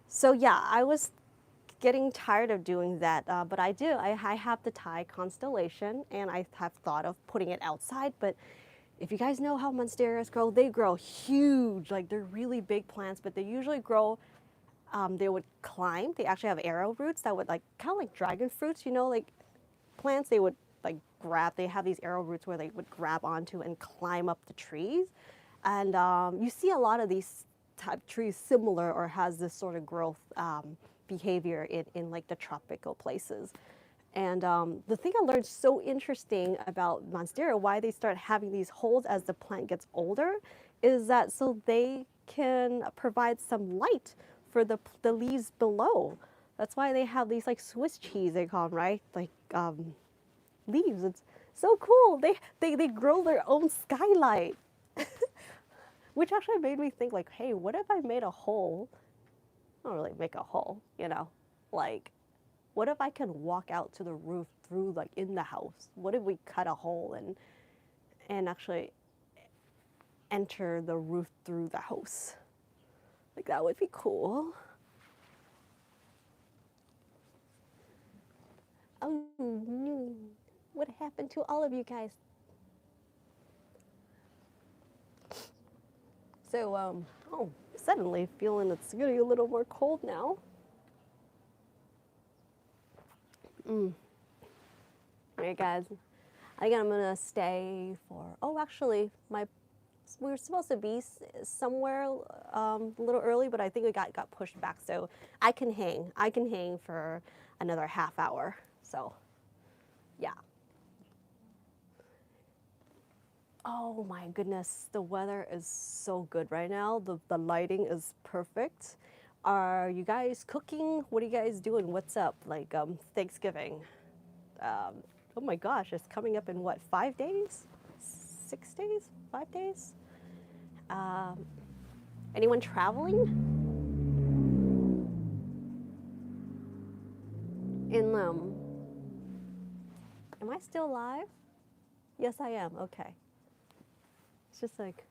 So yeah, I was getting tired of doing that, but I do. I have the Thai constellation, and I have thought of putting it outside. But if you guys know how monsteras grow, they grow huge. Like they're really big plants, but they usually grow. They would climb. They actually have arrow roots that would like kind of like dragon fruits. You know, like plants. They would like grab. They have these arrow roots where they would grab onto and climb up the trees. And you see a lot of these type trees similar or has this sort of growth behavior in like the tropical places. And the thing I learned so interesting about monstera, why they start having these holes as the plant gets older, is that so they can provide some light for the leaves below. That's why they have these like Swiss cheese, they call them, right? Like leaves. It's so cool. They grow their own skylight, which actually made me think like, hey, what if I made a hole? I don't really make a hole, you know, like what if I can walk out to the roof through like in the house? What if we cut a hole and actually enter the roof through the house? Like that would be cool. Oh no. What happened to all of you guys? So oh, suddenly feeling it's getting a little more cold now. Mm. All right, guys. I think I'm gonna stay for. Oh, actually, my we were supposed to be somewhere a little early, but I think we got pushed back. So I can hang. I can hang for another half hour. So, yeah. Oh my goodness, the weather is so good right now. The lighting is perfect. Are you guys cooking? What are you guys doing? What's up? Like Thanksgiving. Um, oh my gosh, it's coming up in what, 5 days? 6 days? 5 days? Um, Anyone traveling? In am I still live? Yes, I am. Okay. It's just like,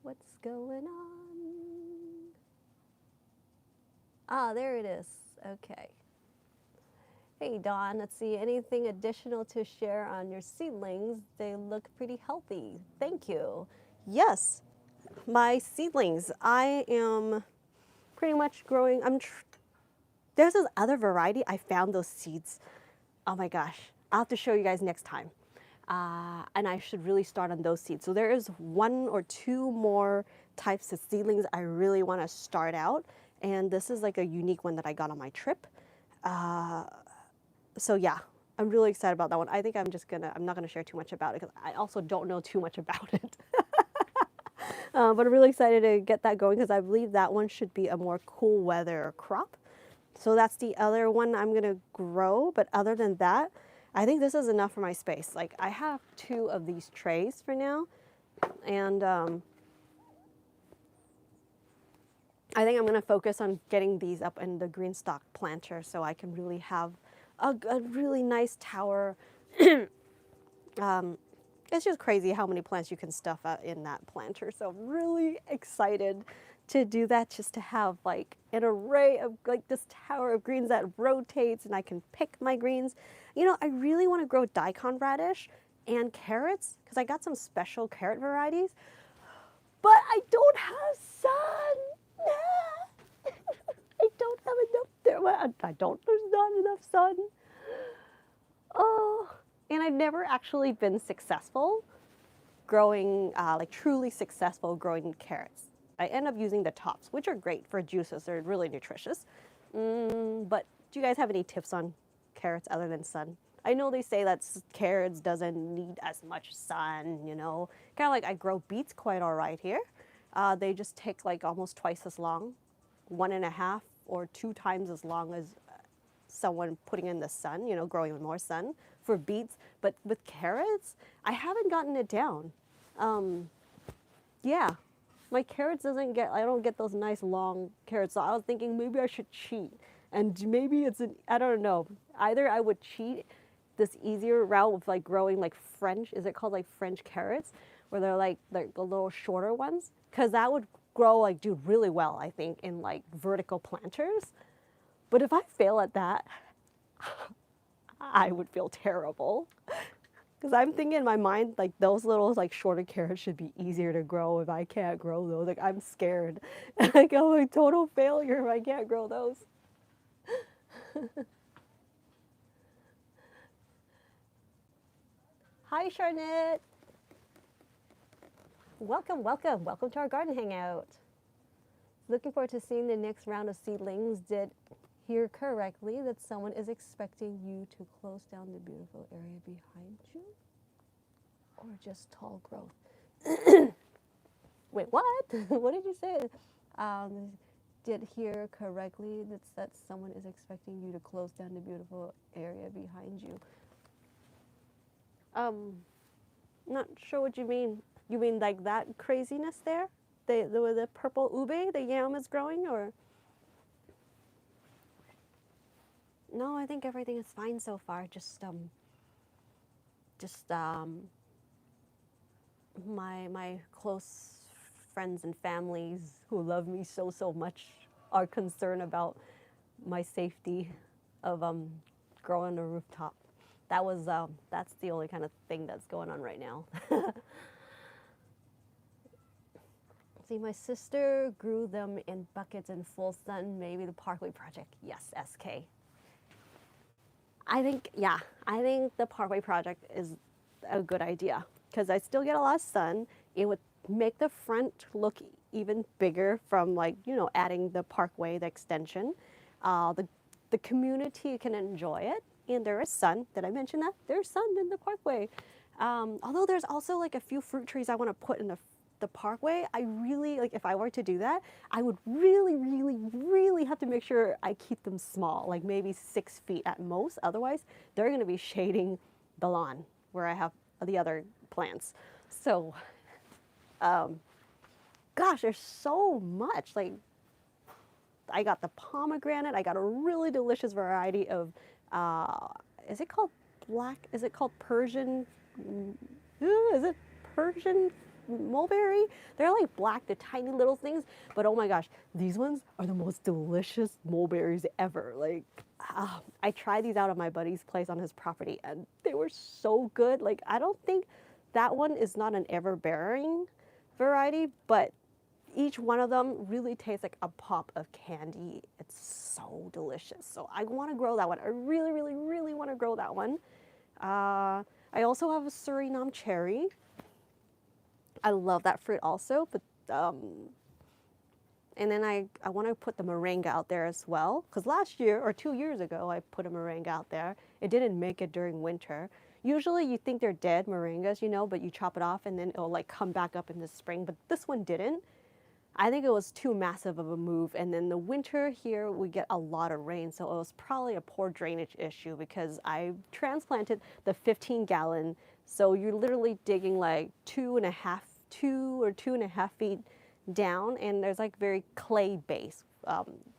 what's going on? Ah, there it is. Okay. Hey, Dawn. Let's see. Anything additional to share on your seedlings? They look pretty healthy. Thank you. Yes, my seedlings. I am pretty much growing. There's this other variety. I found those seeds. Oh my gosh. I'll have to show you guys next time. And I should really start on those seeds. So there is one or two more types of seedlings I really want to start out. And this is like a unique one that I got on my trip. So yeah, I'm really excited about that one. I think I'm not gonna share too much about it because I also don't know too much about it. But I'm really excited to get that going because I believe that one should be a more cool weather crop. So that's the other one I'm gonna grow. But other than that, I think this is enough for my space. Like I have 2 of these trays for now, and I think I'm gonna focus on getting these up in the green stock planter so I can really have a really nice tower. It's just crazy how many plants you can stuff out in that planter. So I'm really excited to do that, just to have like an array of like this tower of greens that rotates and I can pick my greens. You know, I really want to grow daikon radish and carrots because I got some special carrot varieties, but I don't have sun. I don't have enough there. I don't, there's not enough sun. Oh, and I've never actually been successful growing, like truly successful growing carrots. I end up using the tops, which are great for juices. They're really nutritious. But do you guys have any tips on carrots other than sun? I know they say that carrots doesn't need as much sun, you know. Kind of like I grow beets quite all right here. They just take like almost twice as long, 1.5 or 2 times as long as someone putting in the sun, you know, growing with more sun for beets. But with carrots, I haven't gotten it down. Yeah, my carrots doesn't get, I don't get those nice long carrots. So I was thinking maybe I should cheat. And maybe it's I don't know. Either I would cheat this easier route with like growing like French, is it called like French carrots? Where they're like the little shorter ones? Because that would grow like, do really well, I think, in like vertical planters. But if I fail at that, I would feel terrible. Because I'm thinking in my mind, like those little like shorter carrots should be easier to grow if I can't grow those. Like I'm scared. Like I'm a total failure if I can't grow those. Hi, Charlotte. Welcome, welcome, welcome to our garden hangout. Looking forward to seeing the next round of seedlings. Did hear correctly that someone is expecting you to close down the beautiful area behind you? Or just tall growth? Wait, what? What did you say? Did hear correctly that someone is expecting you to close down the beautiful area behind you? Not sure what you mean. You mean like that craziness there? The purple ube, the yam is growing, or? No, I think everything is fine so far. Just my close friends and families who love me so much are concerned about my safety of growing a rooftop. That's the only kind of thing that's going on right now. See, my sister grew them in buckets in full sun. Maybe the Parkway Project. Yes, SK. I think the Parkway Project is a good idea because I still get a lot of sun. It would make the front look even bigger from like, you know, adding the parkway, the extension. The community can enjoy it, and there is sun. Did I mention that? There's sun in the parkway. Although there's also like a few fruit trees I want to put in the parkway. I really, like if I were to do that, I would really have to make sure I keep them small, like maybe 6 feet at most. Otherwise, they're going to be shading the lawn where I have the other plants. So, gosh, there's so much. Like, I got the pomegranate. I got a really delicious variety of, is it called black? Is it called Persian? Is it Persian mulberry? They're like black, the tiny little things, but oh my gosh, these ones are the most delicious mulberries ever. Like, I tried these out at my buddy's place on his property and they were so good. Like, I don't think that one is not an ever-bearing variety, but each one of them really tastes like a pop of candy. It's so delicious. So I want to grow that one. I really want to grow that one. I also have a Suriname cherry. I love that fruit also, but and then I want to put the moringa out there as well, because last year or 2 years ago I put a moringa out there. It didn't make it during winter. Usually you think they're dead moringas, you know, but you chop it off and then it'll like come back up in the spring. But this one didn't. I think it was too massive of a move. And then the winter here, we get a lot of rain. So it was probably a poor drainage issue because I transplanted the 15-gallon. So you're literally digging like 2.5 feet down. And there's like very clay base.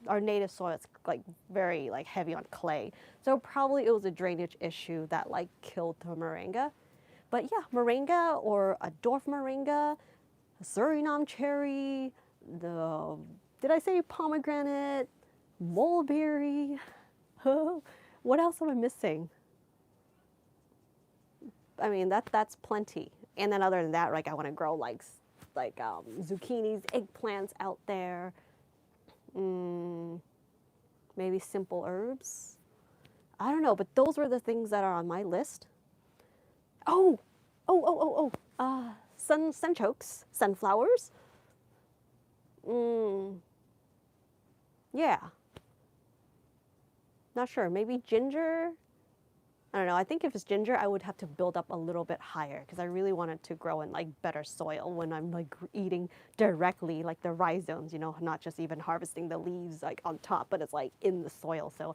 Our native soil is like very like heavy on clay. So probably it was a drainage issue that like killed the moringa. But yeah, moringa or a dwarf moringa, a Suriname cherry, did I say pomegranate, mulberry? What else am I missing? I mean, that's plenty. And then other than that, like I want to grow like zucchinis, eggplants out there. Maybe simple herbs. I don't know, but those were the things that are on my list. Sunchokes, sunflowers. Yeah. Not sure. Maybe ginger. I don't know. I think if it's ginger, I would have to build up a little bit higher because I really want it to grow in like better soil when I'm like eating directly, like the rhizomes, you know, not just even harvesting the leaves like on top, but it's like in the soil. So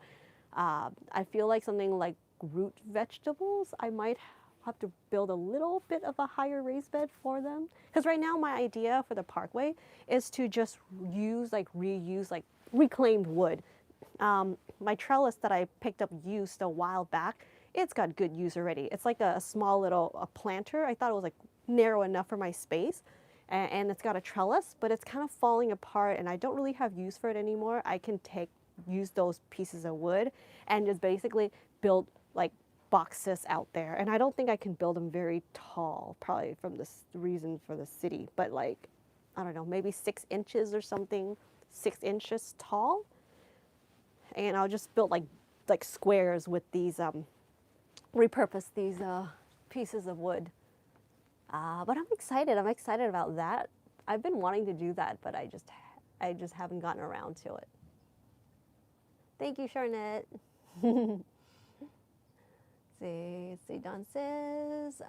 I feel like something like root vegetables, I might have to build a little bit of a higher raised bed for them. Because right now my idea for the parkway is to just reuse like reclaimed wood. My trellis that I picked up used a while back, it's got good use already. It's like a small little planter. I thought it was like narrow enough for my space. And it's got a trellis, but it's kind of falling apart and I don't really have use for it anymore. I can use those pieces of wood and just basically build like boxes out there. And I don't think I can build them very tall, probably from this reason for the city, but like, I don't know, maybe 6 inches or something, 6 inches tall. And I'll just build like squares with these, repurpose these pieces of wood. But I'm excited about that. I've been wanting to do that, but I just haven't gotten around to it. Thank you, Charnette. See, Don says,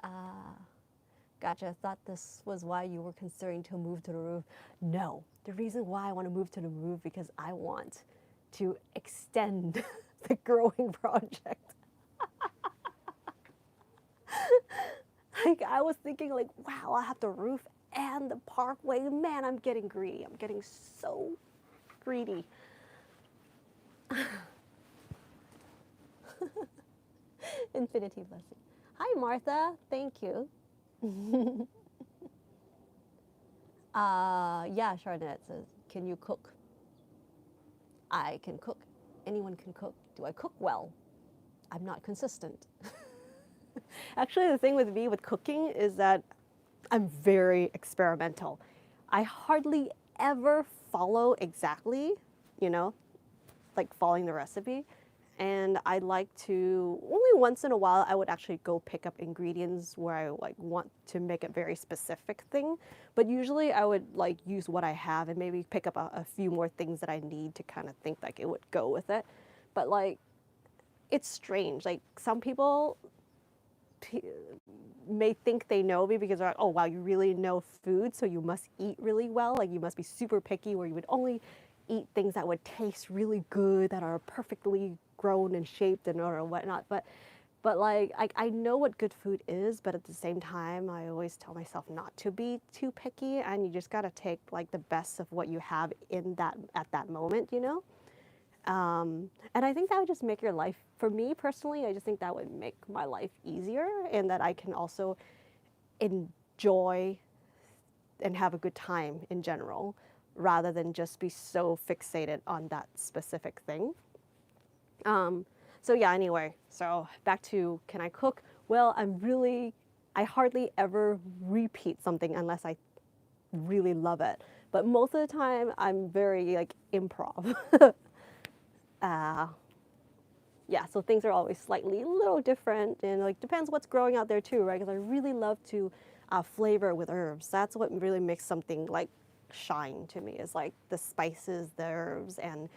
gotcha, thought this was why you were considering to move to the roof. No, the reason why I want to move to the roof because I want to extend the growing project. Like I was thinking like, wow, I have the roof and the parkway. Man, I'm getting greedy. I'm getting so greedy. Infinity blessing. Hi, Martha. Thank you. Yeah, Charnette says, can you cook? I can cook. Anyone can cook. Do I cook well? I'm not consistent. Actually, the thing with me with cooking is that I'm very experimental. I hardly ever follow exactly, you know, like following the recipe. And I like to, only once in a while, I would actually go pick up ingredients where I like want to make a very specific thing. But usually I would like use what I have and maybe pick up a few more things that I need to kind of think like it would go with it. But like, it's strange. Like some people may think they know me because they're like, oh wow, you really know food, so you must eat really well. Like you must be super picky where you would only eat things that would taste really good, that are perfectly grown and shaped and or whatnot. But like I know what good food is, but at the same time, I always tell myself not to be too picky, and you just gotta take like the best of what you have in that at that moment, you know. And I think that would just make your life, for me personally, I just think that would make my life easier, and that I can also enjoy and have a good time in general, rather than just be so fixated on that specific thing. So yeah, anyway, so back to, can I cook? Well, I hardly ever repeat something unless I really love it. But most of the time, I'm very like improv. Yeah, so things are always slightly a little different, and like depends what's growing out there too, right? Because I really love to flavor with herbs. That's what really makes something like shine to me, is like the spices, the herbs, and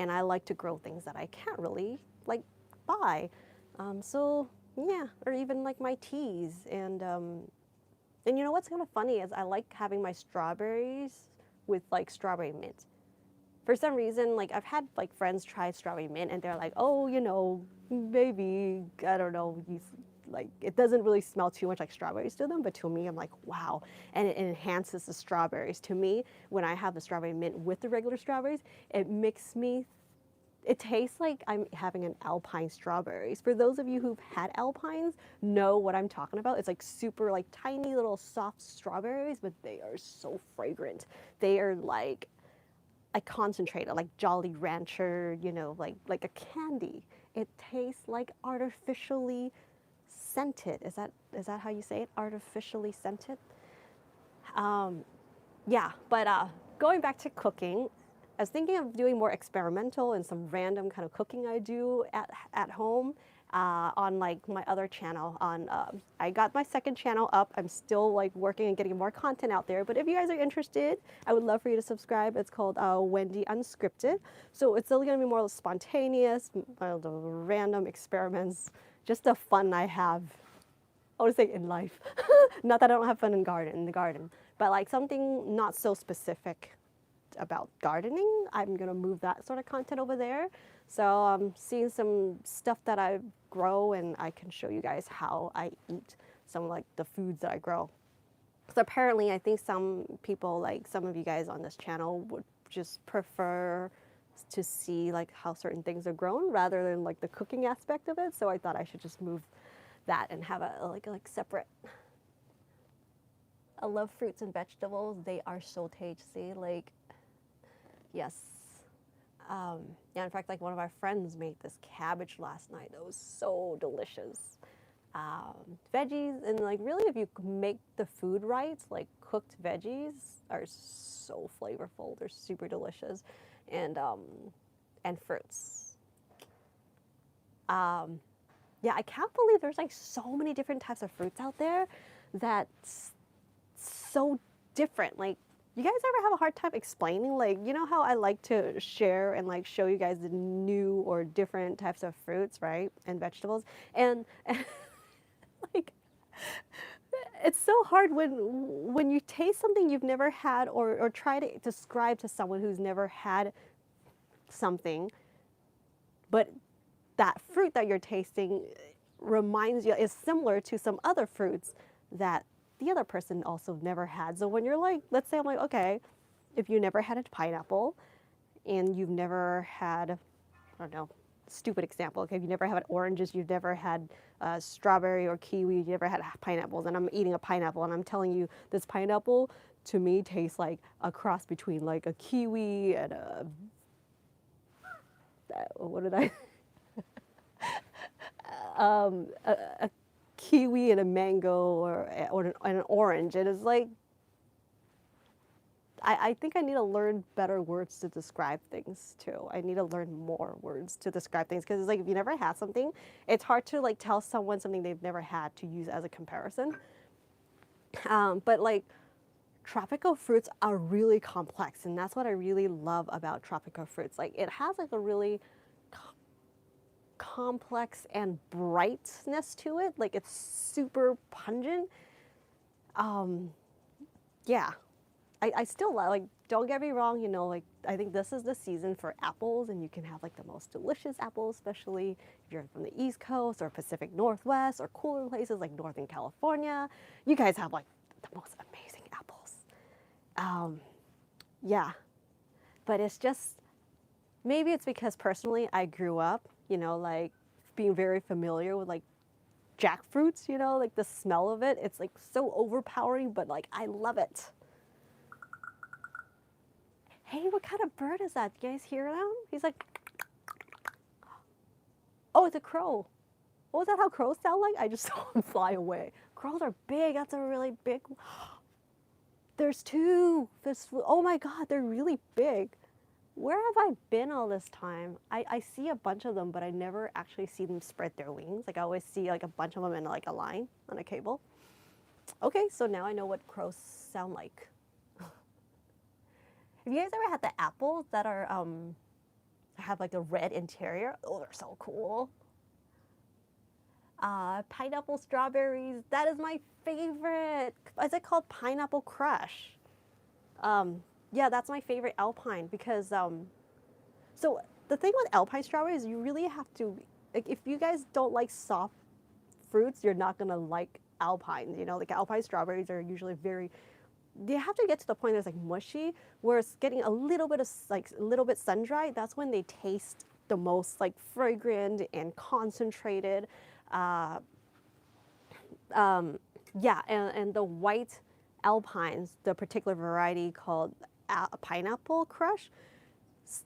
I like to grow things that I can't really like buy. So Yeah, or even like my teas. And you know what's kind of funny is I like having my strawberries with like strawberry mint. For some reason, like I've had like friends try strawberry mint and they're like, oh, you know, maybe, I don't know, like it doesn't really smell too much like strawberries to them, but to me, I'm like, wow. And it enhances the strawberries. To me, when I have the strawberry mint with the regular strawberries, it makes me, it tastes like I'm having an alpine strawberries. For those of you who've had alpines, know what I'm talking about. It's like super like tiny little soft strawberries, but they are so fragrant. They are like concentrated, like Jolly Rancher, you know, like a candy. It tastes like artificially scented. Is that how you say it? Artificially scented. Yeah, but going back to cooking, I was thinking of doing more experimental and some random kind of cooking I do at home on like my other channel. I got my second channel up. I'm still like working and getting more content out there. But if you guys are interested, I would love for you to subscribe. It's called Wendy Unscripted. So it's still gonna be more spontaneous, random experiments, just the fun I have. I would say in life. Not that I don't have fun in the garden, but like something not so specific about gardening. I'm gonna move that sort of content over there. So I'm seeing some stuff that I grow, and I can show you guys how I eat some like the foods that I grow. So apparently, I think some people, like some of you guys on this channel, would just prefer to see like how certain things are grown rather than like the cooking aspect of it. So I thought I should just move that and have a like separate. I love fruits and vegetables. They are so tasty. Like, yes. Yeah, in fact, like one of our friends made this cabbage last night that was so delicious. Veggies, and like really, if you make the food right, like cooked veggies are so flavorful. They're super delicious, and fruits. Yeah, I can't believe there's like so many different types of fruits out there that's so different. Like, you guys ever have a hard time explaining? Like, you know how I like to share and like show you guys the new or different types of fruits, right? And vegetables. And like, it's so hard when you taste something you've never had, or try to describe to someone who's never had something, but that fruit that you're tasting reminds you, is similar to some other fruits that the other person also never had. So when you're like, let's say I'm like, okay, if you never had a pineapple and you've never had, I don't know, stupid example, okay, if you never had oranges, you've never had strawberry or kiwi, you never had pineapples, and I'm eating a pineapple and I'm telling you this pineapple to me tastes like a cross between like a kiwi and what did I a kiwi and a mango, or an orange. And it's like, I think I need to learn better words to describe things too. I need to learn more words to describe things, because it's like if you never had something, it's hard to like tell someone something they've never had to use as a comparison. But like tropical fruits are really complex, and that's what I really love about tropical fruits. Like it has like a really complex and brightness to it. Like it's super pungent. Yeah, I still like, don't get me wrong, you know, like I think this is the season for apples, and you can have like the most delicious apples, especially if you're from the East Coast or Pacific Northwest or cooler places like Northern California. You guys have like the most amazing apples. Yeah, but it's just, maybe it's because personally I grew up, you know, like being very familiar with like jackfruits, you know, like the smell of it. It's like so overpowering, but like I love it. Hey, what kind of bird is that? You guys hear him? He's like, oh, it's a crow. Oh, is that how crows sound like? I just saw him fly away. Crows are big. That's a really big. There's two. Oh my God, they're really big. Where have I been all this time? I see a bunch of them, but I never actually see them spread their wings. Like I always see like a bunch of them in like a line on a cable. Okay, so now I know what crows sound like. Have you guys ever had the apples that are have like a red interior? Oh, they're so cool. Pineapple strawberries, that is my favorite. Is it called Pineapple Crush? Yeah, that's my favorite alpine because so the thing with alpine strawberries, you really have to, like, if you guys don't like soft fruits, you're not gonna like alpines. You know, like alpine strawberries are usually very, they have to get to the point that's like mushy, where it's getting a little bit of like a little bit sun dried. That's when they taste the most like fragrant and concentrated. Uh, yeah, and the white alpines, the particular variety called pineapple crush,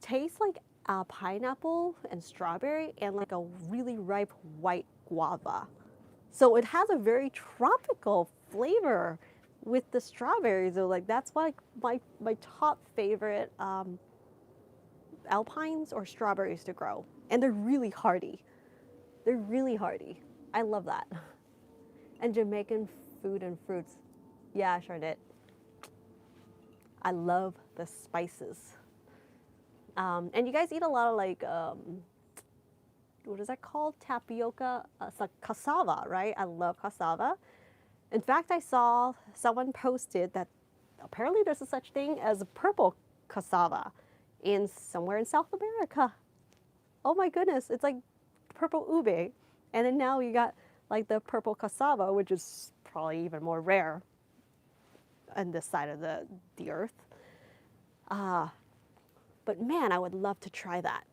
tastes like pineapple and strawberry and like a really ripe white guava. So it has a very tropical flavor with the strawberries. So like that's like my top favorite alpines or strawberries to grow, and they're really hardy. They're really hardy. I love that. And Jamaican food and fruits. Yeah, sure did. I love the spices. And you guys eat a lot of like, what is that called? Tapioca? It's like cassava, right? I love cassava. In fact, I saw someone posted that apparently there's a such thing as a purple cassava in somewhere in South America. Oh my goodness, it's like purple ube. And then now you got like the purple cassava, which is probably even more rare on this side of the earth. But man, I would love to try that.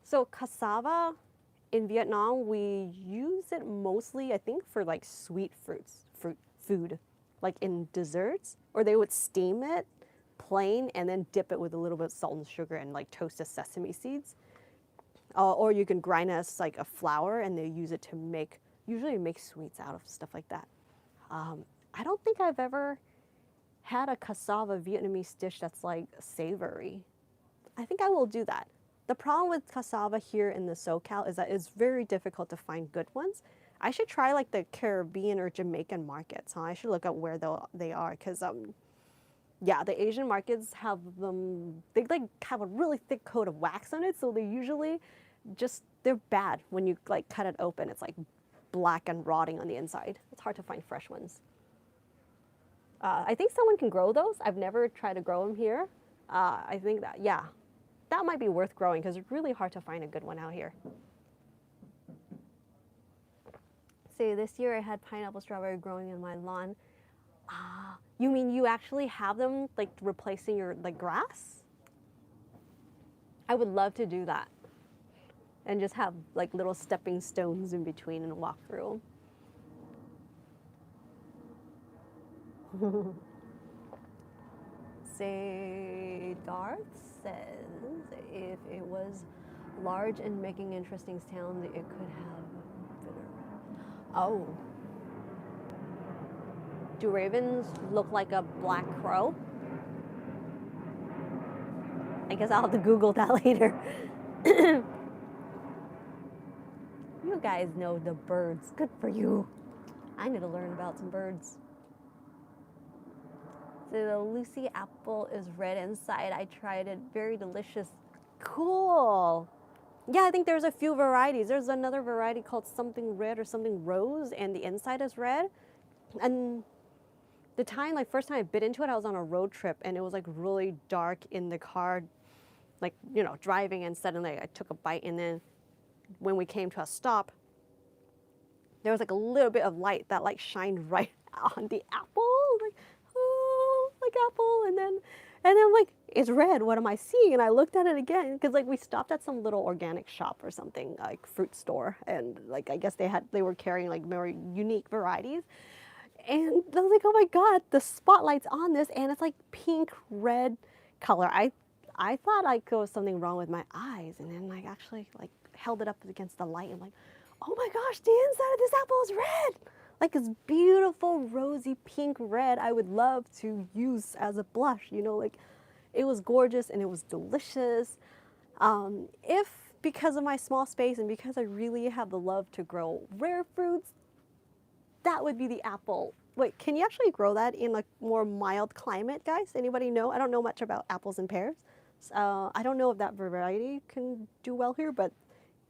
So cassava in Vietnam, we use it mostly, I think, for like sweet food, like in desserts, or they would steam it plain and then dip it with a little bit of salt and sugar and like toasted sesame seeds. Or you can grind it as like a flour and they use it to make, usually make sweets out of stuff like that. I don't think I've ever had a cassava Vietnamese dish that's like savory. I think I will do that. The problem with cassava here in the SoCal is that it's very difficult to find good ones. I should try like the Caribbean or Jamaican markets. Huh? I should look up where they are because yeah, the Asian markets have them. They like have a really thick coat of wax on it, so they usually they're bad when you like cut it open. It's like black and rotting on the inside. It's hard to find fresh ones. I think someone can grow those. I've never tried to grow them here. I think that, yeah, that might be worth growing because it's really hard to find a good one out here. See, this year I had pineapple strawberry growing in my lawn. You mean you actually have them like replacing your like grass? I would love to do that and just have like little stepping stones in between and walk through. Say, Darth says if it was large and making interesting sounds, it could have. Oh. Do ravens look like a black crow? I guess I'll have to Google that later. You guys know the birds. Good for you. I need to learn about some birds. So the Lucy apple is red inside. I tried it. Very delicious. Cool. Yeah, I think there's a few varieties. There's another variety called something red or something rose, and the inside is red. And the time, like first time I bit into it, I was on a road trip, and it was like really dark in the car, like, you know, driving, and suddenly I took a bite, and then when we came to a stop, there was like a little bit of light that like shined right on the apple, like, oh, like apple, and then I'm like, it's red, what am I seeing? And I looked at it again, because like we stopped at some little organic shop or something, like fruit store, and like I guess they were carrying like very unique varieties. And I was like, oh my God, the spotlight's on this, and it's like pink red color. I thought like there was something wrong with my eyes, and then like actually like held it up against the light, and I'm like, oh my gosh, the inside of this apple is red. Like it's beautiful, rosy pink red. I would love to use as a blush, you know, like it was gorgeous and it was delicious. If because of my small space and because I really have the love to grow rare fruits, that would be the apple. Wait, can you actually grow that in a more mild climate, guys? Anybody know? I don't know much about apples and pears. I don't know if that variety can do well here, but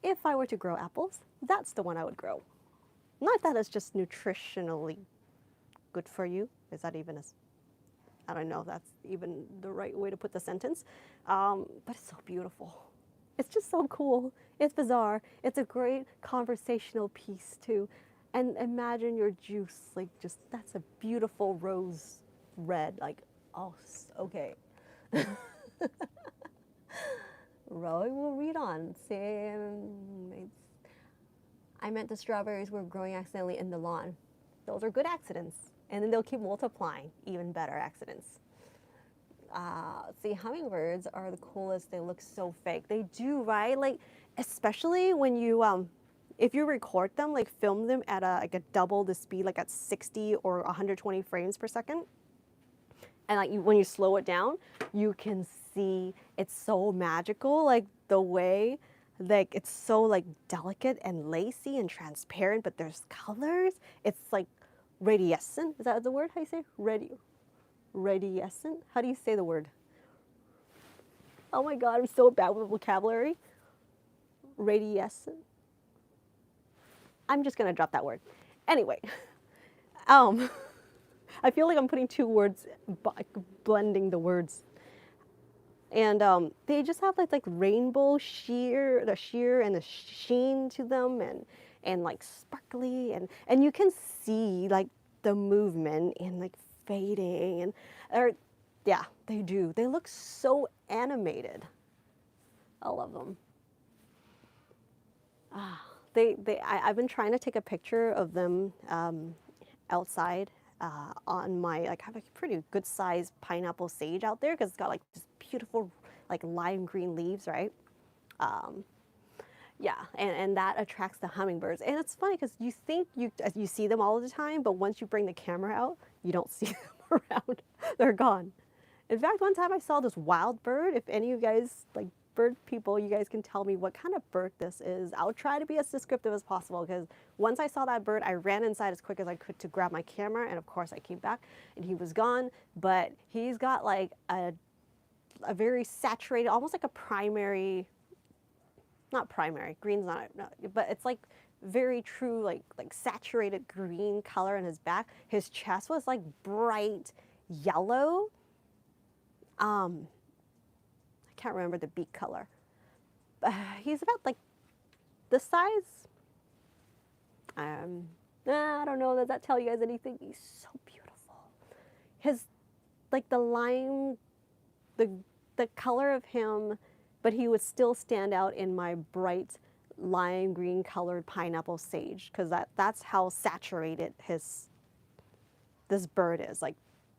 if I were to grow apples, that's the one I would grow. Not that it's just nutritionally good for you. Is that even a, I don't know if that's even the right way to put the sentence. But it's so beautiful. It's just so cool. It's bizarre. It's a great conversational piece too. And imagine your juice, like just, that's a beautiful rose red. Like, oh, okay. Roy will read on. I meant the strawberries were growing accidentally in the lawn. Those are good accidents. And then they'll keep multiplying, even better accidents. See, hummingbirds are the coolest. They look so fake. They do, right? Like, especially when you, if you record them, like film them at like a double the speed, like at 60 or 120 frames per second. And like when you slow it down, you can see it's so magical, like the way, like it's so like delicate and lacy and transparent, but there's colors. It's like radiescent. Is that the word? How you say? Radiescent? How do you say the word? Oh my God, I'm so bad with vocabulary. Radiescent. I'm just gonna drop that word. Anyway, I feel like I'm putting two words, blending the words. And they just have like rainbow sheer, the sheer and the sheen to them, and like sparkly, and you can see like the movement and like fading, and or yeah, they do. They look so animated. I love them. I've been trying to take a picture of them outside on my, like, I have a pretty good sized pineapple sage out there because it's got like this beautiful like lime green leaves, right? Yeah, and that attracts the hummingbirds. And it's funny because you think you see them all the time, but once you bring the camera out, you don't see them around. They're gone. In fact, one time I saw this wild bird. If any of you guys like bird people, you guys can tell me what kind of bird this is. I'll try to be as descriptive as possible because once I saw that bird, I ran inside as quick as I could to grab my camera, and of course I came back and he was gone. But he's got like a very saturated, almost like a primary, not primary, green's not, but it's like very true, like saturated green color in his back. His chest was like bright yellow. I can't remember the beak color. He's about like this size. I don't know, does that tell you guys anything? He's so beautiful. His, like the lime, the color of him, but he would still stand out in my bright lime green colored pineapple sage, because that's how saturated this bird is, like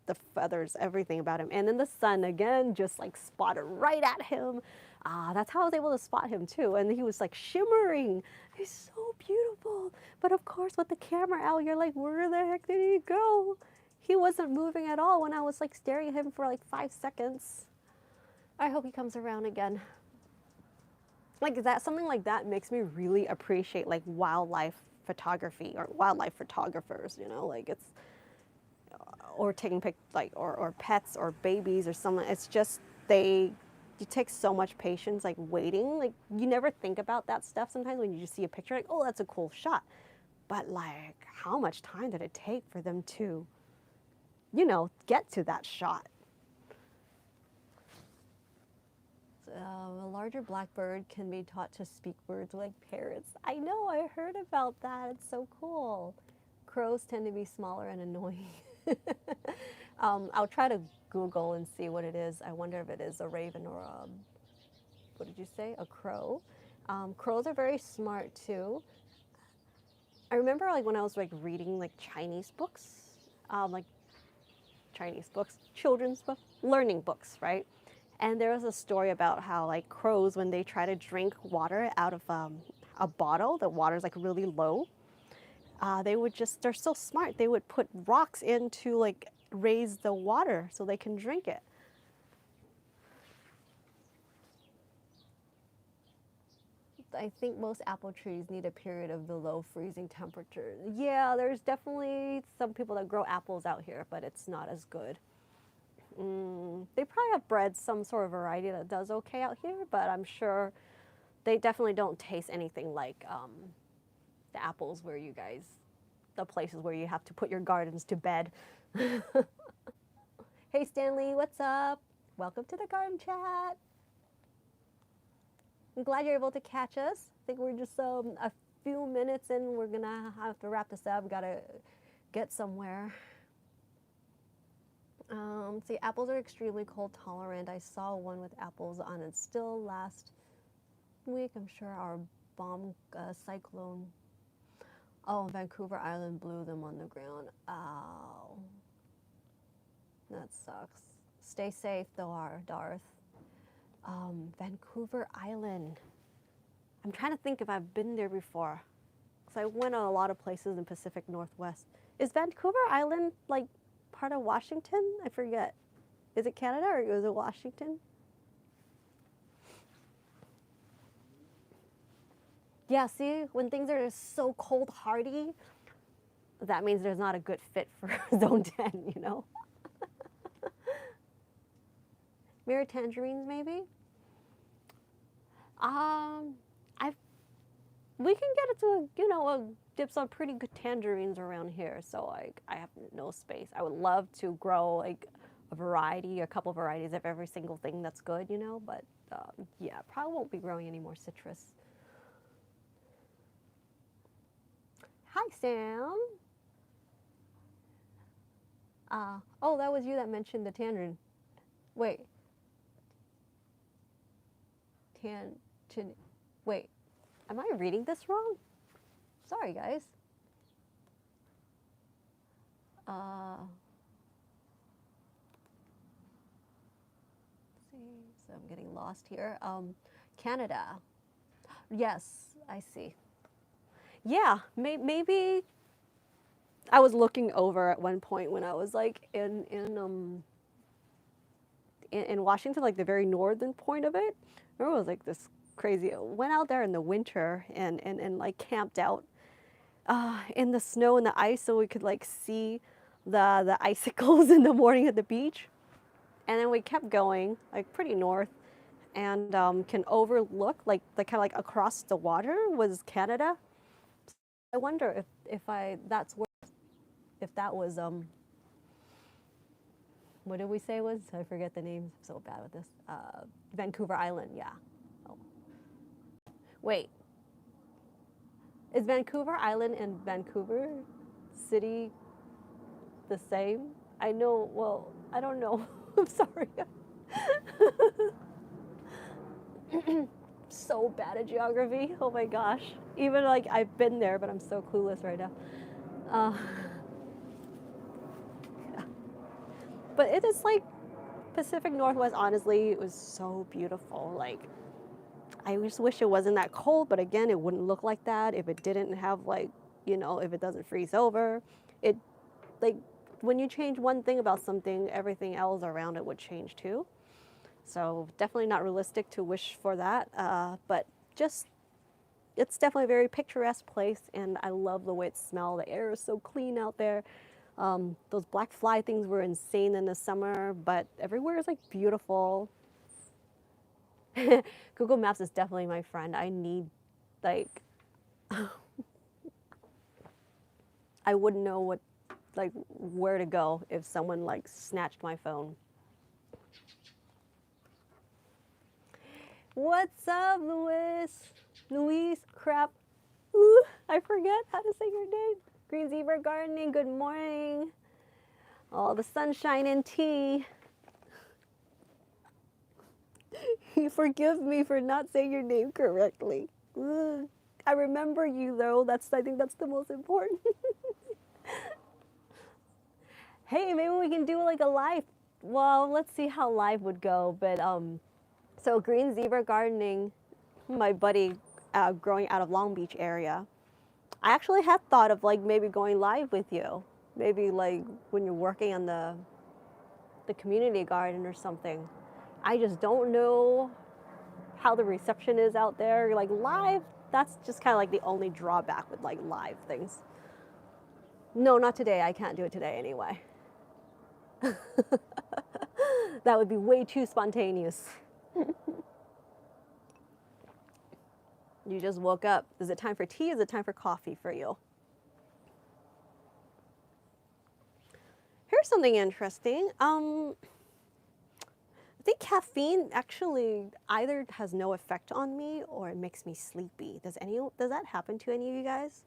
the feathers, everything about him. And then the sun again just like spotted right at him. That's how I was able to spot him too. And he was like shimmering. He's so beautiful. But of course with the camera out, you're like, where the heck did he go? He wasn't moving at all when I was like staring at him for like 5 seconds. I hope he comes around again. Like that, something like that makes me really appreciate like wildlife photography or wildlife photographers, you know, like it's, or taking like, or pets or babies or something. It's just, you take so much patience, like waiting, like you never think about that stuff sometimes when you just see a picture, like, oh, that's a cool shot. But like, how much time did it take for them to, you know, get to that shot? A larger blackbird can be taught to speak words like parrots. I know, I heard about that. It's so cool. Crows tend to be smaller and annoying. I'll try to Google and see what it is. I wonder if it is a raven or a, what did you say? A crow. Crows are very smart too. I remember like when I was like reading like Chinese books, children's books, learning books, right? And there was a story about how like crows, when they try to drink water out of a bottle, the water's like really low, they would just, they're so smart, they would put rocks in to like raise the water so they can drink it. I think most apple trees need a period of below freezing temperature. Yeah, there's definitely some people that grow apples out here, but it's not as good. They probably have bred some sort of variety that does okay out here, but I'm sure they definitely don't taste anything like the apples where you guys the places where you have to put your gardens to bed. Hey Stanley, what's up? Welcome to the garden chat. I'm glad you're able to catch us. I think we're just a few minutes in. We're gonna have to wrap this up. Gotta get somewhere. See, apples are extremely cold tolerant. I saw one with apples on it still last week. I'm sure our bomb cyclone. Oh, Vancouver Island blew them on the ground. Ow. That sucks. Stay safe though, Darth. Vancouver Island. I'm trying to think if I've been there before. Because I went a lot of places in Pacific Northwest. Is Vancouver Island like part of Washington? I forget. Is it Canada or is it Washington? Yeah, see, when things are so cold hardy, that means there's not a good fit for Zone 10, you know? Mirror tangerines, maybe? We can get it to, dip some pretty good tangerines around here. So like, I have no space. I would love to grow like a couple varieties of every single thing that's good, but yeah, probably won't be growing any more citrus. Hi, Sam. Oh, that was you that mentioned the tangerine. Wait. Wait, am I reading this wrong? Sorry, guys. Let's see, so I'm getting lost here. Canada. Yes, I see. Yeah, maybe I was looking over at one point when I was like in Washington, like the very northern point of it. It was like this crazy. Went out there in the winter and like camped out in the snow and the ice so we could like see the icicles in the morning at the beach. And then we kept going like pretty north and can overlook like the kind of like across the water was Canada. I wonder if that was what did we say it was? I forget the names. I'm so bad with this. Vancouver Island, yeah. Oh. Wait. Is Vancouver Island and Vancouver City the same? I know, well, I don't know. I'm sorry. So bad at geography. Oh my gosh. Even like I've been there, but I'm so clueless right now. Yeah. But it is like Pacific Northwest, honestly, it was so beautiful. Like, I just wish it wasn't that cold, but again, it wouldn't look like that if it didn't have like, if it doesn't freeze over. It, like, when you change one thing about something, everything else around it would change too. So definitely not realistic to wish for that, but just, it's definitely a very picturesque place, and I love the way it smells. The air is so clean out there. Those black fly things were insane in the summer, but everywhere is like beautiful. Google Maps is definitely my friend. I need, like, I wouldn't know where to go if someone like snatched my phone. What's up, Luis, crap. Ooh, I forget how to say your name. Green Zebra Gardening, good morning. All the sunshine and tea. Forgive me for not saying your name correctly. Ugh. I remember you though. I think that's the most important. Hey, maybe we can do like a live. Well, let's see how live would go. But so Green Zebra Gardening, my buddy, growing out of Long Beach area. I actually had thought of like maybe going live with you. Maybe like when you're working on the community garden or something. I just don't know how the reception is out there. Like live, that's just kind of like the only drawback with like live things. No, not today. I can't do it today anyway. That would be way too spontaneous. You just woke up. Is it time for tea? Is it time for coffee for you? here's something interesting. I think caffeine actually either has no effect on me or it makes me sleepy. Does that happen to any of you guys?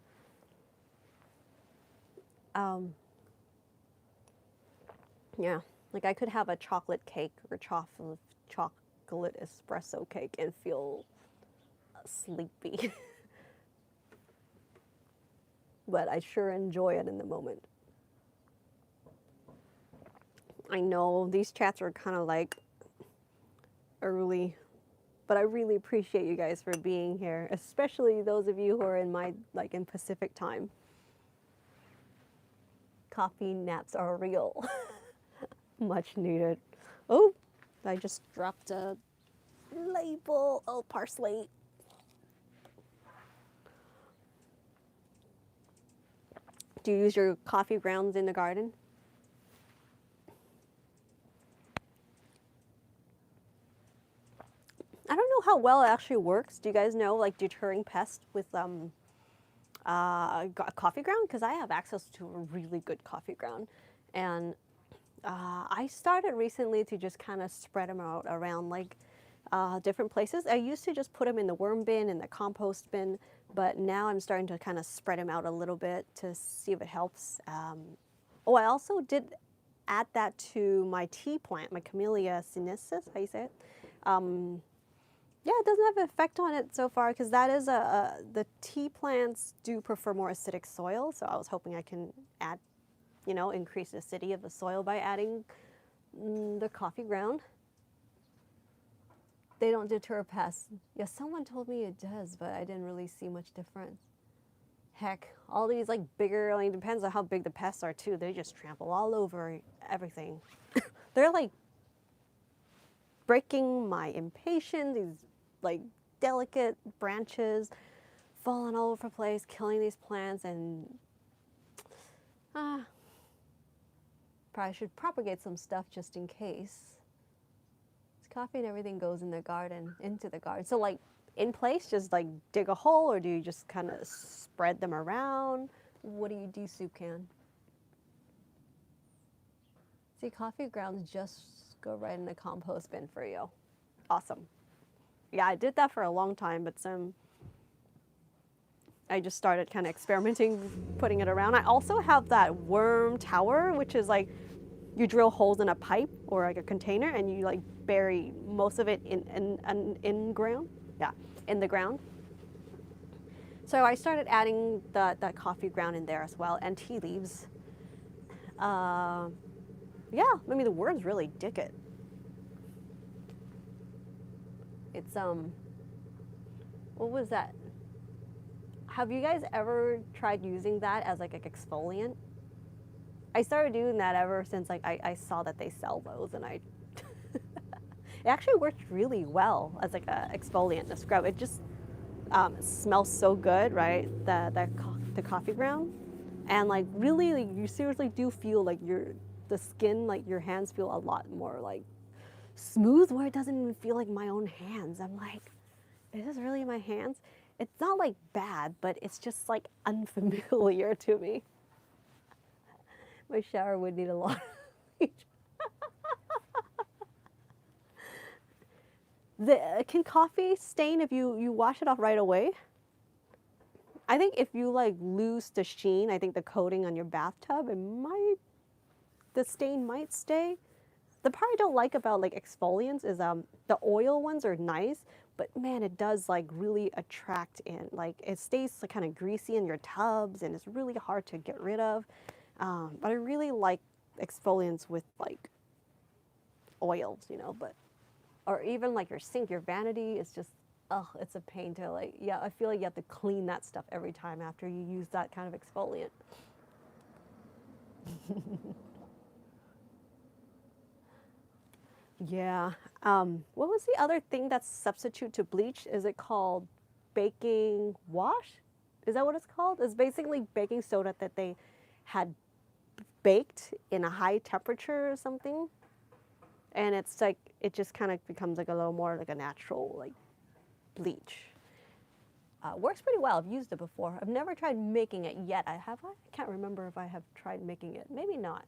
Yeah, like I could have a chocolate cake or chocolate espresso cake and feel sleepy. But I sure enjoy it in the moment. I know these chats are kind of like early, but I really appreciate you guys for being here, especially those of you who are in my in Pacific time. Coffee naps are real. Much needed. Oh, I just dropped a label. Oh, parsley. Do you use your coffee grounds in the garden? I don't know how well it actually works. Do you guys know, like, deterring pests with coffee ground? Because I have access to a really good coffee ground. And I started recently to just kind of spread them out around, like, different places. I used to just put them in the worm bin and the compost bin, but now I'm starting to kind of spread them out a little bit to see if it helps. Oh, I also did add that to my tea plant, my Camellia sinensis, how you say it? Yeah, it doesn't have an effect on it so far because that is the tea plants do prefer more acidic soil. So I was hoping I can add, increase the acidity of the soil by adding the coffee ground. They don't deter pests. Yeah, someone told me it does, but I didn't really see much difference. Heck, all these like bigger, it depends on how big the pests are too. They just trample all over everything. They're like breaking my impatience, these like delicate branches falling all over the place, killing these plants, and probably should propagate some stuff just in case. Coffee and everything goes in the garden, into the garden. So like in place, just like dig a hole, or do you just kind of spread them around? What do you do, soup can? See, coffee grounds just go right in the compost bin for you. Awesome. Yeah, I did that for a long time, but I just started kind of experimenting, putting it around. I also have that worm tower, which is like you drill holes in a pipe or like a container and you like bury most of it in ground. Yeah, in the ground. So I started adding that coffee ground in there as well and tea leaves. Yeah, the worms really dig it. It's what was that? Have you guys ever tried using that as like an exfoliant? I started doing that ever since like I saw that they sell those, and it actually worked really well as like a exfoliant, a scrub. It just smells so good, right? The coffee ground, and like really, like, you seriously do feel like the skin, like your hands feel a lot more like smooth, where it doesn't even feel like my own hands. I'm like, is this really my hands? It's not like bad, but it's just like unfamiliar to me. My shower would need a lot of bleach. Can coffee stain if you wash it off right away? I think if you like lose the sheen, I think the coating on your bathtub, the stain might stay. The part I don't like about like exfoliants is the oil ones are nice, but man, it does like really attract in. Like it stays like, kind of greasy in your tubs, and it's really hard to get rid of. But I really like exfoliants with like oils, or even like your sink, your vanity. It's just, it's a pain to like, yeah, I feel like you have to clean that stuff every time after you use that kind of exfoliant. Yeah. What was the other thing that's substitute to bleach? Is it called baking wash? Is that what it's called? It's basically baking soda that they had baked in a high temperature or something. And it's like, it just kind of becomes like a little more like a natural like bleach. Works pretty well. I've used it before. I've never tried making it yet. I can't remember if I have tried making it. Maybe not.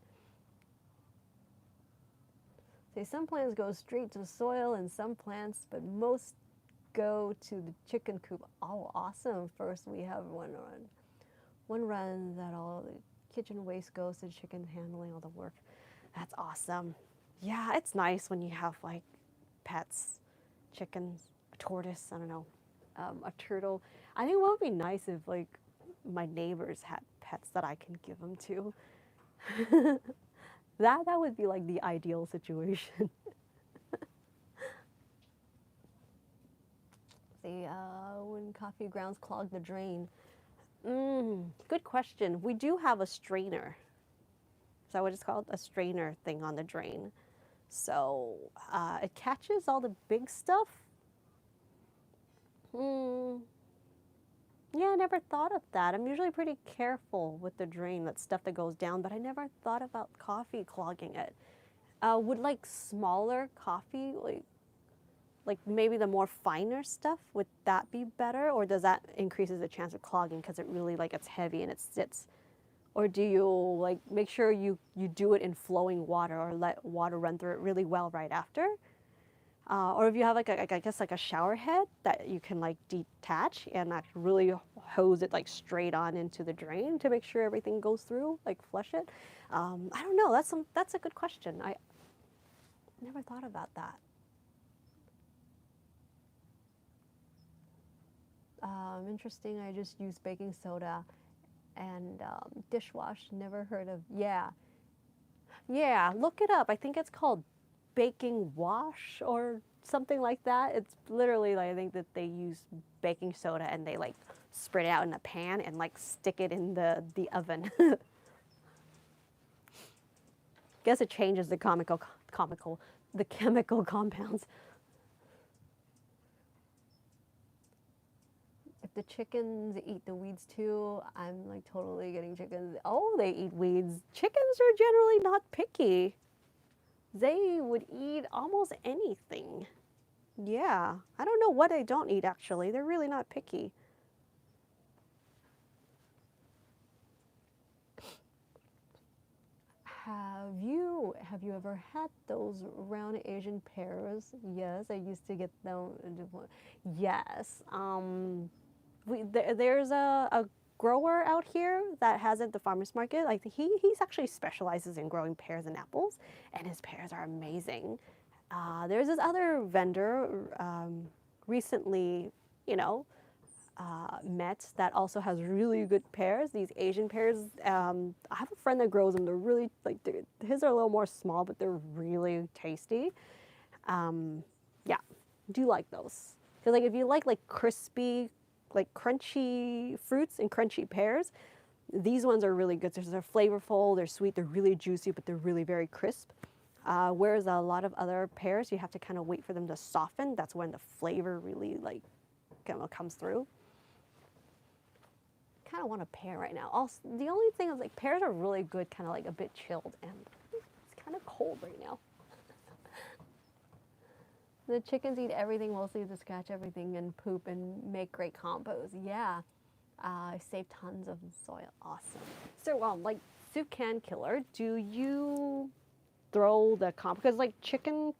Say some plants go straight to soil and some plants, but most go to the chicken coop. Oh, awesome. First we have one run that all the kitchen waste goes to chicken handling all the work. That's awesome. Yeah, it's nice when you have like pets, chickens, a tortoise, I don't know, a turtle. I think what would be nice if like my neighbors had pets that I can give them to. That would be like the ideal situation. See, when coffee grounds clog the drain. Good question. We do have a strainer. Is that what it's called? A strainer thing on the drain. So it catches all the big stuff. Yeah, I never thought of that. I'm usually pretty careful with the drain, that stuff that goes down, but I never thought about coffee clogging it. Would like smaller coffee, like maybe the more finer stuff, would that be better? Or does that increases the chance of clogging because it really like it's heavy and it sits? Or do you like make sure you do it in flowing water or let water run through it really well right after? Or if you have like I guess like a shower head that you can like detach and like really hose it like straight on into the drain to make sure everything goes through, like flush it. I don't know. That's a good question. I never thought about that. Interesting. I just use baking soda and dishwash. Never heard of. Yeah, yeah. Look it up. I think it's called baking wash or something like that. It's literally like I think that they use baking soda and they like spread it out in a pan and like stick it in the oven. Guess it changes the the chemical compounds. If the chickens eat the weeds too, I'm like totally getting chickens. Oh, they eat weeds. Chickens are generally not picky. They would eat almost anything. Yeah, I don't know what they don't eat actually. They're really not picky. Have you ever had those round Asian pears? Yes, I used to get them. Yes. There's a grower out here that has it at the farmers market. Like he's actually specializes in growing pears and apples, and his pears are amazing. There's this other vendor recently, you know, met that also has really good pears. These Asian pears. I have a friend that grows them. They're really like his are a little more small, but they're really tasty. Yeah, do like those because like if you like crispy, like crunchy fruits and crunchy pears, these ones are really good. They're flavorful. They're sweet. They're really juicy, but they're really very crisp. Whereas a lot of other pears, you have to kind of wait for them to soften. That's when the flavor really like comes through. Kind of want a pear right now. Also, the only thing is like pears are really good, kind of like a bit chilled, and it's kind of cold right now. The chickens eat everything, mostly to scratch everything and poop and make great compost. Yeah, I save tons of soil. Awesome. So, like soup can killer, do you throw the compost? Because like chicken,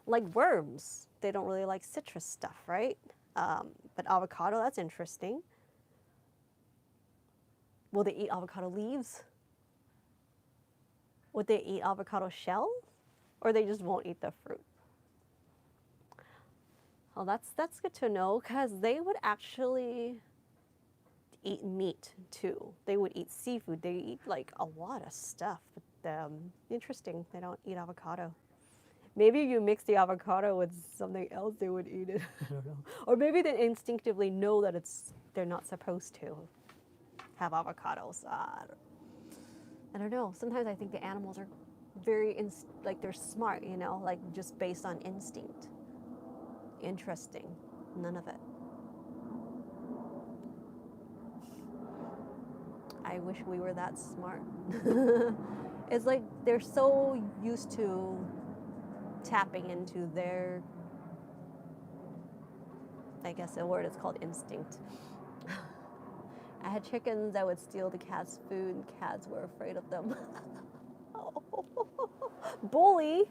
like worms, they don't really like citrus stuff, right? But avocado, that's interesting. Will they eat avocado leaves? Would they eat avocado shell? Or they just won't eat the fruit? Oh, that's good to know because they would actually eat meat too. They would eat seafood. They eat like a lot of stuff. But interesting, they don't eat avocado. Maybe you mix the avocado with something else, they would eat it. I don't know. Or maybe they instinctively know that they're not supposed to have avocados. I don't know. Sometimes I think the animals are very like they're smart, you know, like just based on instinct. Interesting. None of it. I wish we were that smart. It's like they're so used to tapping into their, I guess the word is called instinct. I had chickens that would steal the cat's food and cats were afraid of them. Bully.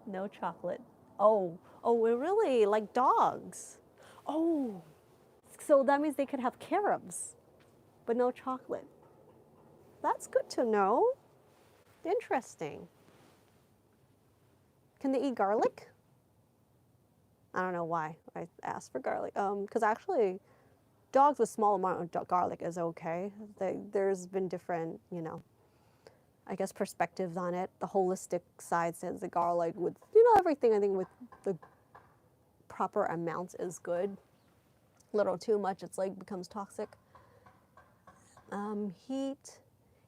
No chocolate. Oh, oh, really? Like dogs? Oh, so that means they could have carobs, but no chocolate. That's good to know. Interesting. Can they eat garlic? I don't know why I asked for garlic. Because actually, dogs with small amount of garlic is okay. There's been different, you know, I guess perspectives on it. The holistic side says the garlic with, you know, everything I think with the proper amounts is good. A little too much, it's like becomes toxic.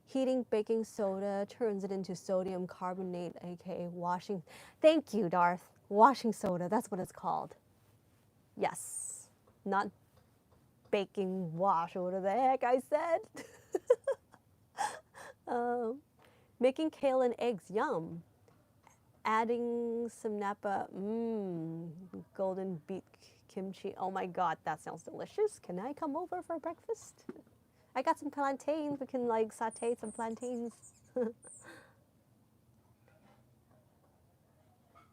Heating baking soda turns it into sodium carbonate, aka washing. Thank you, Darth. Washing soda, that's what it's called. Yes, not baking wash, or what the heck I said. Making kale and eggs, yum. Adding some napa, golden beet kimchi. Oh my god, that sounds delicious. Can I come over for breakfast? I got some plantains. We can like saute some plantains.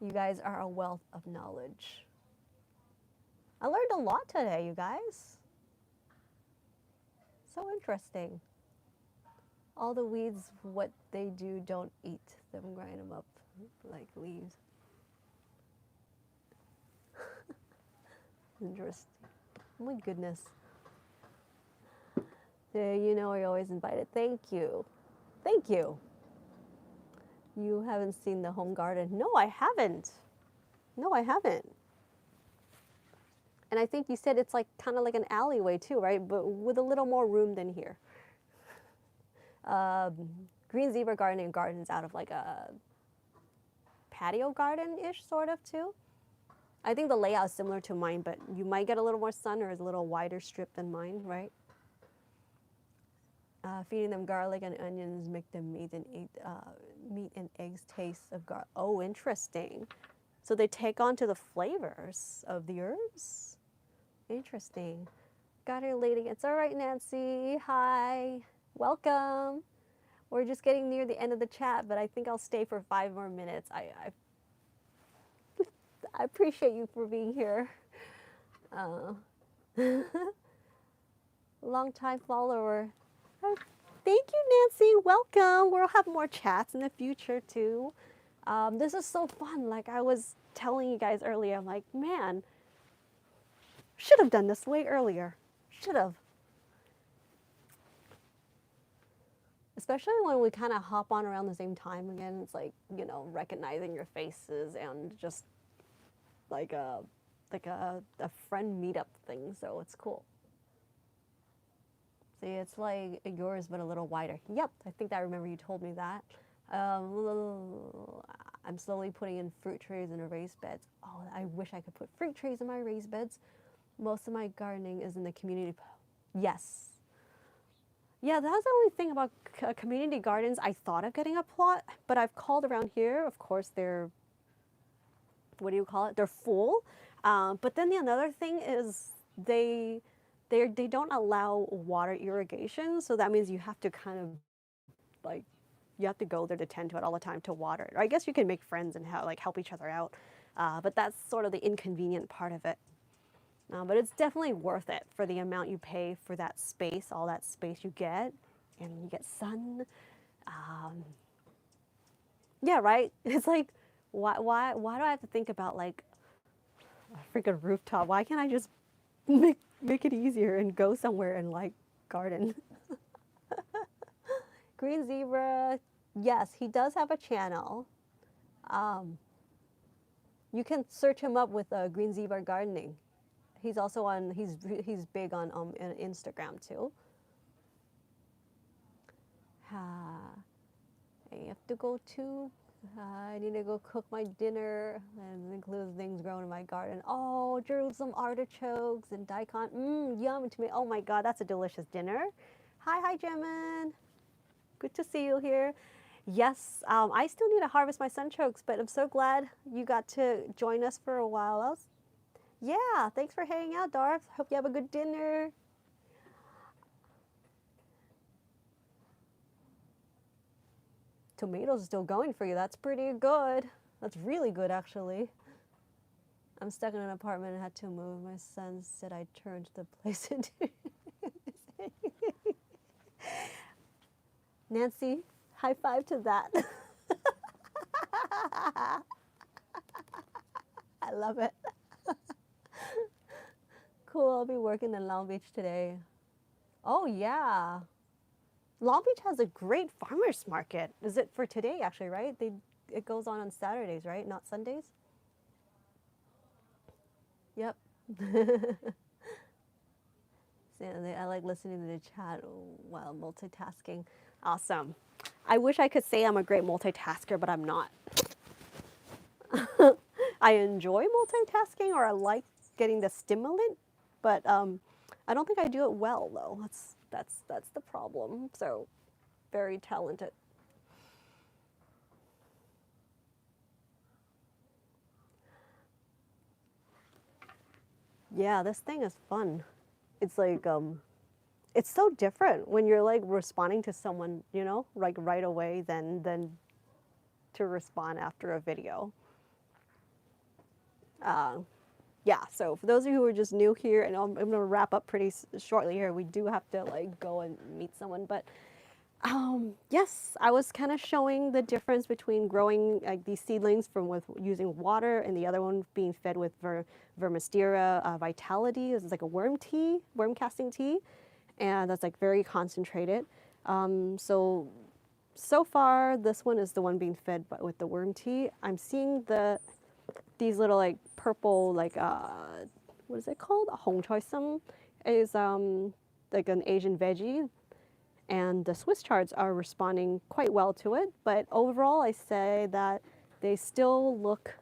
You guys are a wealth of knowledge. I learned a lot today, you guys. So interesting. All the weeds, what they do, don't eat them, grind them up like leaves. Interesting. Oh my goodness. Yeah, you know you're always invited. Thank you. Thank you. You haven't seen the home garden. No, I haven't. No, I haven't. And I think you said it's like kind of like an alleyway too, right? But with a little more room than here. Green Zebra Gardening gardens out of like a patio garden-ish sort of too. I think the layout is similar to mine, but you might get a little more sun or is a little wider strip than mine, right? Feeding them garlic and onions make them meat and eggs taste of garlic. Oh, interesting. So they take on to the flavors of the herbs. Interesting. Got her lady. It's all right, Nancy. Hi. Welcome. We're just getting near the end of the chat, but I think I'll stay for 5 more minutes. I appreciate you for being here. Long time follower. Thank you, Nancy. Welcome. We'll have more chats in the future too. This is so fun. Like I was telling you guys earlier, I'm like, man, should have done this way earlier. Should have. Especially when we kind of hop on around the same time again. It's like, you know, recognizing your faces and just like a friend meetup thing. So it's cool. See, it's like yours, but a little wider. Yep, I think I remember you told me that. I'm slowly putting in fruit trees in raised beds. Oh, I wish I could put fruit trees in my raised beds. Most of my gardening is in the community. Yes. Yeah, that's the only thing about community gardens. I thought of getting a plot, but I've called around here. Of course, they're, what do you call it? They're full. But then the another thing is they don't allow water irrigation. So that means you have to kind of like, you have to go there to tend to it all the time to water it. Or I guess you can make friends and help each other out. But that's sort of the inconvenient part of it. But it's definitely worth it for the amount you pay for that space, all that space you get, and you get sun. Yeah, right? It's like, why do I have to think about like a freaking rooftop? Why can't I just make it easier and go somewhere and like garden? Green Zebra, yes, he does have a channel. You can search him up with Green Zebra Gardening. He's also on, he's big on Instagram too. I have to go too. I need to go cook my dinner and include things grown in my garden. Oh, Jerusalem artichokes and daikon. Yum to me. Oh my God, that's a delicious dinner. Hi, Jemin. Good to see you here. Yes, I still need to harvest my sunchokes, but I'm so glad you got to join us for a while. Yeah, thanks for hanging out, Darth. Hope you have a good dinner. tomatoes are still going for you. That's pretty good. That's really good, actually. I'm stuck in an apartment and had to move. My son said I turned the place into... Nancy, high five to that. I love it. Cool, I'll be working in Long Beach today. Oh, yeah. Long Beach has a great farmers market. Is it for today, actually, right? It goes on Saturdays, right? Not Sundays? Yep. I like listening to the chat while multitasking. Awesome. I wish I could say I'm a great multitasker, but I'm not. I enjoy multitasking, or I like getting the stimulant, but I don't think I do it well, though. That's the problem. So, very talented. Yeah, this thing is fun. It's like it's so different when you're like responding to someone, you know, like right away than to respond after a video. Yeah, so for those of you who are just new here, and I'm gonna wrap up pretty shortly here. We do have to like go and meet someone, but yes, I was kind of showing the difference between growing like these seedlings from with using water, and the other one being fed with Vermistera Vitality. This is like a worm casting tea, and that's like very concentrated. So far, this one is the one being fed with the worm tea. I'm seeing these little like purple like what is it called? A Hong Choi Sum is like an Asian veggie, and the Swiss charts are responding quite well to it. But overall, I say that they still look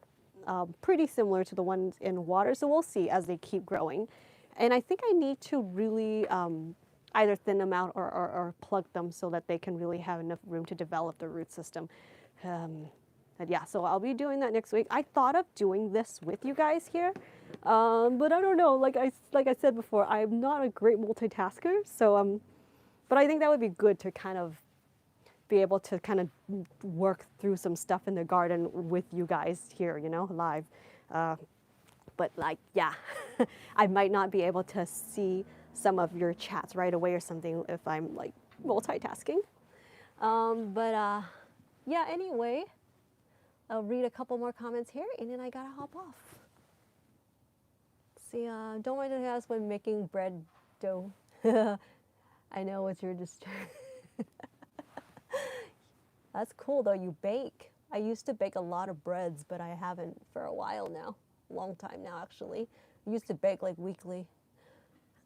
pretty similar to the ones in water. So we'll see as they keep growing. And I think I need to really either thin them out or plug them so that they can really have enough room to develop the root system. And yeah, so I'll be doing that next week. I thought of doing this with you guys here, but I don't know. Like I said before, I'm not a great multitasker. So but I think that would be good to kind of be able to kind of work through some stuff in the garden with you guys here, you know, live. But like, yeah, I might not be able to see some of your chats right away or something if I'm like multitasking. Yeah, anyway, I'll read a couple more comments here and then I gotta hop off. See, don't mind to ask when making bread dough. I know it's your That's cool though, you bake. I used to bake a lot of breads, but I haven't for a while now. Long time now, actually. I used to bake like weekly.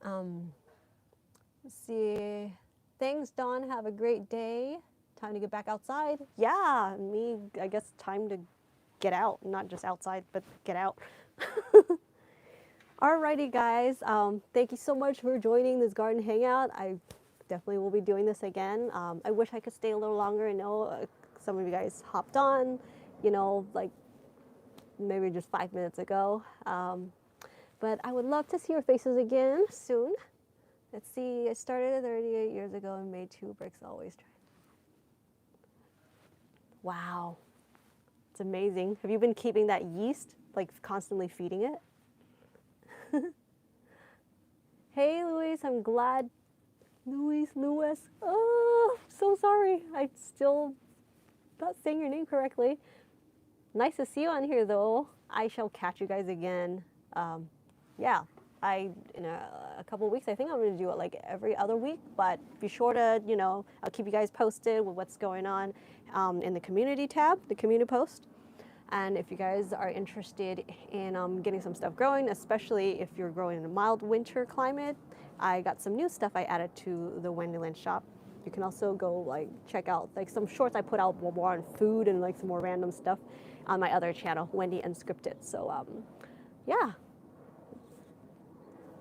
Let's see. Thanks, Dawn. Have a great day. Time to get back outside. Yeah, I guess time to get out. Not just outside, but get out. Alrighty, guys. Thank you so much for joining this garden hangout. I definitely will be doing this again. I wish I could stay a little longer. I know some of you guys hopped on, you know, like maybe just 5 minutes ago. But I would love to see your faces again soon. Let's see, I started 38 years ago and made 2 bricks always. Wow, it's amazing. Have you been keeping that yeast, like constantly feeding it? Hey, Louise, I'm glad. Louis, oh, so sorry. I'm still not saying your name correctly. Nice to see you on here, though. I shall catch you guys again. Yeah, in a couple of weeks, I think I'm going to do it like every other week, but be sure to, you know, I'll keep you guys posted with what's going on in the community tab, the community post. And if you guys are interested in getting some stuff growing, especially if you're growing in a mild winter climate, I got some new stuff I added to the Wendyland shop. You can also go like check out like some shorts I put out more on food and like some more random stuff on my other channel, Wendy Unscripted. So yeah.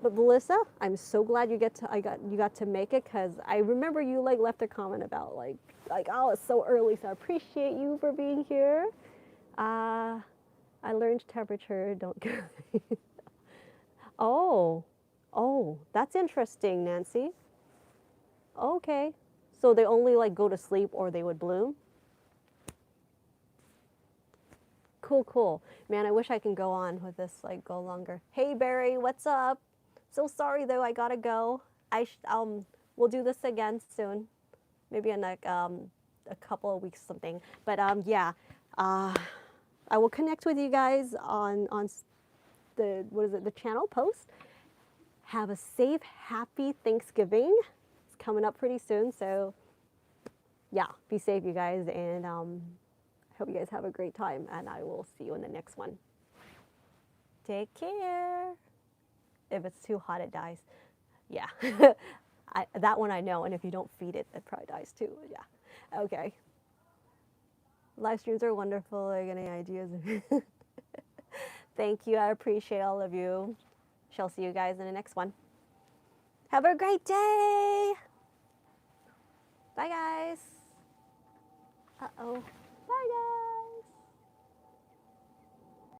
But Melissa, I'm so glad you got to make it, because I remember you like left a comment about like oh, it's so early, so I appreciate you for being here. I learned temperature, don't go. Oh, that's interesting, Nancy. Okay, so they only like go to sleep or they would bloom? Cool, cool. Man, I wish I can go on with this, like, go longer. Hey, Barry, what's up? So sorry, though, I gotta go. We'll do this again soon. Maybe in, like, a couple of weeks or something. But, yeah. I will connect with you guys on the, what is it, the channel post. Have a safe, happy Thanksgiving. It's coming up pretty soon, so yeah, be safe, you guys, and I hope you guys have a great time, and I will see you in the next one. Take care. If it's too hot, it dies. Yeah, that one I know, and if you don't feed it, it probably dies too. Yeah, okay. Live streams are wonderful. Are you any ideas? Thank you. I appreciate all of you. Shall see you guys in the next one. Have a great day. Bye, guys. Uh-oh. Bye, guys.